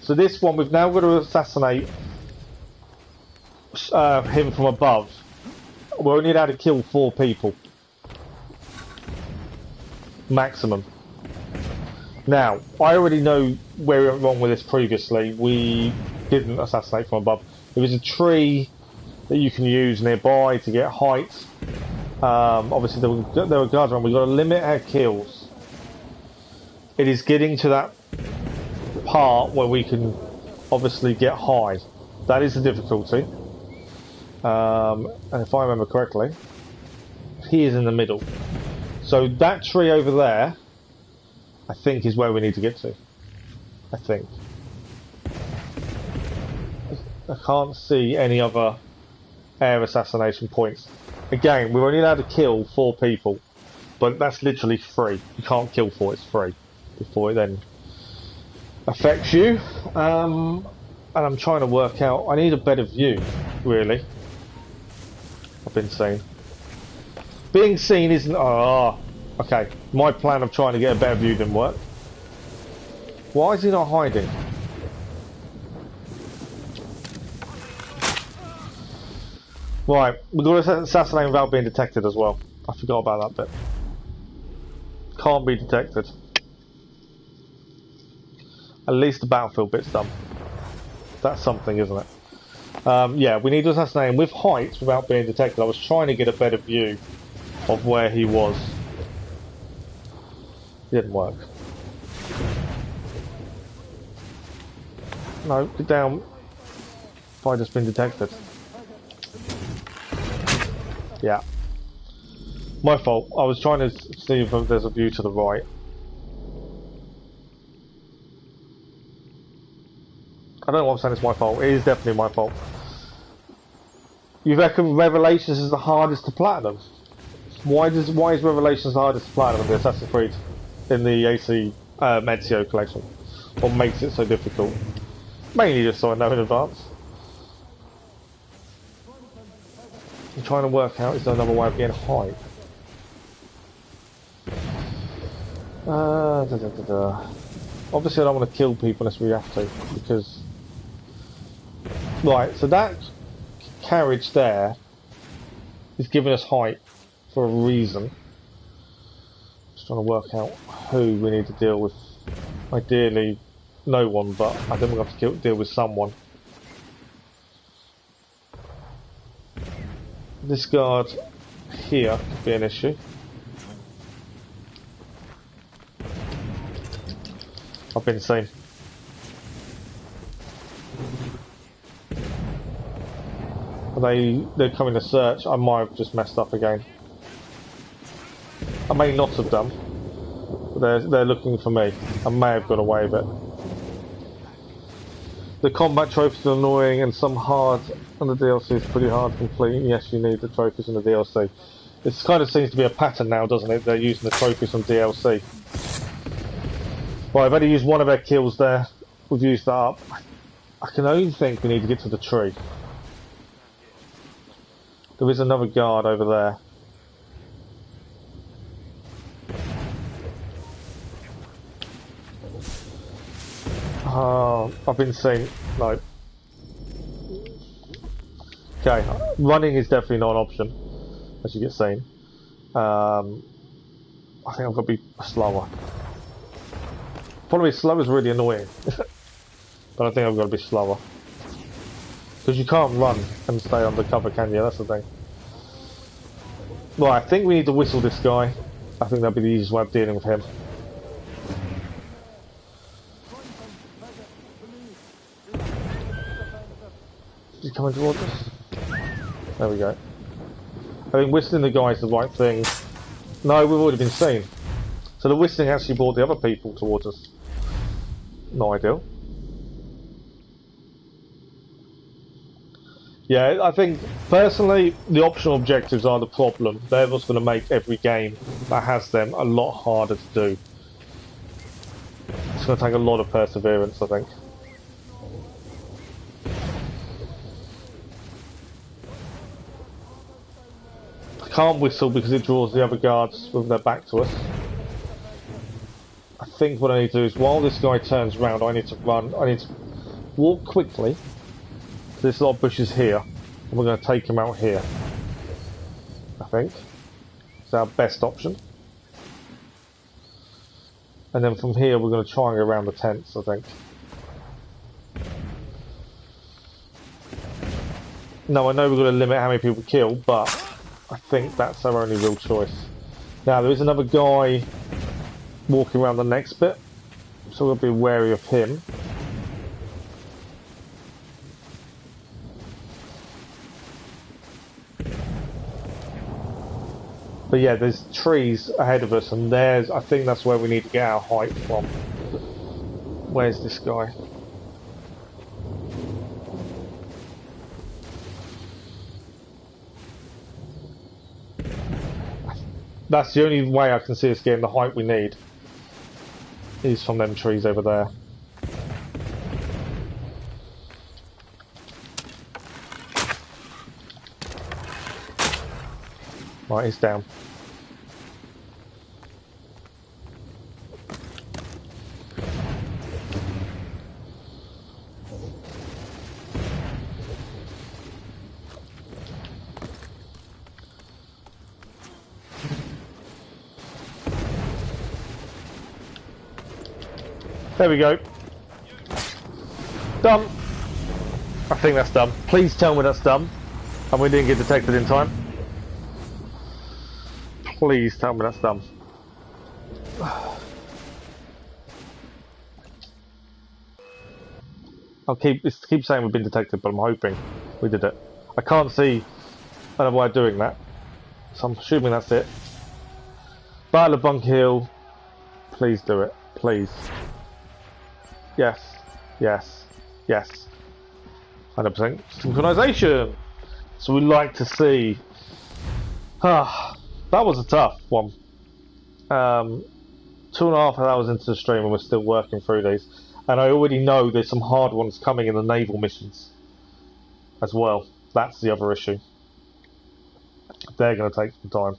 So this one, we've now got to assassinate him from above. We're only allowed to kill 4 people. Maximum. Now, I already know where we went wrong with this previously. We didn't assassinate from above. There was a tree that you can use nearby to get height. Obviously there were guards around. We've got to limit our kills. It is getting to that part where we can obviously get high. That is the difficulty. And if I remember correctly, he is in the middle. So that tree over there, I think, is where we need to get to. I think. I can't see any other air assassination points. Again, we're only allowed to kill 4 people, but that's literally free. You can't kill 4, it's free. Before it then affects you. And I'm trying to work out, I need a better view, really. I've been seen. Being seen isn't... Oh, okay. My plan of trying to get a better view didn't work. Why is he not hiding? Right, we've got to assassinate without being detected as well. I forgot about that bit. Can't be detected. At least the battlefield bit's done. That's something, isn't it? Yeah, we need to assassinate him with height without being detected. I was trying to get a better view of where he was. Didn't work. No, get down. If I just been detected. Yeah. My fault. I was trying to see if there's a view to the right. I don't know what I'm saying, it's my fault. It is definitely my fault. You reckon Revelations is the hardest to platinum? Why is Revelations the hardest to platinum in the Assassin's Creed in the AC Ezio collection? What makes it so difficult? Mainly just so I know in advance. I'm trying to work out, is there another way of getting height? Obviously I don't want to kill people unless we have to, because... Right, so that carriage there is giving us height for a reason. Just trying to work out who we need to deal with. Ideally, no one, but I think we'll have to deal with someone. This guard here could be an issue. I've been seen. They're coming to search. I might have just messed up again. I may not have done. But they're looking for me. I may have got away with it. The combat trophies are annoying and some hard, and the DLC is pretty hard to complete. Yes, you need the trophies in the DLC. It kind of seems to be a pattern now, doesn't it? They're using the trophies from DLC. Right, I've only used one of their kills there. We've used that up. I can only think we need to get to the tree. There is another guard over there. I've been seen. No. Okay, running is definitely not an option, as you get seen. I think I've got to be slower. Probably slow is really annoying, but I think I've got to be slower. Because you can't run and stay undercover, can you? That's the thing. Right, I think we need to whistle this guy. I think that'll be the easiest way of dealing with him. Is he coming towards us? There we go. I think whistling the guy is the right thing. No, we've already been seen. So the whistling actually brought the other people towards us. Not ideal. Yeah, I think, personally, the optional objectives are the problem. They're what's going to make every game that has them a lot harder to do. It's going to take a lot of perseverance, I think. I can't whistle because it draws the other guards with their back to us. I think what I need to do is, while this guy turns around, I need to run. I need to walk quickly. There's a lot of bushes here, and we're going to take him out here. I think it's our best option. And then from here, we're going to try and go around the tents, I think. No, I know we're going to limit how many people kill, but I think that's our only real choice. Now, there is another guy walking around the next bit, so we'll be wary of him. But yeah, there's trees ahead of us, and I think that's where we need to get our height from. Where's this guy? That's the only way I can see us getting the height we need. Is from them trees over there. Right, he's down. There we go. Done. I think that's done. Please tell me that's done. And we didn't get detected in time. Please tell me that's done. I'll keep saying we've been detected, but I'm hoping we did it. I can't see another way of doing that, so I'm assuming that's it. Battle of Bunker Hill. Please do it. Please. Yes. Yes. Yes. 100% synchronization. So we like to see. That was a tough one. 2.5 hours into the stream and we're still working through these. And I already know there's some hard ones coming in the naval missions as well. That's the other issue. They're going to take some time.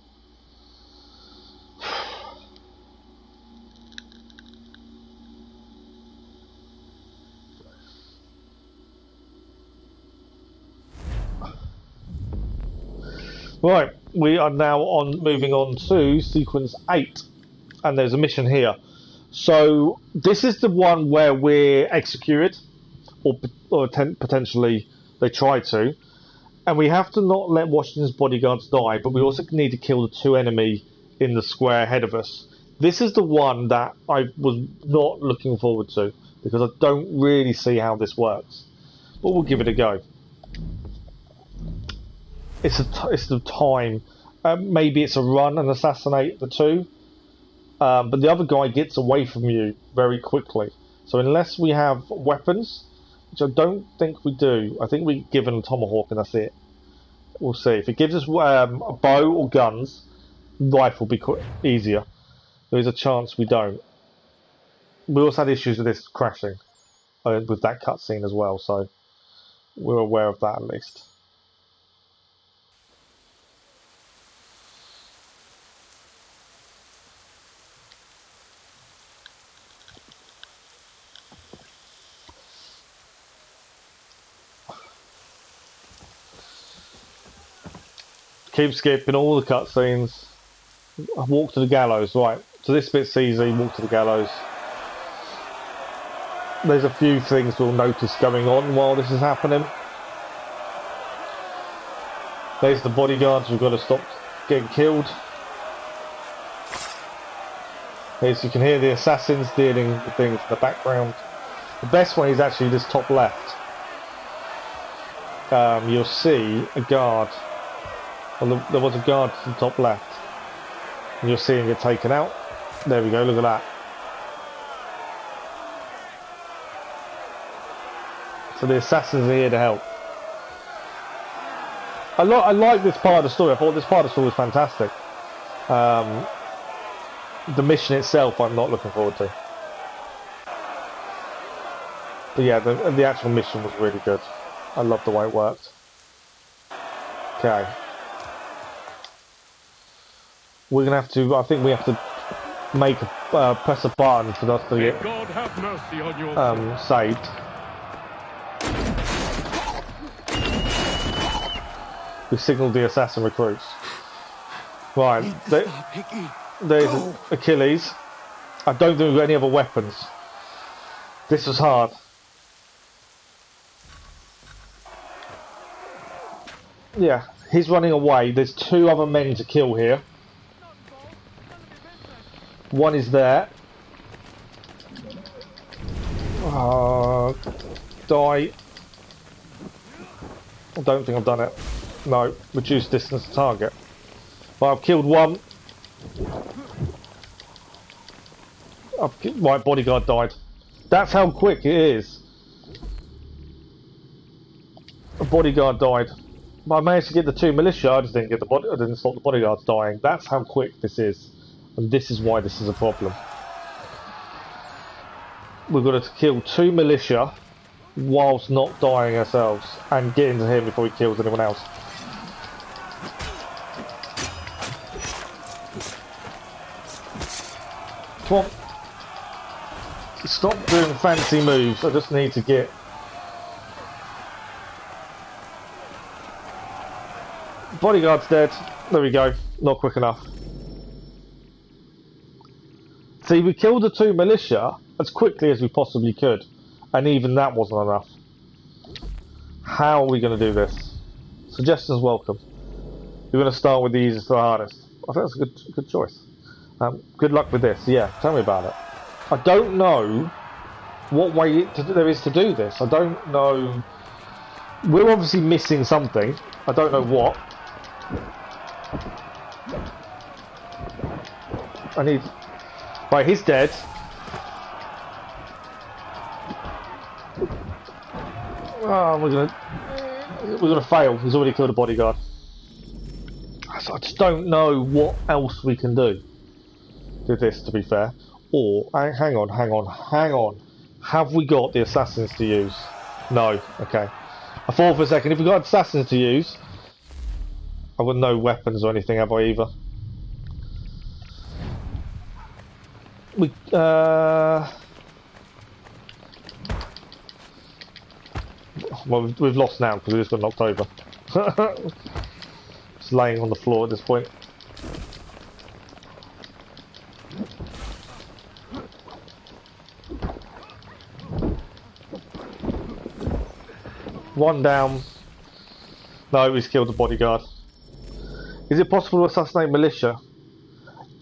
Right, we are now moving on to sequence 8, and there's a mission here. So this is the one where we're executed, or potentially they try to, and we have to not let Washington's bodyguards die, but we also need to kill the 2 enemy in the square ahead of us. This is the one that I was not looking forward to, because I don't really see how this works, but we'll give it a go. It's the time. Maybe it's a run and assassinate the 2, but the other guy gets away from you very quickly. So unless we have weapons, which I don't think we do, I think we give him a tomahawk and that's it. We'll see. If it gives us a bow or guns, rifle will be easier. There is a chance we don't. We also had issues with this crashing with that cutscene as well, so we're aware of that at least. Keep skipping all the cutscenes. Walk to the gallows, right. So this bit's easy, walk to the gallows. There's a few things we'll notice going on while this is happening. There's the bodyguards, we've got to stop getting killed. As you can hear the assassins dealing with things in the background. The best one is actually this top left. You'll see a guard. Well, there was a guard to the top left. And you'll see him get taken out. There we go, look at that. So the assassins are here to help. I like this part of the story. I thought this part of the story was fantastic. The mission itself I'm not looking forward to. But yeah, the actual mission was really good. I loved the way it worked. Okay. We're gonna have to. I think we have to make press a button for us to get God have mercy on your saved. We signalled the assassin recruits. Right, there's Achilles. I don't think we've got any other weapons. This was hard. Yeah, he's running away. There's 2 other men to kill here. One is there. Die. I don't think I've done it. No, reduce distance to target. Right, I've killed one. My bodyguard died. That's how quick it is. A bodyguard died. But I managed to get the 2 militia. I just didn't get the body. I didn't stop the bodyguards dying. That's how quick this is, and this is why this is a problem. We've got to kill 2 militia whilst not dying ourselves and get into him before he kills anyone else. Come on. Stop doing fancy moves. I just need to get... Bodyguard's dead. There we go. Not quick enough. See, we killed the 2 militia as quickly as we possibly could, and even that wasn't enough. How are we going to do this? Suggestions welcome. We're going to start with the easiest to the hardest. I think that's a good choice. Good luck with this. Yeah, tell me about it. I don't know what way there is to do this. I don't know. We're obviously missing something. I don't know what. I need... Right, he's dead. Oh, we're gonna fail. He's already killed a bodyguard. So I just don't know what else we can do with this, to be fair. Or hang on. Have we got the assassins to use? No. Okay. I thought for a second if we got assassins to use, I've got no weapons or anything, have I either? Well, we've lost now because we just got knocked over. Just laying on the floor at this point. One down. No, he's killed the bodyguard. Is it possible to assassinate militia?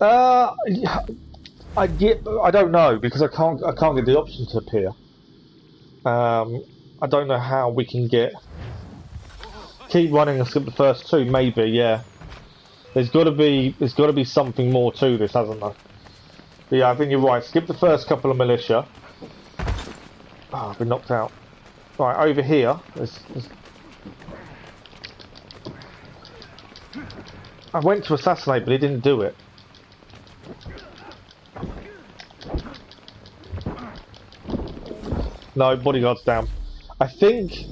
I don't know because I can't get the option to appear. I don't know how we can keep running and skip the first 2. Maybe, yeah. There's got to be something more to this, hasn't there? But yeah, I think you're right. Skip the first couple of militia. Oh, I've been knocked out. Right, over here. I went to assassinate, but he didn't do it. No, bodyguard's down. I think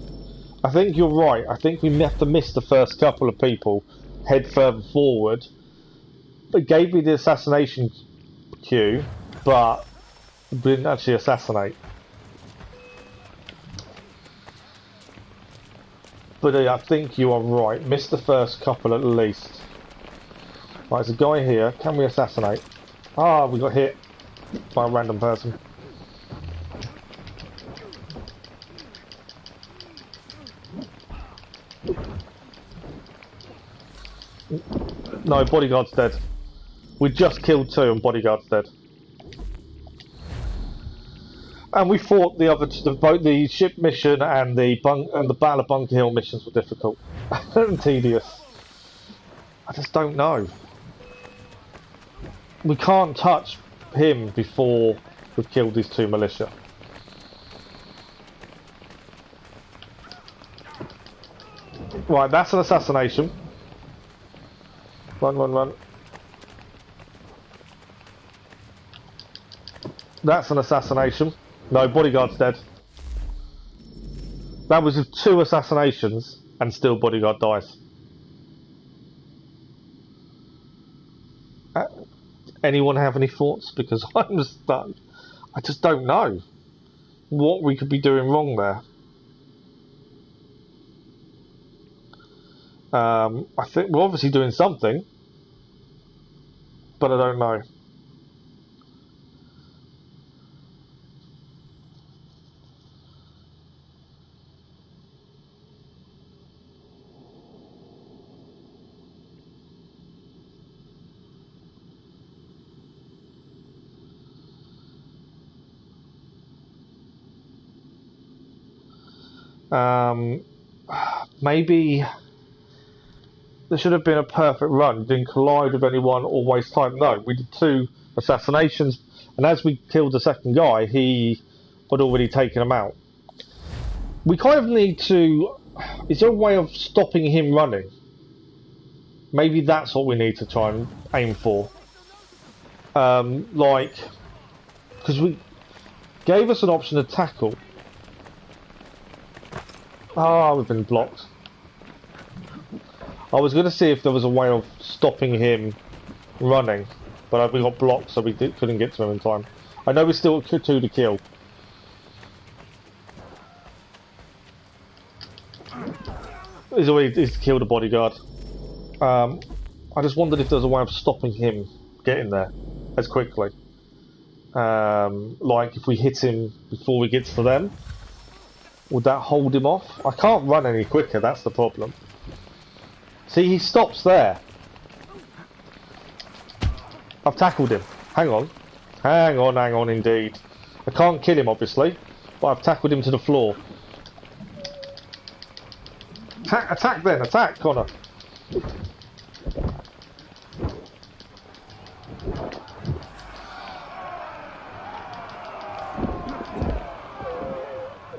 you're right. I think we have to miss the first couple of people, head further forward. It gave me the assassination cue, but we didn't actually assassinate. But I think you are right. Miss the first couple at least. Right, there's a guy here. Can we assassinate? Ah, we got hit by a random person. No, bodyguard's dead. We just killed 2 and bodyguard's dead. And we fought the other both the ship mission and the Battle of Bunker Hill missions were difficult and tedious. I just don't know. We can't touch him before we've killed these 2 militia. Right, that's an assassination. Run. That's an assassination. No, bodyguard's dead. That was with 2 assassinations and still bodyguard dies. Anyone have any thoughts? Because I'm stuck. I just don't know what we could be doing wrong there. I think we're obviously doing something, but I don't know. Maybe there should have been a perfect run. Didn't collide with anyone or waste time. No, we did 2 assassinations, and as we killed the second guy, he had already taken him out. We kind of need to... Is there a way of stopping him running? Maybe that's what we need to try and aim for. Like... Because we gave us an option to tackle. Ah, we've been blocked. I was going to see if there was a way of stopping him running, but we got blocked, so we couldn't get to him in time. I know we're still at 2 to kill. He's killed a bodyguard. I just wondered if there's a way of stopping him getting there as quickly. Like if we hit him before we get to them, would that hold him off? I can't run any quicker, that's the problem. See, he stops there. I've tackled him. Hang on. Hang on indeed. I can't kill him obviously, but I've tackled him to the floor. Attack then, attack, Connor.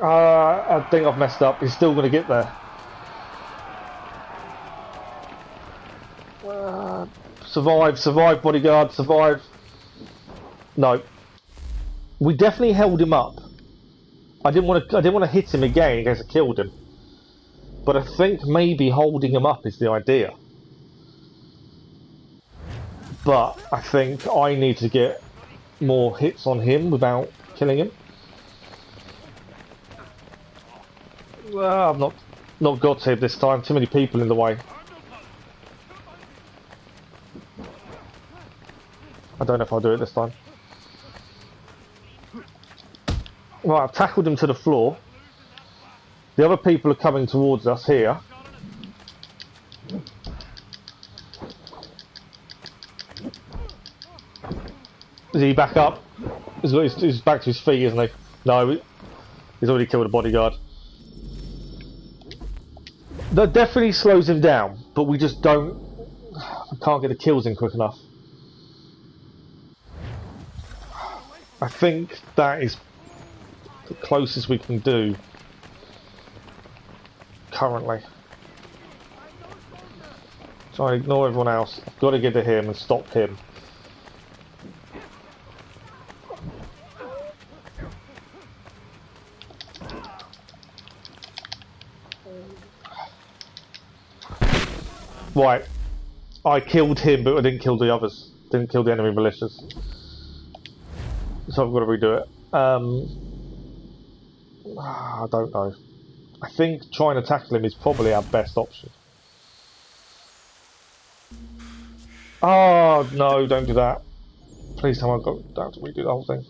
I think I've messed up. He's still going to get there. Survive, bodyguard, survive. No. We definitely held him up. I didn't want to hit him again in case I killed him. But I think maybe holding him up is the idea. But I think I need to get more hits on him without killing him. I've not got to him this time. Too many people in the way. I don't know if I'll do it this time. Right, I've tackled him to the floor. The other people are coming towards us here. Is he back up? He's back to his feet, isn't he? No, he's already killed a bodyguard. That definitely slows him down, but we just don't... I can't get the kills in quick enough. I think that is the closest we can do currently. Try and ignore everyone else. I've got to get to him and stop him. Right, I killed him, but I didn't kill the others. Didn't kill the enemy militias. So I've got to redo it. I don't know. I think trying to tackle him is probably our best option. Oh no! Don't do that. Please tell me I don't have to redo the whole thing.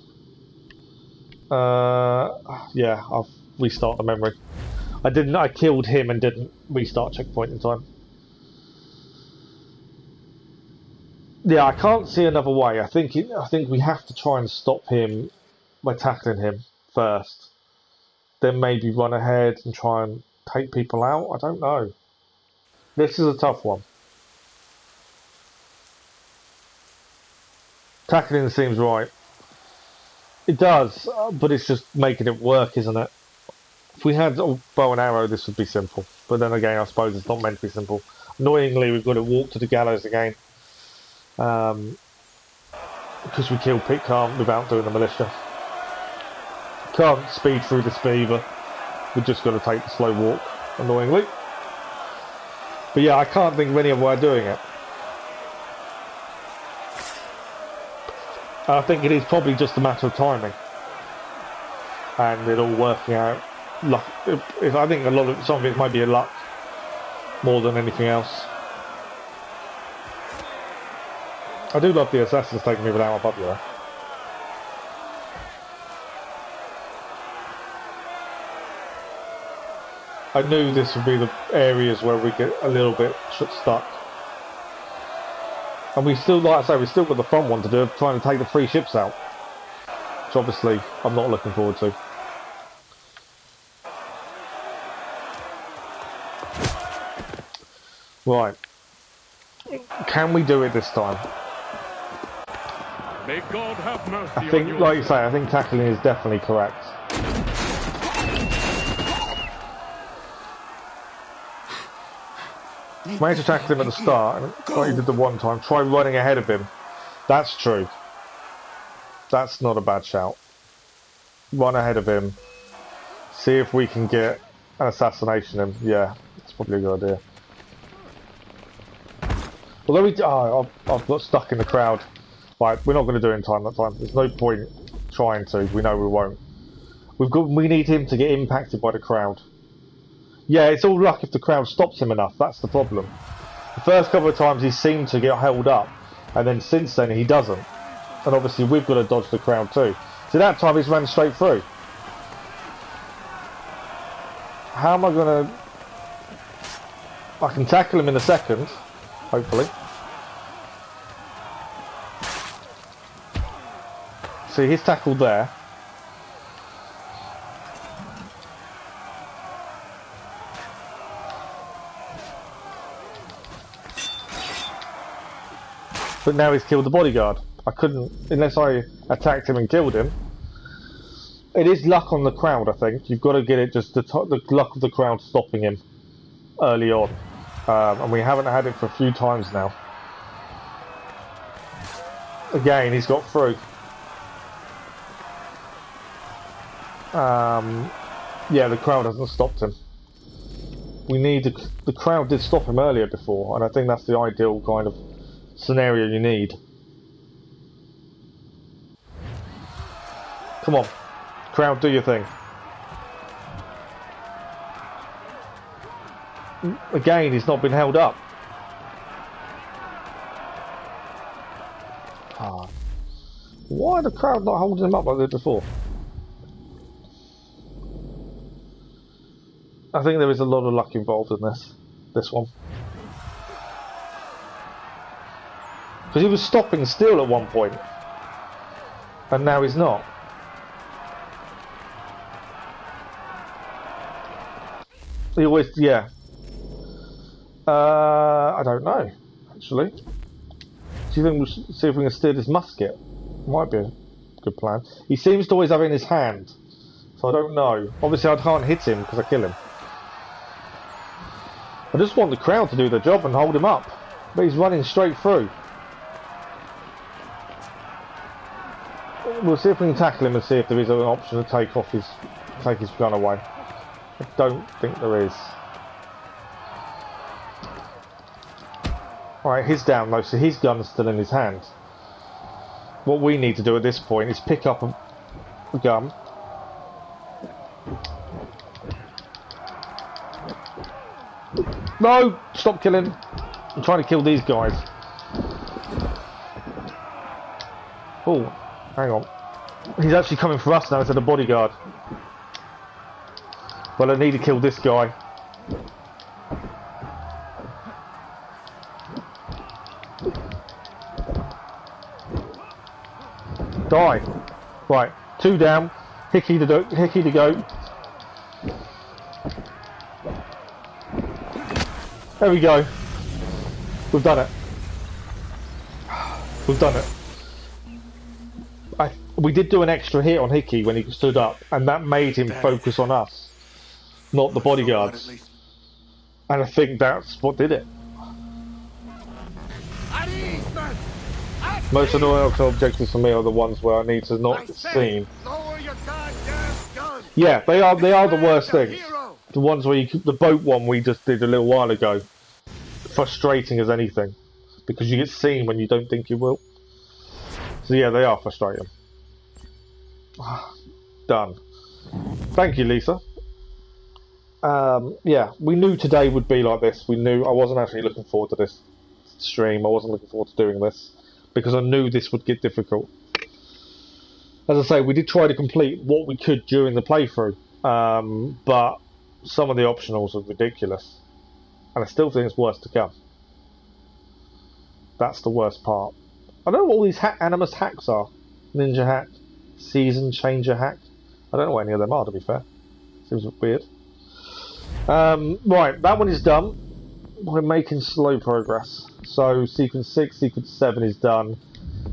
Yeah, I'll restart the memory. I killed him and didn't restart checkpoint in time. Yeah, I can't see another way. I think we have to try and stop him by tackling him first. Then maybe run ahead and try and take people out. I don't know. This is a tough one. Tackling seems right. It does, but it's just making it work, isn't it? If we had a bow and arrow, this would be simple. But then again, I suppose it's not meant to be simple. Annoyingly, we've got to walk to the gallows again. Because we killed Pitcairn without doing the militia. Can't speed through this either. We've just got to take the slow walk, annoyingly. But yeah, I can't think of any other way of doing it. I think it is probably just a matter of timing. And it all working out. Luck. I think some of it might be a luck more than anything else. I do love the assassins taking me without my puppy though. I knew this would be the areas where we get a little bit stuck. And we still, like I say, we still got the fun one to do, trying to take the 3 ships out. Which obviously I'm not looking forward to. Right. Can we do it this time? May God have mercy I think, on like you say, I think tackling is definitely correct. Managed to tackle him at the start, and like you did the one time. Try running ahead of him. That's true. That's not a bad shout. Run ahead of him. See if we can get an assassination him. Yeah, it's probably a good idea. Although I've got stuck in the crowd. Right, we're not going to do it in time that time. There's no point trying to. We know we won't. We need him to get impacted by the crowd. Yeah, it's all luck if the crowd stops him enough. That's the problem. The first couple of times he seemed to get held up, and then since then he doesn't. And obviously we've got to dodge the crowd too. So that time he's ran straight through. How am I going to... I can tackle him in a second, hopefully. See, he's tackled there. But now he's killed the bodyguard. I couldn't, unless I attacked him and killed him. It is luck on the crowd, I think. You've got to get it just the luck of the crowd stopping him early on. And we haven't had it for a few times now. Again, he's got through. Yeah, the crowd hasn't stopped him. We need the crowd did stop him earlier before, and I think that's the ideal kind of scenario you need. Come on, crowd, do your thing. Again, he's not been held up. Why are the crowd not holding him up like they did before? I think there is a lot of luck involved in this one. Because he was stopping still at one point, and now he's not. He always, yeah. I don't know, actually. Do you think we should see if we can steer this musket? Might be a good plan. He seems to always have it in his hand, so I don't know. Obviously, I can't hit him because I kill him. I just want the crowd to do their job and hold him up, but he's running straight through. We'll see if we can tackle him and see if there is an option to take his gun away. I don't think there is. Alright, he's down though, so his gun's still in his hand. What we need to do at this point is pick up a gun. No! Stop killing! I'm trying to kill these guys. Oh, hang on. He's actually coming for us now instead of bodyguard. Well, I need to kill this guy. Die. Right, 2 down. Hickey to go. There we go. We've done it. We've done it. We did do an extra hit on Hickey when he stood up, and that made him focus on us, not the bodyguards. And I think that's what did it. Most annoying objectives for me are the ones where I need to not get seen. Yeah, they are the worst things. The ones where the boat one we just did a little while ago. Frustrating as anything, because you get seen when you don't think you will. So yeah, they are frustrating. Done. Thank you, Lisa. Yeah, we knew today would be like this. We knew. I wasn't actually looking forward to this stream. I wasn't looking forward to doing this because I knew this would get difficult. As I say, we did try to complete what we could during the playthrough, but some of the optionals are ridiculous, and I still think it's worse to come. That's the worst part. I don't know what all these Animus hacks are. Ninja hack, season changer hack. I don't know what any of them are, to be fair. Seems weird. Right, that one is done. We're making slow progress. So sequence 6, sequence 7 is done.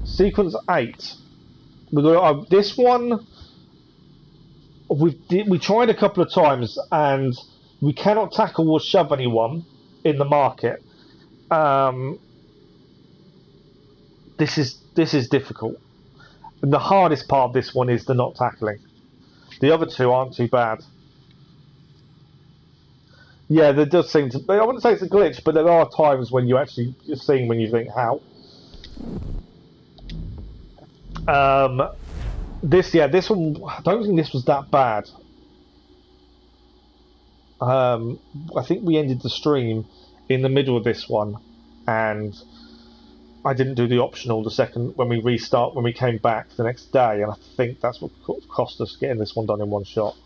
Sequence 8. We got this one. We tried a couple of times, and we cannot tackle or shove anyone in the market. This is difficult. And the hardest part of this one is the not tackling. The other two aren't too bad. Yeah, there does seem to. I wouldn't say it's a glitch, but there are times when you're seeing when you think how. This one. I don't think this was that bad. I think we ended the stream in the middle of this one, and I didn't do the optional the second when we came back the next day, and I think that's what cost us getting this one done in one shot.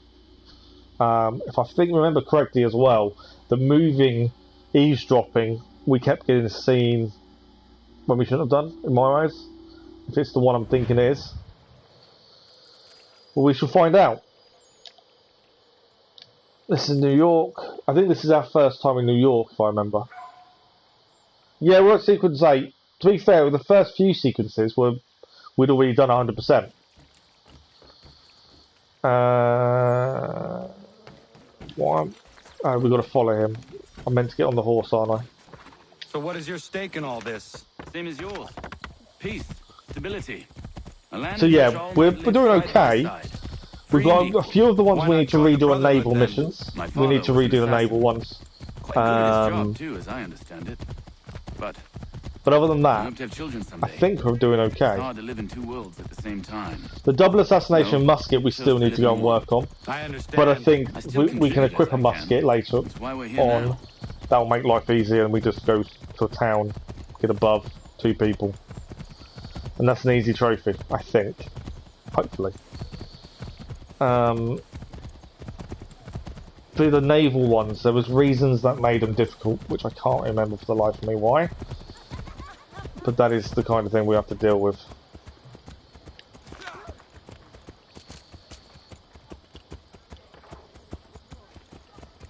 If I remember correctly as well, the moving eavesdropping we kept getting seen when we shouldn't have done, in my eyes. If it's the one I'm thinking it is, well, we shall find out. This is New York. I think this is our first time in New York, if I remember. Yeah, we're at sequence 8. To be fair, the first few sequences we'd already done 100%. Why? We've got to follow him. I'm meant to get on the horse, aren't I? So what is your stake in all this? Same as yours. Peace, stability. A land So in yeah, which all we're might live doing side by okay. side. We've Free and got a equal. few of the ones Why we not need to join the redo on Brotherhood, naval then? missions. My We father need to was an redo the assassin. naval ones. Quite good at his job too, as I understand it. But other than I that, hope to have children I someday. think we're doing It's okay. hard to live in two worlds at the same time. The double assassination No, musket we still need to go and work on. I understand. But I think I still we can contribute equip as a I musket can. later That's why we're here on. now. That'll make life easier, and we just go to a town, get above 2 people. And that's an easy trophy, I think. Hopefully. For the naval ones, there was reasons that made them difficult, which I can't remember for the life of me why. But that is the kind of thing we have to deal with.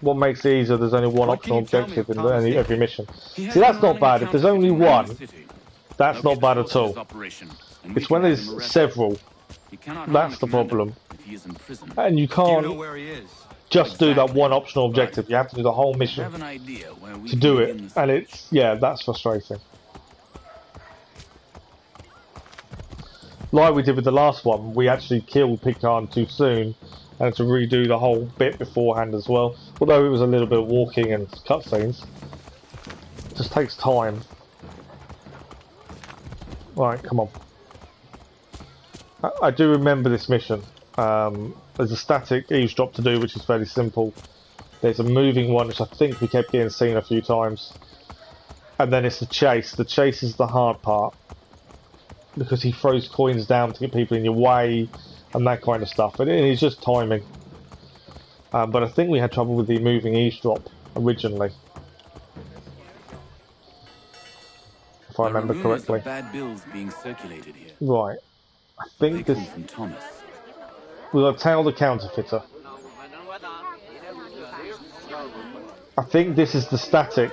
What makes it easier, there's only one optional objective in every mission. See, that's not bad. If there's only one, that's not bad at all. It's when there's several, that's the problem. And you can't just do that one optional objective. You have to do the whole mission to do it. And it's, yeah, that's frustrating. Like we did with the last one, we actually killed Picard too soon and had to redo the whole bit beforehand as well. Although it was a little bit of walking and cutscenes. It just takes time. Right, come on. I do remember this mission. There's a static eavesdrop to do, which is fairly simple. There's a moving one, which I think we kept getting seen a few times. And then it's the chase. The chase is the hard part. Because he throws coins down to get people in your way and that kind of stuff. And it's just timing. But I think we had trouble with the moving eavesdrop originally. If I remember correctly. Bad bills being circulated here. Right. I think this... From Thomas. We'll tail the counterfeiter. I think this is the static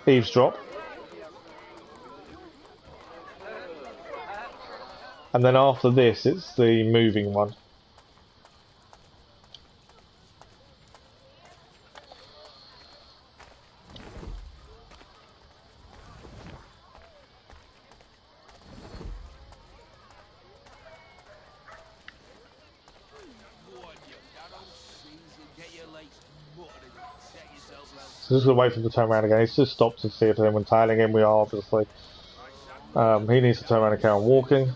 eavesdrop. And then after this, it's the moving one. So just gonna wait for him to turn around again. He's just stopped to see if anyone's tailing him. We are obviously. He needs to turn around and carry on walking.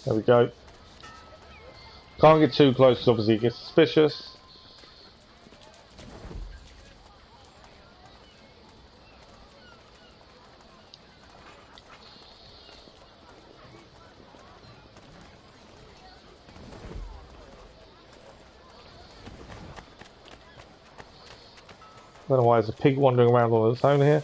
There we go. Can't get too close because obviously he gets suspicious. I don't know why there's a pig wandering around on its own here.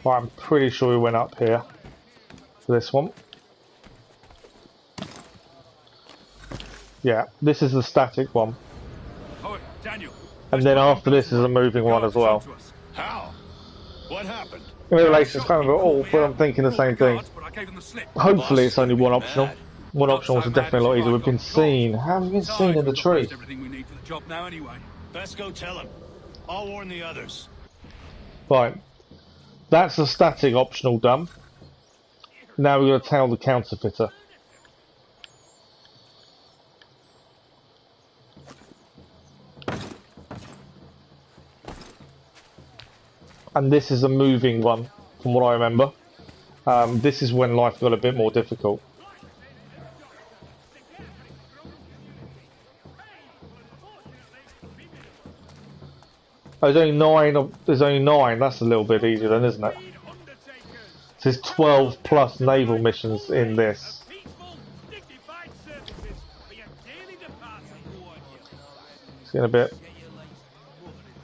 Right, I'm pretty sure we went up here for this one. Yeah, this is the static one. Oh, Daniel. And then after this is a moving one as well. How? What happened? In relation, it's kind of all, but I'm thinking the same thing. Hopefully it's only one optional. One optional is definitely a lot easier. We've been seen. How have we been seen in the tree? Everything we need for the job now anyway. Best go tell him. I'll warn the others. Right. That's the static optional done. Now we've got to tell the counterfeiter. And this is a moving one, from what I remember. This is when life got a bit more difficult. Oh, there's only nine. That's a little bit easier then, isn't it? So there's 12 plus naval missions in this. He's getting a bit...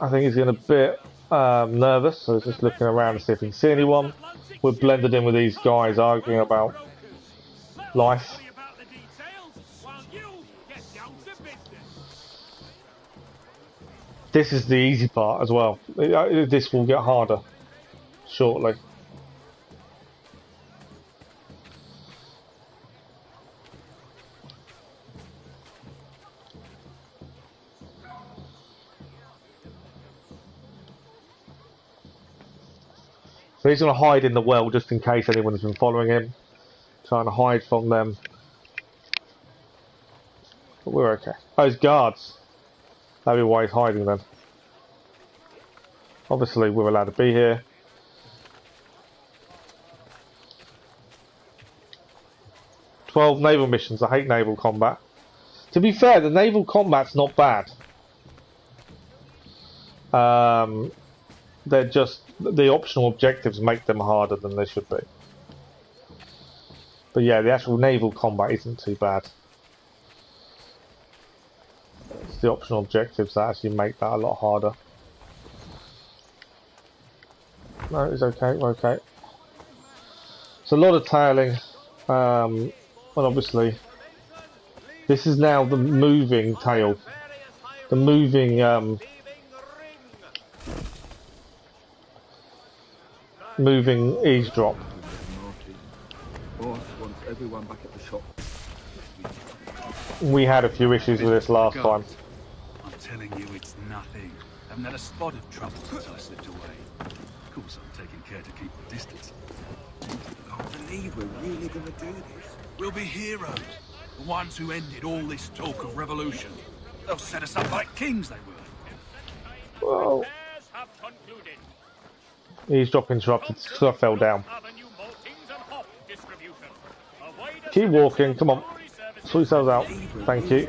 I think he's getting a bit nervous, so he's just looking around to see if he can see anyone. We're blended in with these guys arguing about life. This is the easy part as well. This will get harder shortly. So he's going to hide in the well just in case anyone's been following him. Trying to hide from them. But we're okay. Oh, his guards. That'd be why he's hiding then. Obviously, we're allowed to be here. "12 naval missions. I hate naval combat. To be fair, the naval combat's not bad. They're just... the optional objectives make them harder than they should be. But yeah, the actual naval combat isn't too bad. It's the optional objectives that actually make that a lot harder. No, it's okay, we're okay. It's a lot of tailing. Well, obviously, this is now the moving tail. The moving... moving eavesdrop. We had a few issues with this last time. I'm telling you, it's nothing. I haven't had a spot of trouble since I slipped away. Of course, I'm taking care to keep the distance. I can't believe we're really going to do this. We'll be heroes. The ones who ended all this talk of revolution. They'll set us up like kings, they will. Whoa. Eavesdrop interrupted, so I fell down. Keep walking, come on. Sort yourselves out. Thank you.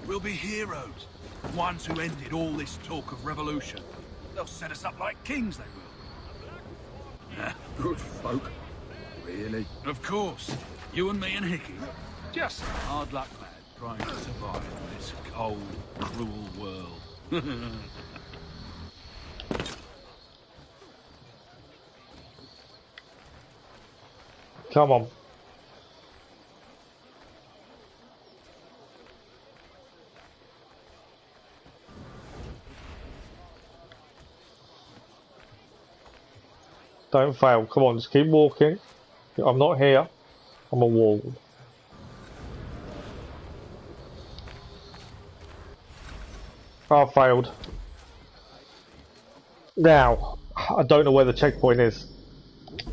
We'll be heroes. The ones who ended all this talk of revolution. They'll set us up like kings, they will. Good folk. Really? Of course. You and me and Hickey. Just hard luck lad trying to survive in this cold, cruel world. Come on. Don't fail. Come on, just keep walking. I'm not here. I'm a wall. I failed. Now, I don't know where the checkpoint is.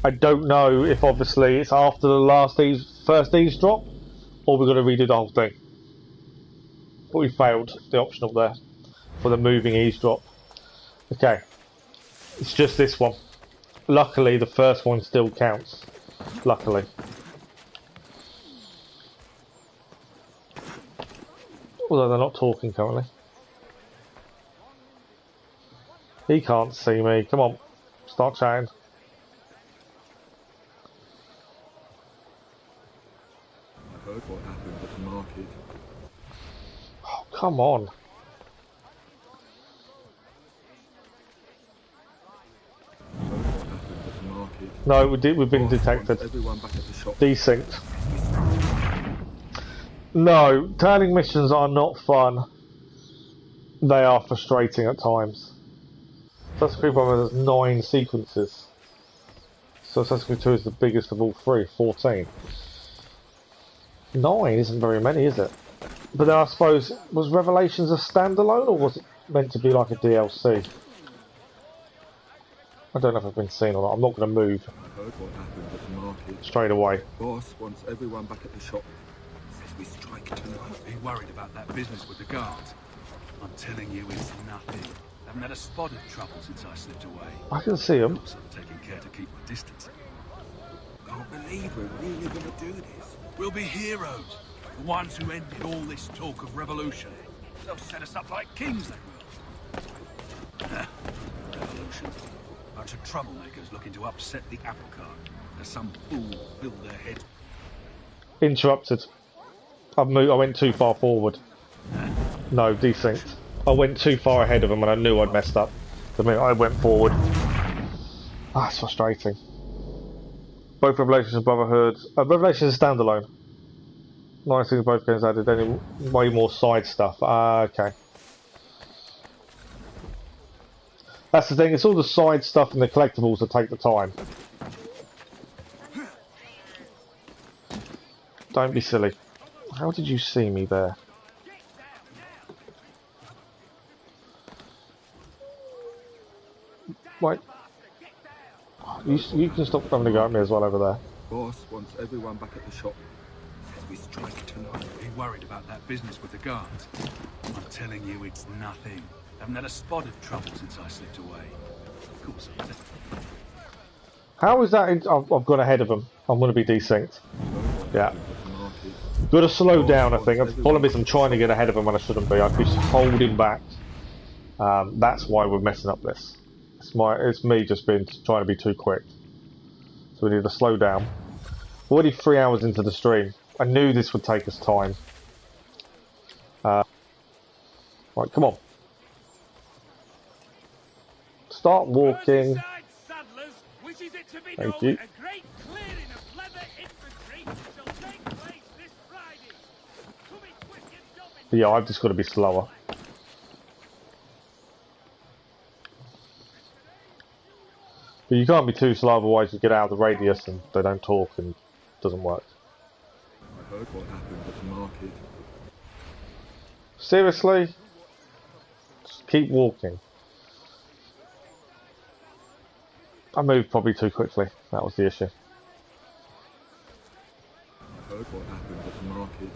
I don't know if obviously it's after the first eavesdrop, or we've got to redo the whole thing. But we failed the optional there for the moving eavesdrop. Okay, it's just this one. Luckily, the first one still counts. Luckily. Although they're not talking currently. He can't see me. Come on, start chatting. I heard what happened at the market. Oh, come on. No, we've been detected. Everyone back at the shop. Desynced. No, turning missions are not fun. They are frustrating at times. Assassin's Creed 1 has 9 sequences. So Assassin's Creed 2 is the biggest of all 3, 14. 9 isn't very many, is it? But then I suppose, was Revelations a standalone or was it meant to be like a DLC? I don't know if I've been seen or not. I'm not going to move. I heard what happened at the market. Straight away. Boss wants everyone back at the shop. Says we strike tonight. Be worried about that business with the guards. I'm telling you, it's nothing. Haven't had a spot of trouble since I slipped away. I can see them. Of course, I'm taking care to keep my distance. Can't believe we're really going to do this. We'll be heroes. The ones who ended all this talk of revolution. They'll set us up like kings, they will. Revolution. Bunch of troublemakers looking to upset the apple cart. As some fool filled their head. Interrupted. I went too far forward. No, desynced. I went too far ahead of them and I knew I'd messed up. The minute I went forward. Ah, it's frustrating. Both Revelations and Brotherhood. Revelations is standalone. Nice thing both games added any way more side stuff. Okay. That's the thing, it's all the side stuff and the collectibles that take the time. Don't be silly. How did you see me there? Wait. You can stop having to go at me as well over there. Boss wants everyone back at the shop. Says we strike tonight. Be worried about that business with the guards. I'm telling you, it's nothing. Haven't had a spot of trouble since I slipped away. Of course. How is that? I've gone ahead of them. I'm going to be desynced. Yeah. Got to slow down, I think. The problem is I'm trying to get ahead of them when I shouldn't be. I keep holding back. That's why we're messing up this. It's me just trying to be too quick. So we need to slow down. We're already 3 hours into the stream. I knew this would take us time. Right, come on. Start walking. Thank you. But yeah, I've just got to be slower. But you can't be too slow, otherwise you get out of the radius and they don't talk and it doesn't work. I heard what happened at the market. Seriously? Just keep walking. I moved probably too quickly. That was the issue. I heard what happened at the market.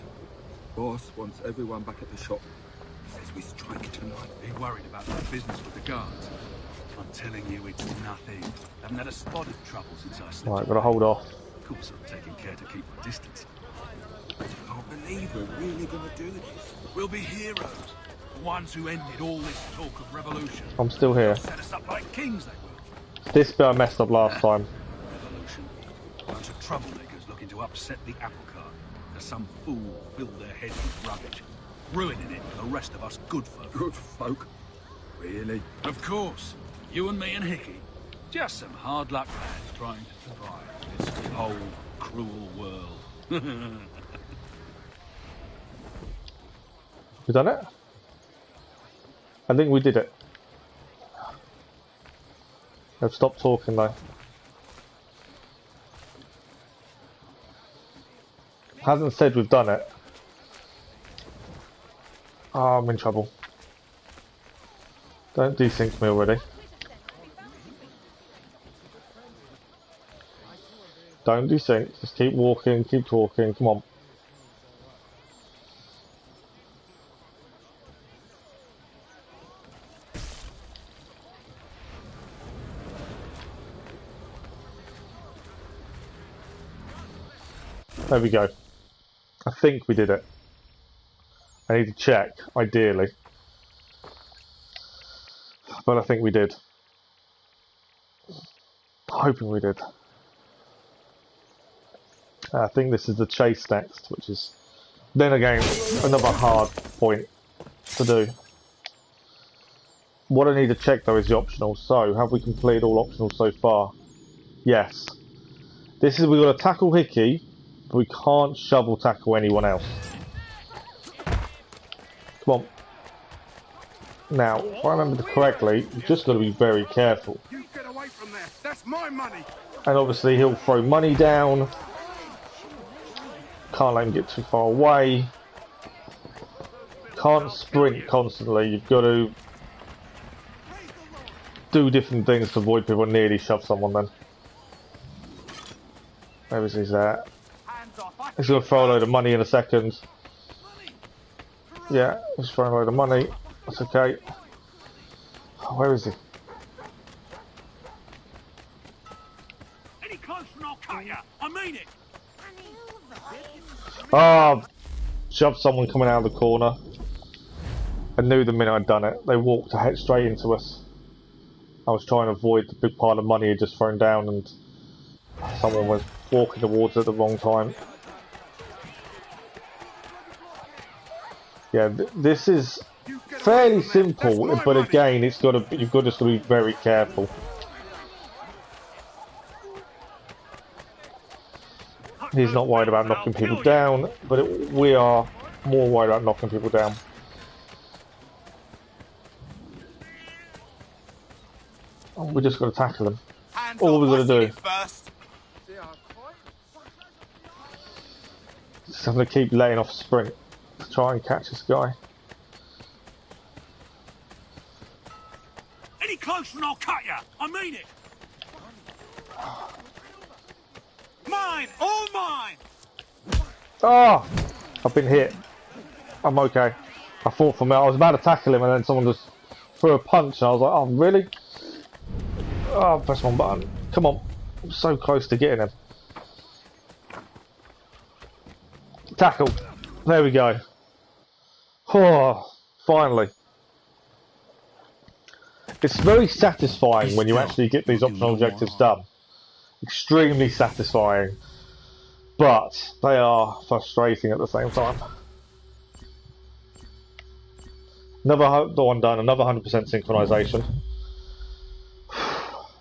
Boss wants everyone back at the shop. Says we strike tonight. Be worried about that business with the guards. I'm telling you, it's nothing. Haven't had a spot of trouble since I slipped away. Right, gotta hold off. Of course, I'm taking care to keep my distance. Can't believe we're really going to do this. We'll be heroes. The ones who ended all this talk of revolution. I'm still here. They'll set us up like kings, they will. This bit I messed up last time. Revolution. A bunch of troublemakers looking to upset the apple cart. As some fool filled their heads with rubbish. Ruining it for the rest of us good folk. Good folk? Really? Of course. You and me and Hickey. Just some hard luck lads trying to survive in this cold, cruel world. We done it? I think we did it. They've stopped talking though. Hasn't said we've done it. Oh, I'm in trouble. Don't desync me already. Don't desync, just keep walking, keep talking, come on. There we go. I think we did it. I need to check, ideally. But I think we did. Hoping we did. I think this is the chase next, which is then again another hard point to do. What I need to check though is the optional. So, have we completed all optional so far? Yes. This is, we've got to tackle Hickey, but we can't shovel tackle anyone else. Come on. Now, if I remember correctly, you've just got to be very careful. You get away from there. That's my money. And obviously he'll throw money down. Can't let him get too far away. Can't sprint constantly. You've got to do different things to avoid people nearly shove someone then. Where is he at? He's going to throw a load of money in a second. Yeah, he's throwing a load of money. That's okay. Oh, where is he? Any closer and I'll cut you. I mean it. Ah, shoved someone coming out of the corner. I knew the minute I'd done it. They walked ahead straight into us. I was trying to avoid the big pile of money he'd just thrown down, and someone was walking towards it at the wrong time. Yeah, this is fairly simple, but again, it's got to, you've got to be very careful. He's not worried about knocking people down, but we are more worried about knocking people down. We just got to tackle them. All we've got to do. Just having to keep laying off sprint to try and catch this guy. Any closer and I'll cut you. I mean it. Mine, all mine. Ah! I've been hit. I'm okay. I thought for a minute I was about to tackle him, and then someone just threw a punch, and I was like, oh really? Oh, press one button. Come on. I'm so close to getting him. Tackle. There we go. Oh, finally. It's very satisfying when you actually get these optional objectives done. Extremely satisfying. But they are frustrating at the same time. Another one done, another 100% synchronization.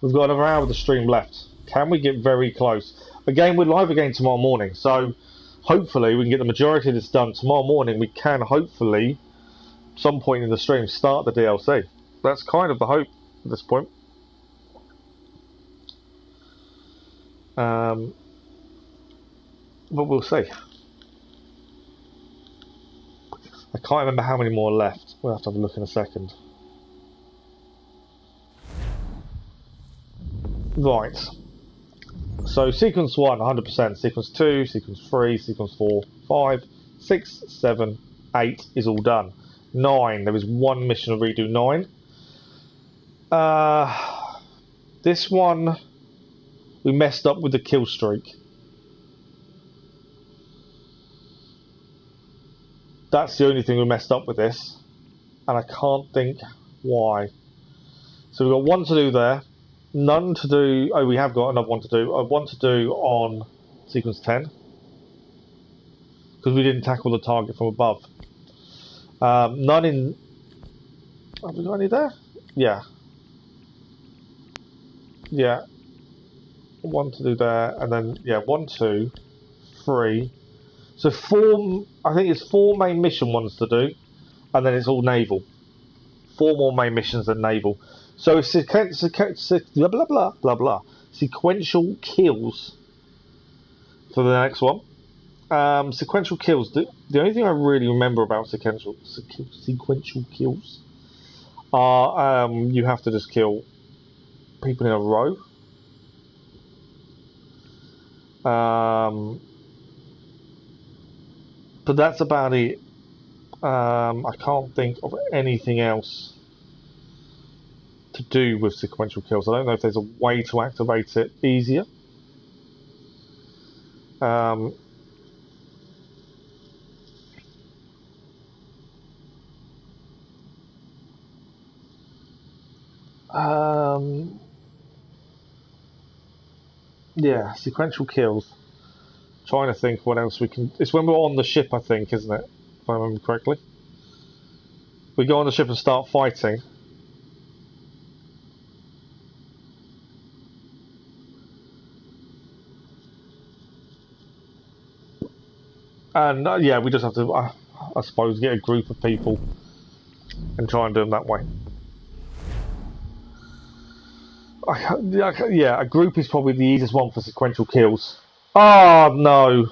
We've got another hour of the stream left. Can we get very close? Again, we're live again tomorrow morning, so hopefully we can get the majority of this done tomorrow morning. We can hopefully, some point in the stream, start the DLC. That's kind of the hope at this point. But we'll see. I can't remember how many more left. We'll have to have a look in a second. Right. So sequence 1, 100%. Sequence 2, sequence 3, sequence 4, 5, 6, 7, 8 is all done. 9. There is one mission to redo 9. This one, we messed up with the kill streak. That's the only thing we messed up with this, and I can't think why. So we've got one to do there, none to do. Oh, we have got another one to do. One to do on sequence 10 because we didn't tackle the target from above. None in. Have we got any there? Yeah. Yeah. One to do there, and then yeah, 1, 2, 3. So 4. I think it's 4 main mission ones to do, and then it's all naval. 4 more main missions than naval. So it's blah blah blah blah blah. Sequential kills for the next one. Sequential kills. The only thing I really remember about sequential kills are you have to just kill people in a row. But that's about it. I can't think of anything else to do with sequential kills. I don't know if there's a way to activate it easier. Yeah, sequential kills. Trying to think what else we can. It's when we're on the ship, I think, isn't it? If I remember correctly. We go on the ship and start fighting. And yeah, we just have to, I suppose, get a group of people and try and do them that way. Yeah, a group is probably the easiest one for sequential kills. Oh no!